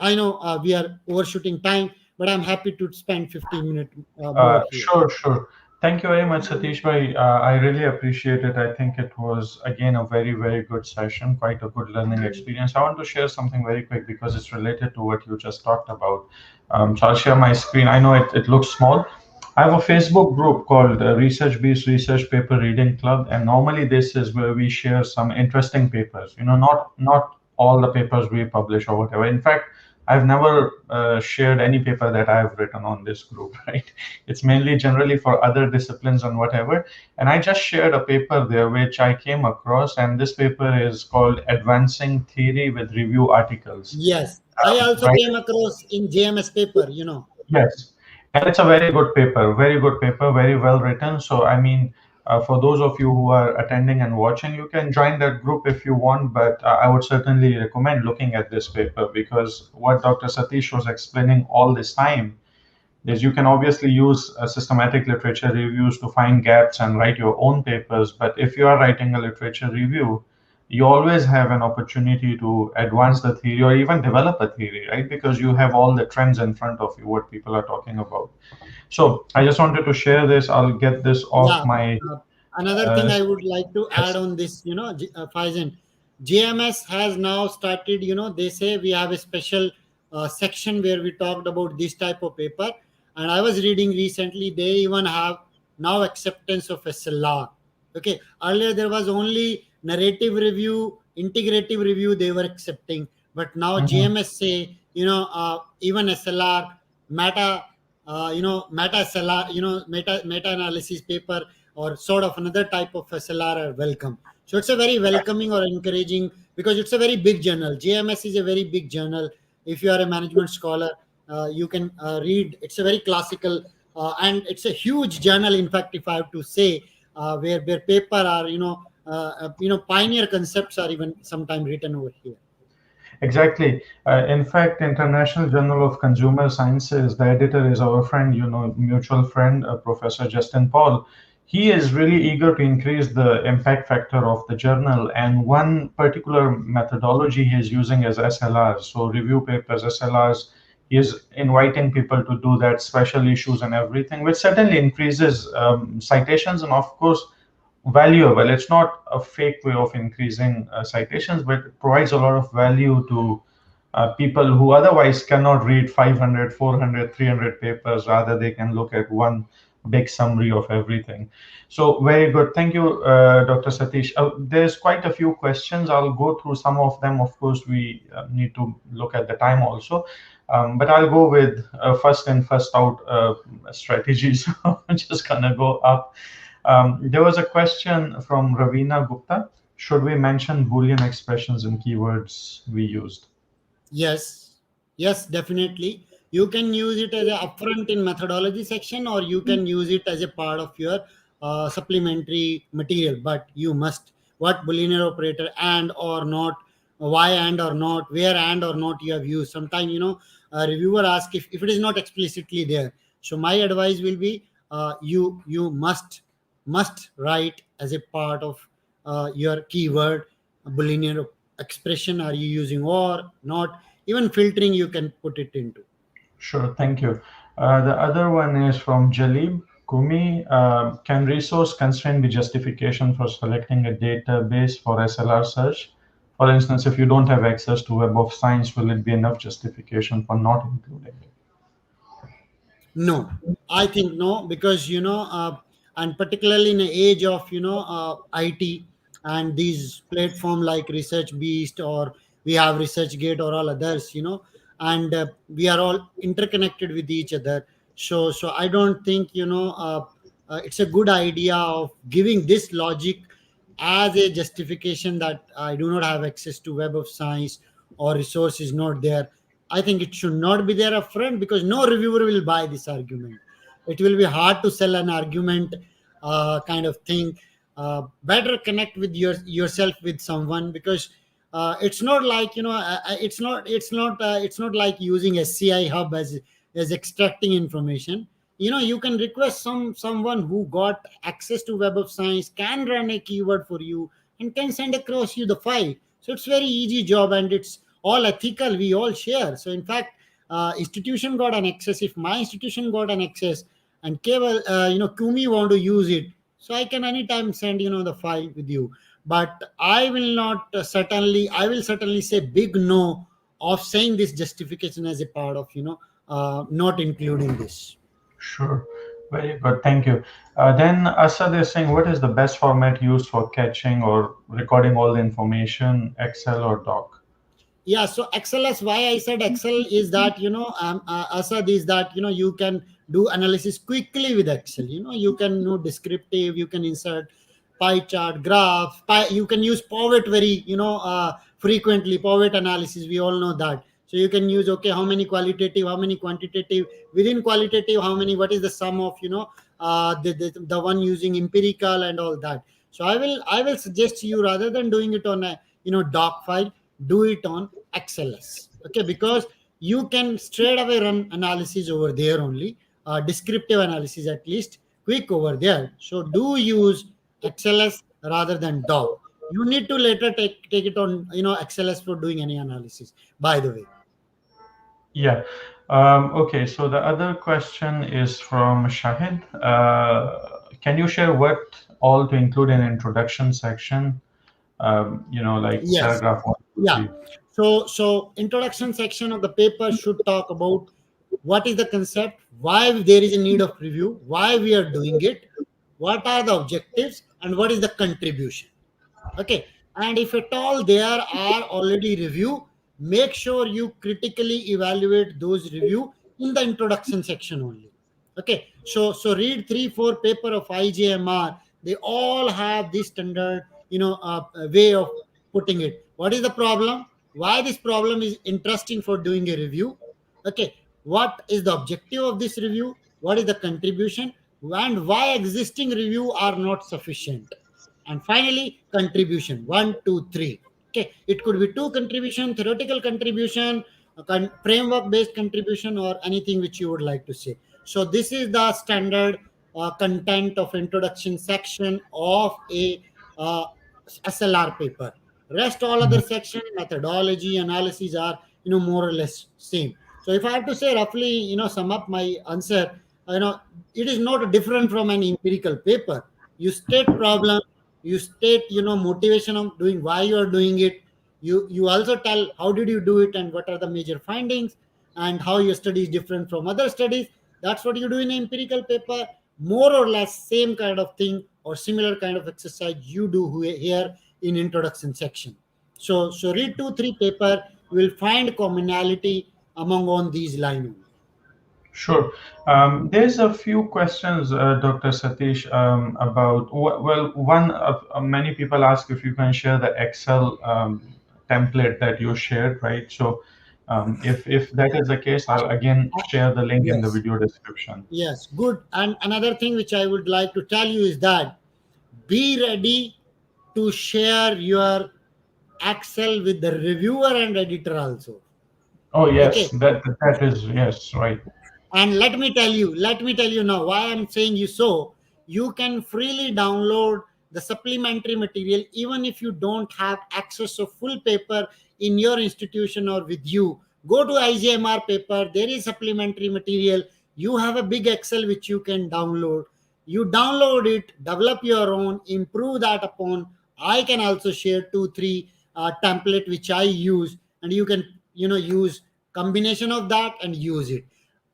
I know we are overshooting time, but I'm happy to spend 15 minutes more here. Sure. Thank you very much, Satish bhai. I really appreciate it. I think it was, again, a very, very good session, quite a good learning experience. I want to share something very quick because it's related to what you just talked about. So I'll share my screen. I know it looks small. I have a Facebook group called Research Based Research Paper Reading Club, and normally this is where we share some interesting papers. Not all the papers we publish or whatever. In fact, I've never shared any paper that I've written on this group, right? It's mainly generally for other disciplines and whatever. And I just shared a paper there which I came across, and this paper is called Advancing Theory with Review Articles. Yes, I also Right? came across in JMS paper. Yes, and it's a very good paper, very well written. So, I mean, for those of you who are attending and watching, you can join that group if you want, but I would certainly recommend looking at this paper because what Dr. Satish was explaining all this time is you can obviously use systematic literature reviews to find gaps and write your own papers. But if you are writing a literature review, you always have an opportunity to advance the theory or even develop a theory, right? Because you have all the trends in front of you, what people are talking about. So I just wanted to share this. I'll get this off Yeah. my. Uh, Another thing Uh, I would like to add yes. on this, Faizan, JMS has now started, they say we have a special section where we talked about this type of paper. And I was reading recently, they even have now acceptance of SLR. Okay. Earlier, there was only narrative review, integrative review they were accepting. But now Mhm. JMS say, even SLR, meta meta SLR, meta analysis paper or sort of another type of SLR are welcome. So it's a very welcoming or encouraging, because it's a very big journal. JMS is a very big journal. If you are a management scholar, you can read. It's a very classical, and it's a huge journal. In fact, if I have to say, where paper are, pioneer concepts are even sometimes written over here. Exactly. In fact, International Journal of Consumer Sciences, the editor is our friend, mutual friend, Professor Justin Paul. He is really eager to increase the impact factor of the journal, and one particular methodology he is using is SLRs. So, review papers, SLRs. He is inviting people to do that, special issues and everything, which certainly increases citations and, of course, valuable. It's not a fake way of increasing citations, but it provides a lot of value to people who otherwise cannot read 500, 400, 300 papers. Rather, they can look at one big summary of everything. So, very good. Thank you, Dr. Satish. There's quite a few questions. I'll go through some of them. Of course, we need to look at the time also. But I'll go with first in, first out strategies. I'm just gonna go up. There was a question from Ravina Gupta. Should we mention Boolean expressions and keywords we used? Yes, yes, definitely. You can use it as a upfront in methodology section, or you can use it as a part of your supplementary material. But you must what Boolean operator and or not, why and or not, where and or not you have used. Sometimes a reviewer asks if it is not explicitly there. So my advice will be you must write as a part of your keyword Boolean expression. Are you using or not? Even filtering you can put it into. Sure, thank you. The other one is from Jalib Kumi. Can resource constraint be justification for selecting a database for SLR search? For instance, if you don't have access to Web of Science, will it be enough justification for not including it? No, I think no, because and particularly in the age of IT and these platform like Research Beast, or we have ResearchGate or all others, and we are all interconnected with each other. So I don't think it's a good idea of giving this logic as a justification that I do not have access to Web of Science or resource is not there. I think it should not be there upfront, because no reviewer will buy this argument. It will be hard to sell an argument, kind of thing. Better connect with yourself with someone, because it's not like it's not like using SCI hub as extracting information. You can request someone who got access to Web of Science, can run a keyword for you and can send across you the file. So it's very easy job, and it's all ethical. We all share. So in fact, institution got an access. If my institution got an access and cable Kumi want to use it, so I can anytime send the file with you. But I will not I will certainly say big no of saying this justification as a part of not including this. Sure. Very good. Thank you. Then Asad is saying, what is the best format used for catching or recording all the information, Excel or Doc? Yeah, so XLS, why I said Excel is that Asad, is that you can do analysis quickly with Excel. You can do descriptive, you can insert pie chart, graph, you can use pivot very frequently. Pivot analysis, we all know that. So you can use, okay, how many qualitative, how many quantitative, within qualitative, how many, what is the sum of the one using empirical and all that. So I will suggest to you, rather than doing it on a doc file, do it on XLS. Okay, because you can straight away run analysis over there only, descriptive analysis at least, quick over there. So do use XLS rather than doc. You need to later take it on, XLS for doing any analysis, by the way. Yeah. Okay, so the other question is from Shahid. Can you share what all to include in introduction section? Like Yes. paragraph one, two, Yeah. three. So introduction section of the paper should talk about what is the concept, why there is a need of review, why we are doing it, what are the objectives, and what is the contribution. Okay. And if at all there are already review, make sure you critically evaluate those review in the introduction section only. Okay. So read 3 4 paper of IJMR. They all have this standard, way of putting it. What is the problem? Why this problem is interesting for doing a review? Okay. What is the objective of this review? What is the contribution? And why existing review are not sufficient? And finally, contribution 1 2 3. Okay, it could be two contribution, theoretical contribution, framework based contribution, or anything which you would like to say. So this is the standard content of introduction section of a SLR paper. Rest all other section, methodology, analysis are, more or less same. So if I have to say roughly, sum up my answer, it is not different from an empirical paper. You state problem, you state, motivation of doing, why you are doing it. You also tell how did you do it and what are the major findings, and how your study is different from other studies. That's what you do in an empirical paper. More or less same kind of thing or similar kind of exercise you do here in introduction section. So read 2 3 paper, you will find commonality among on these line only. Sure. There's a few questions, Dr. Satish, about, well, one of many people ask if you can share the Excel template that you shared, right? So if that is the case, I'll again share the link in the Yes. video description. Yes, good. And another thing which I would like to tell you is that be ready to share your Excel with the reviewer and editor also. Oh, Okay. yes, that is, yes, right. And let me tell you now why I'm saying you so. You can freely download the supplementary material even if you don't have access of full paper in your institution or with you. Go to IJMR paper, there is supplementary material. You have a big Excel which you can download. You download it, develop your own, improve that upon. I can also share 2 3 template which I use, and you can, use combination of that and use it.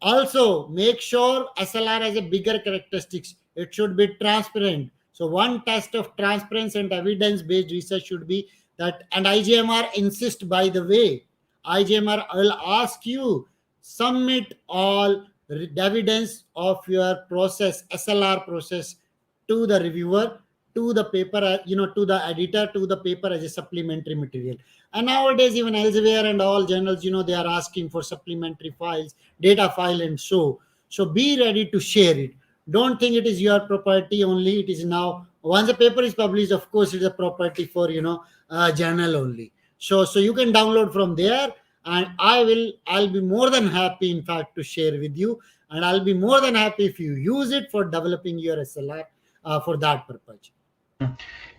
Also, make sure SLR has a bigger characteristics. It should be transparent. So one test of transparency and evidence-based research should be that, and IGMR insist, by the way, IGMR will ask you submit all evidence of your process, SLR process, to the reviewer, to the paper, to the editor, to the paper as a supplementary material. And nowadays, even elsewhere and all journals, they are asking for supplementary files, data file, and so be ready to share it. Don't think it is your property only. It is now, once the paper is published, of course it is a property for, journal only. So you can download from there, and I'll be more than happy, in fact, to share with you. And I'll be more than happy if you use it for developing your SLR, for that purpose.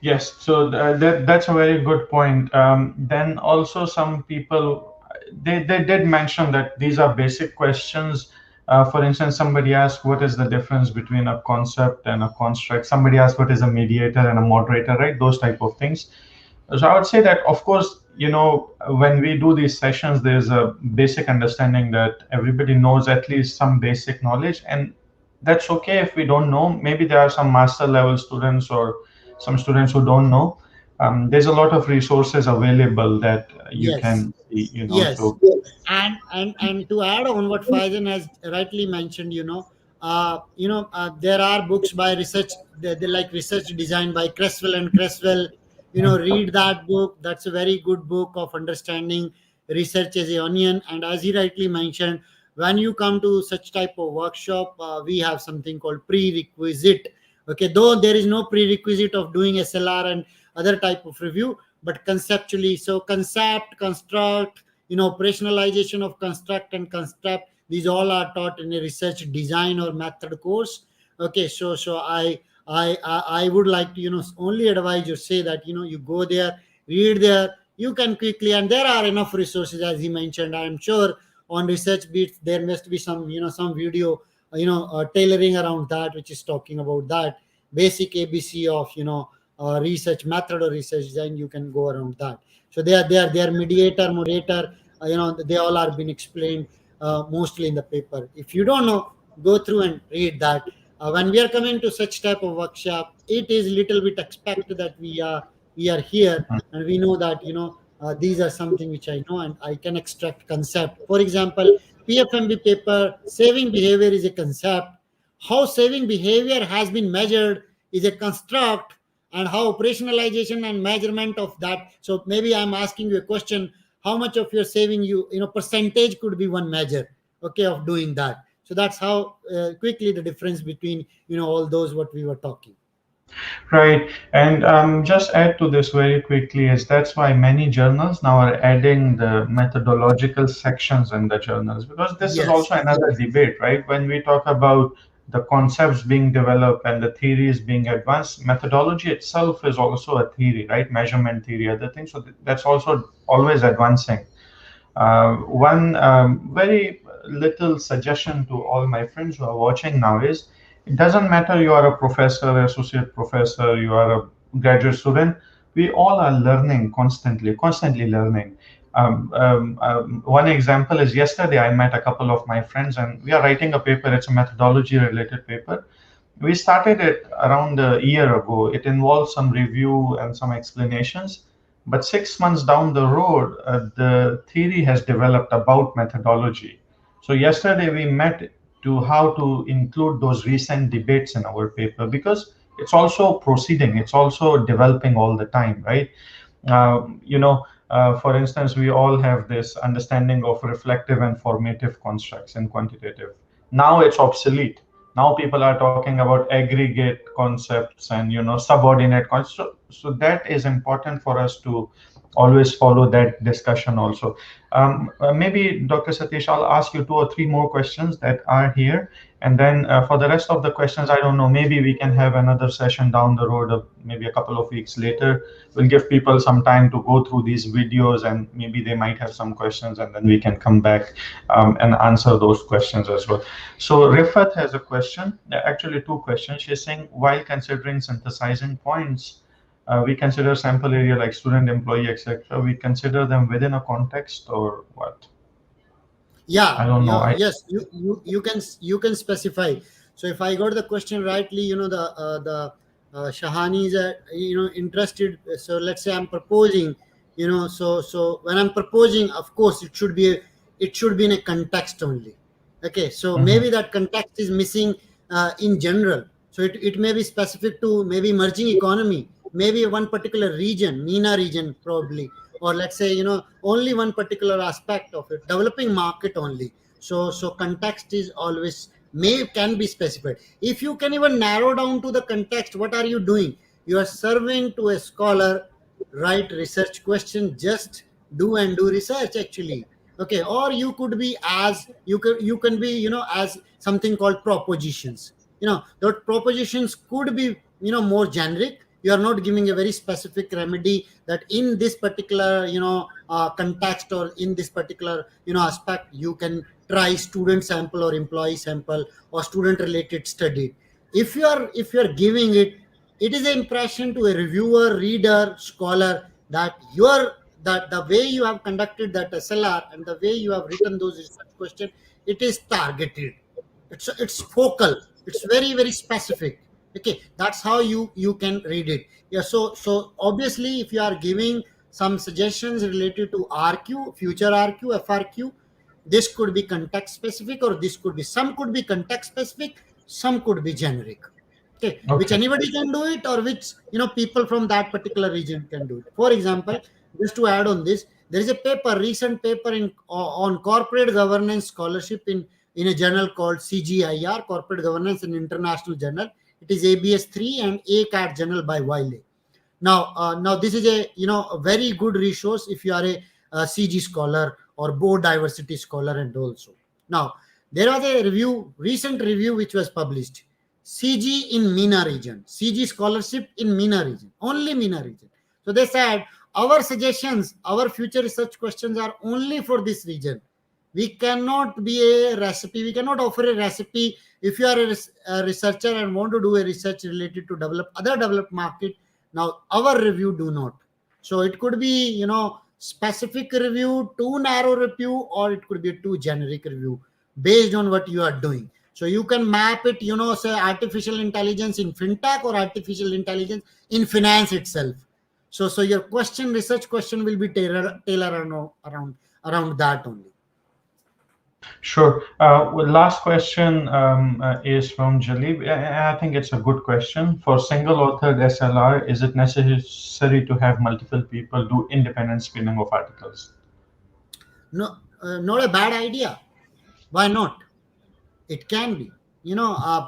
Yes, so that's a very good point. Then also some people they did mention that these are basic questions. For instance, somebody asked what is the difference between a concept and a construct. Somebody asked what is a mediator and a moderator, right? Those type of things. So I would say that, of course, when we do these sessions, there's a basic understanding that everybody knows at least some basic knowledge, and that's okay if we don't know. Maybe there are some master level students or some students who don't know. There's a lot of resources available that you Yes. can see, Yes. so And to add on what Faizan has rightly mentioned, there are books by research, they like research design by Creswell and Creswell. Read that book. That's a very good book of understanding research as a onion. And as he rightly mentioned, when you come to such type of workshop, we have something called prerequisite. Okay, though there is no prerequisite of doing SLR and other type of review, but conceptually, so concept, construct, operationalization of construct and construct, these all are taught in a research design or method course. Okay, so I I would like to, only advise you, say that, you go there, read there, you can quickly, and there are enough resources, as he mentioned. I am sure on research beats there must be some, some video, tailoring around that, which is talking about that basic ABC of, research method or research design. You can go around that. So they are mediator, moderator, they all are being explained mostly in the paper. If you don't know, go through and read that. When we are coming to such type of workshop, it is little bit expected that we are here, and we know that, these are something which I know, and I can extract concept. For example, PFMB paper, saving behavior is a concept. How saving behavior has been measured is a construct, and how operationalization and measurement of that. So maybe I'm asking you a question: how much of your saving, percentage could be one measure, okay, of doing that. So that's how quickly the difference between, all those what we were talking. Right. And just add to this very quickly is that's why many journals now are adding the methodological sections in the journals, because this is Yes, also another debate, right? When we talk about the concepts being developed and the theories being advanced, methodology itself is also a theory, right? Measurement theory, other things. So that's also always advancing. One very little suggestion to all my friends who are watching now is it doesn't matter you are a professor, associate professor, you are a graduate student, we all are learning constantly, constantly learning. One example is yesterday I met a couple of my friends and we are writing a paper, it's a methodology related paper. We started it around a year ago. It involves some review and some explanations. But 6 months down the road, the theory has developed about methodology. So yesterday we met to how to include those recent debates in our paper because it's also proceeding, it's also developing all the time, right? For instance, we all have this understanding of reflective and formative constructs in quantitative. Now it's obsolete. Now people are talking about aggregate concepts and subordinate concepts. So that is important for us to always follow that discussion also. Maybe Dr. Satish, I'll ask you two or three more questions that are here. And then for the rest of the questions, I don't know, maybe we can have another session down the road, maybe a couple of weeks later. We'll give people some time to go through these videos and maybe they might have some questions and then we can come back and answer those questions as well. So Rifat has a question, actually two questions. She's saying, while considering synthesizing points, we consider sample area like student, employee, etc. We consider them within a context or what? yeah, I don't know. yeah, yes, you can specify. So if I got the question rightly, the Shahani is interested. So let's say I'm proposing, so when I'm proposing, of course it should be in a context only. Okay, so Mhm. maybe that context is missing in general. So it may be specific to maybe emerging economy, maybe one particular region, MENA region probably, or let's say, only one particular aspect of it, developing market only. So context is always may can be specified. If you can even narrow down to the context, what are you doing? You are serving to a scholar, write research question, just do research actually. Okay, or you could be as you can be, as something called propositions. The propositions could be, more generic. You are not giving a very specific remedy that in this particular, context, or in this particular, aspect, you can try student sample or employee sample or student related study. If you are giving it, it is an impression to a reviewer, reader, scholar, that that the way you have conducted that SLR and the way you have written those research questions, it is targeted. It's focal. It's very very specific. Okay, that's how you can read it. Yeah. So obviously, if you are giving some suggestions related to RQ, future RQ, FRQ, this could be context specific, or this could be, some could be context specific, some could be generic. Okay, which Okay. anybody can do it, or which, people from that particular region can do it. For example, just to add on this, there is a recent paper on corporate governance scholarship in a journal called CGIR, Corporate Governance in International Journal. It is ABS 3 and ACAT journal by Wiley. Now this is a very good resource if you are a CG scholar or board diversity scholar. And also, now there was a recent review which was published. CG in MENA region, CG scholarship in MENA region, only MENA region. So they said our suggestions, our future research questions are only for this region. We cannot be a recipe, we cannot offer a recipe. If you are a researcher and want to do a research related to develop other developed market, now our review do not. So it could be, specific review, too narrow review, or it could be a too generic review based on what you are doing. So you can map it, say artificial intelligence in fintech or artificial intelligence in finance itself. So your question, research question, will be tailored around that only. Sure. Well, last question is from Jalib. I think it's a good question. For single-authored SLR, is it necessary to have multiple people do independent screening of articles? No, not a bad idea. Why not? It can be.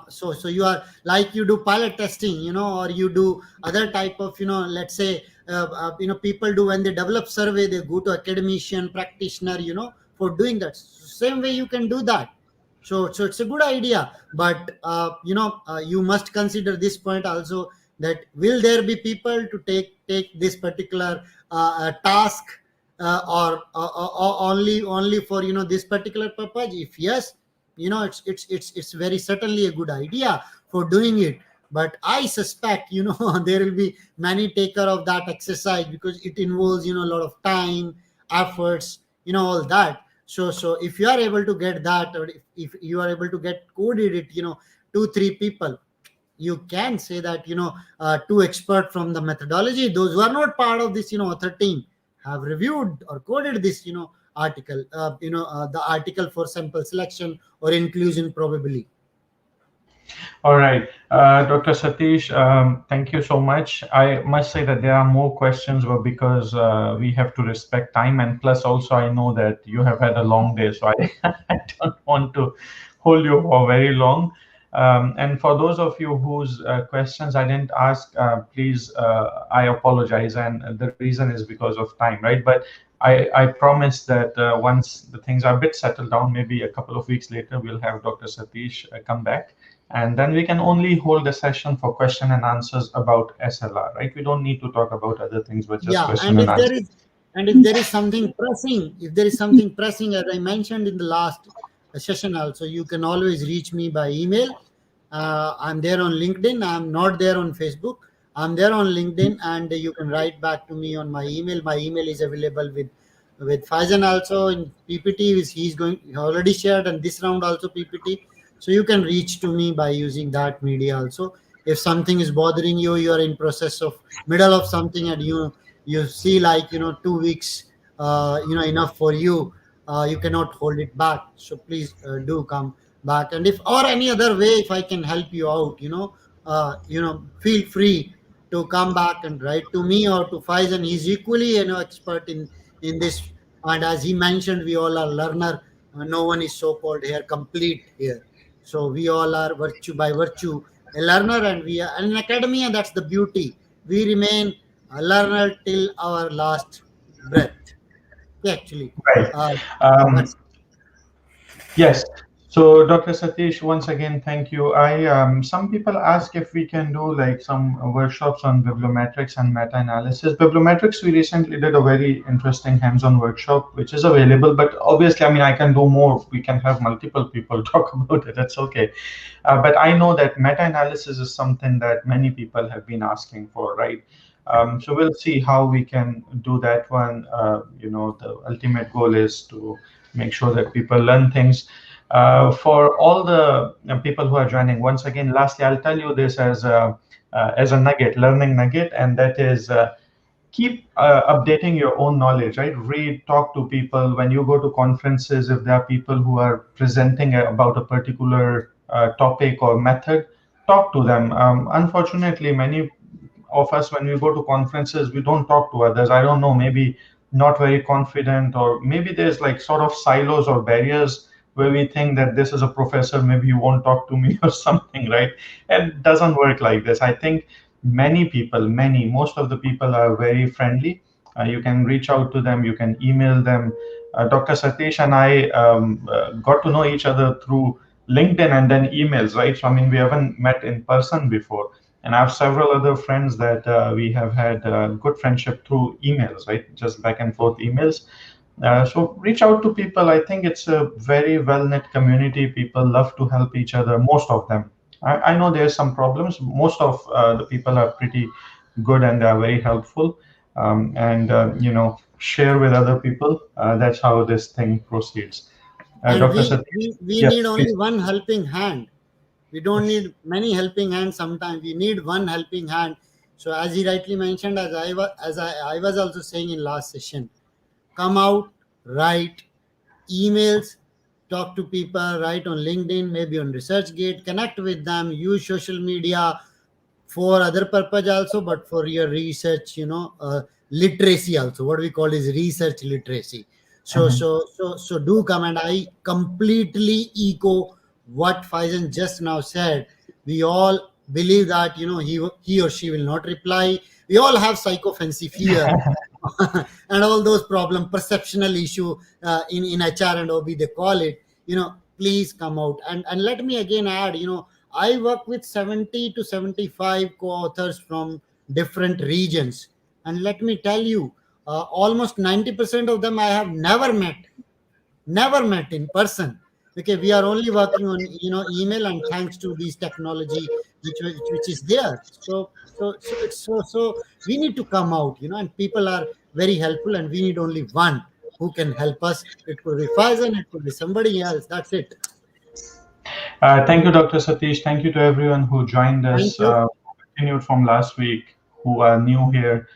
So you are like, you do pilot testing, or you do other type of, let's say, people do when they develop survey, they go to academician practitioner, for doing that. Same way you can do that. So it's a good idea, but you must consider this point also, that will there be people to take this particular task, or only for this particular purpose. If yes, it's very certainly a good idea for doing it. But I suspect, there will be many taker of that exercise, because it involves, a lot of time, efforts, all that. So if you are able to get that, or if you are able to get coded it, 2-3 people, you can say that, two expert from the methodology, those who are not part of this, author team, have reviewed or coded this, article, the article for sample selection or inclusion probably. All right, Dr. Satish, thank you so much. I must say that there are more questions, but because we have to respect time, and plus also I know that you have had a long day, so I, I don't want to hold you for very long. And for those of you whose questions I didn't ask, please, I apologize. And the reason is because of time, right? But I promise that once the things are a bit settled down, maybe a couple of weeks later, we'll have Dr. Satish come back. And then we can only hold a session for question and answers about SLR, right? We don't need to talk about other things, but just Yeah, question and answer. and if there is something pressing, as I mentioned in the last session also, you can always reach me by email. I'm there on LinkedIn. I'm not there on Facebook. I'm there on LinkedIn, and you can write back to me on my email. My email is available with Faizan also in PPT, which he already shared, and this round also PPT. So you can reach to me by using that media also. If something is bothering you, you are in process of middle of something, and you see like 2 weeks, enough for you. You cannot hold it back. So please do come back. And if, or any other way, if I can help you out, feel free to come back and write to me or to Faizan. He's equally expert in this. And as he mentioned, we all are learner. No one is so called here complete here. So we all are virtue by virtue a learner, and we are an academy, and that's the beauty. We remain a learner till our last breath. Yeah, actually, Right. uh, Um, that's Yes. So, Dr. Satish, once again, thank you. I some people ask if we can do like some workshops on bibliometrics and meta-analysis. Bibliometrics, we recently did a very interesting hands-on workshop, which is available. But obviously, I mean, I can do more. We can have multiple people talk about it. That's okay. But I know that meta-analysis is something that many people have been asking for, right? So we'll see how we can do that one. The ultimate goal is to make sure that people learn things. For all the people who are joining, once again, lastly, I'll tell you this as a nugget, learning nugget, and that is keep updating your own knowledge, right? Read, talk to people. When you go to conferences, if there are people who are presenting about a particular topic or method, talk to them. Unfortunately, many of us, when we go to conferences, we don't talk to others. I don't know, maybe not very confident, or maybe there's like sort of silos or barriers where we think that this is a professor, maybe you won't talk to me or something, right? And it doesn't work like this. I think many people, most of the people are very friendly. You can reach out to them, you can email them. Dr. Satish and I got to know each other through LinkedIn and then emails, right? So I mean, we haven't met in person before, and I have several other friends that we have had good friendship through emails, right? Just back and forth emails. So reach out to people. I think it's a very well knit community. People love to help each other. Most of them. I know there's some problems. Most of the people are pretty good and they are very helpful. And share with other people. That's how this thing proceeds. And Dr. we Satish, we yes, need only please. one helping hand. We don't need many helping hands. Sometimes we need one helping hand. So as he rightly mentioned, I was also saying in last session, come out, write emails, talk to people, write on LinkedIn, maybe on ResearchGate, connect with them, use social media for other purpose also, but for your research, literacy also. What we call is research literacy. So Mhm. so so so do come, and I completely echo what Faizan just now said. We all believe that he or she will not reply. We all have psychophancy fear and all those problem perceptional issue in HR and OB they call it. Please come out, and let me again add. I work with 70 to 75 co-authors from different regions, and let me tell you, almost 90% of them I have never met in person. Okay, we are only working on email, and thanks to this technology which is there. So we need to come out, and people are very helpful, and we need only one who can help us. It could be Faizan, it could be somebody else. That's it. Thank you, Dr. Satish. Thank you to everyone who joined Thank us, you. continued from last week, who are new here.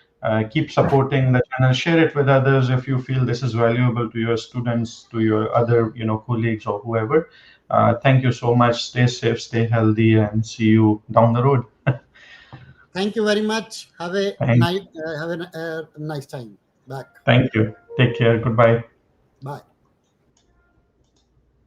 Keep supporting the channel. Share it with others if you feel this is valuable to your students, to your other, colleagues or whoever. Thank you so much. Stay safe, stay healthy, and see you down the road. Thank you very much. Thank, Have a nice time back. thank you. Take care. Goodbye. Bye.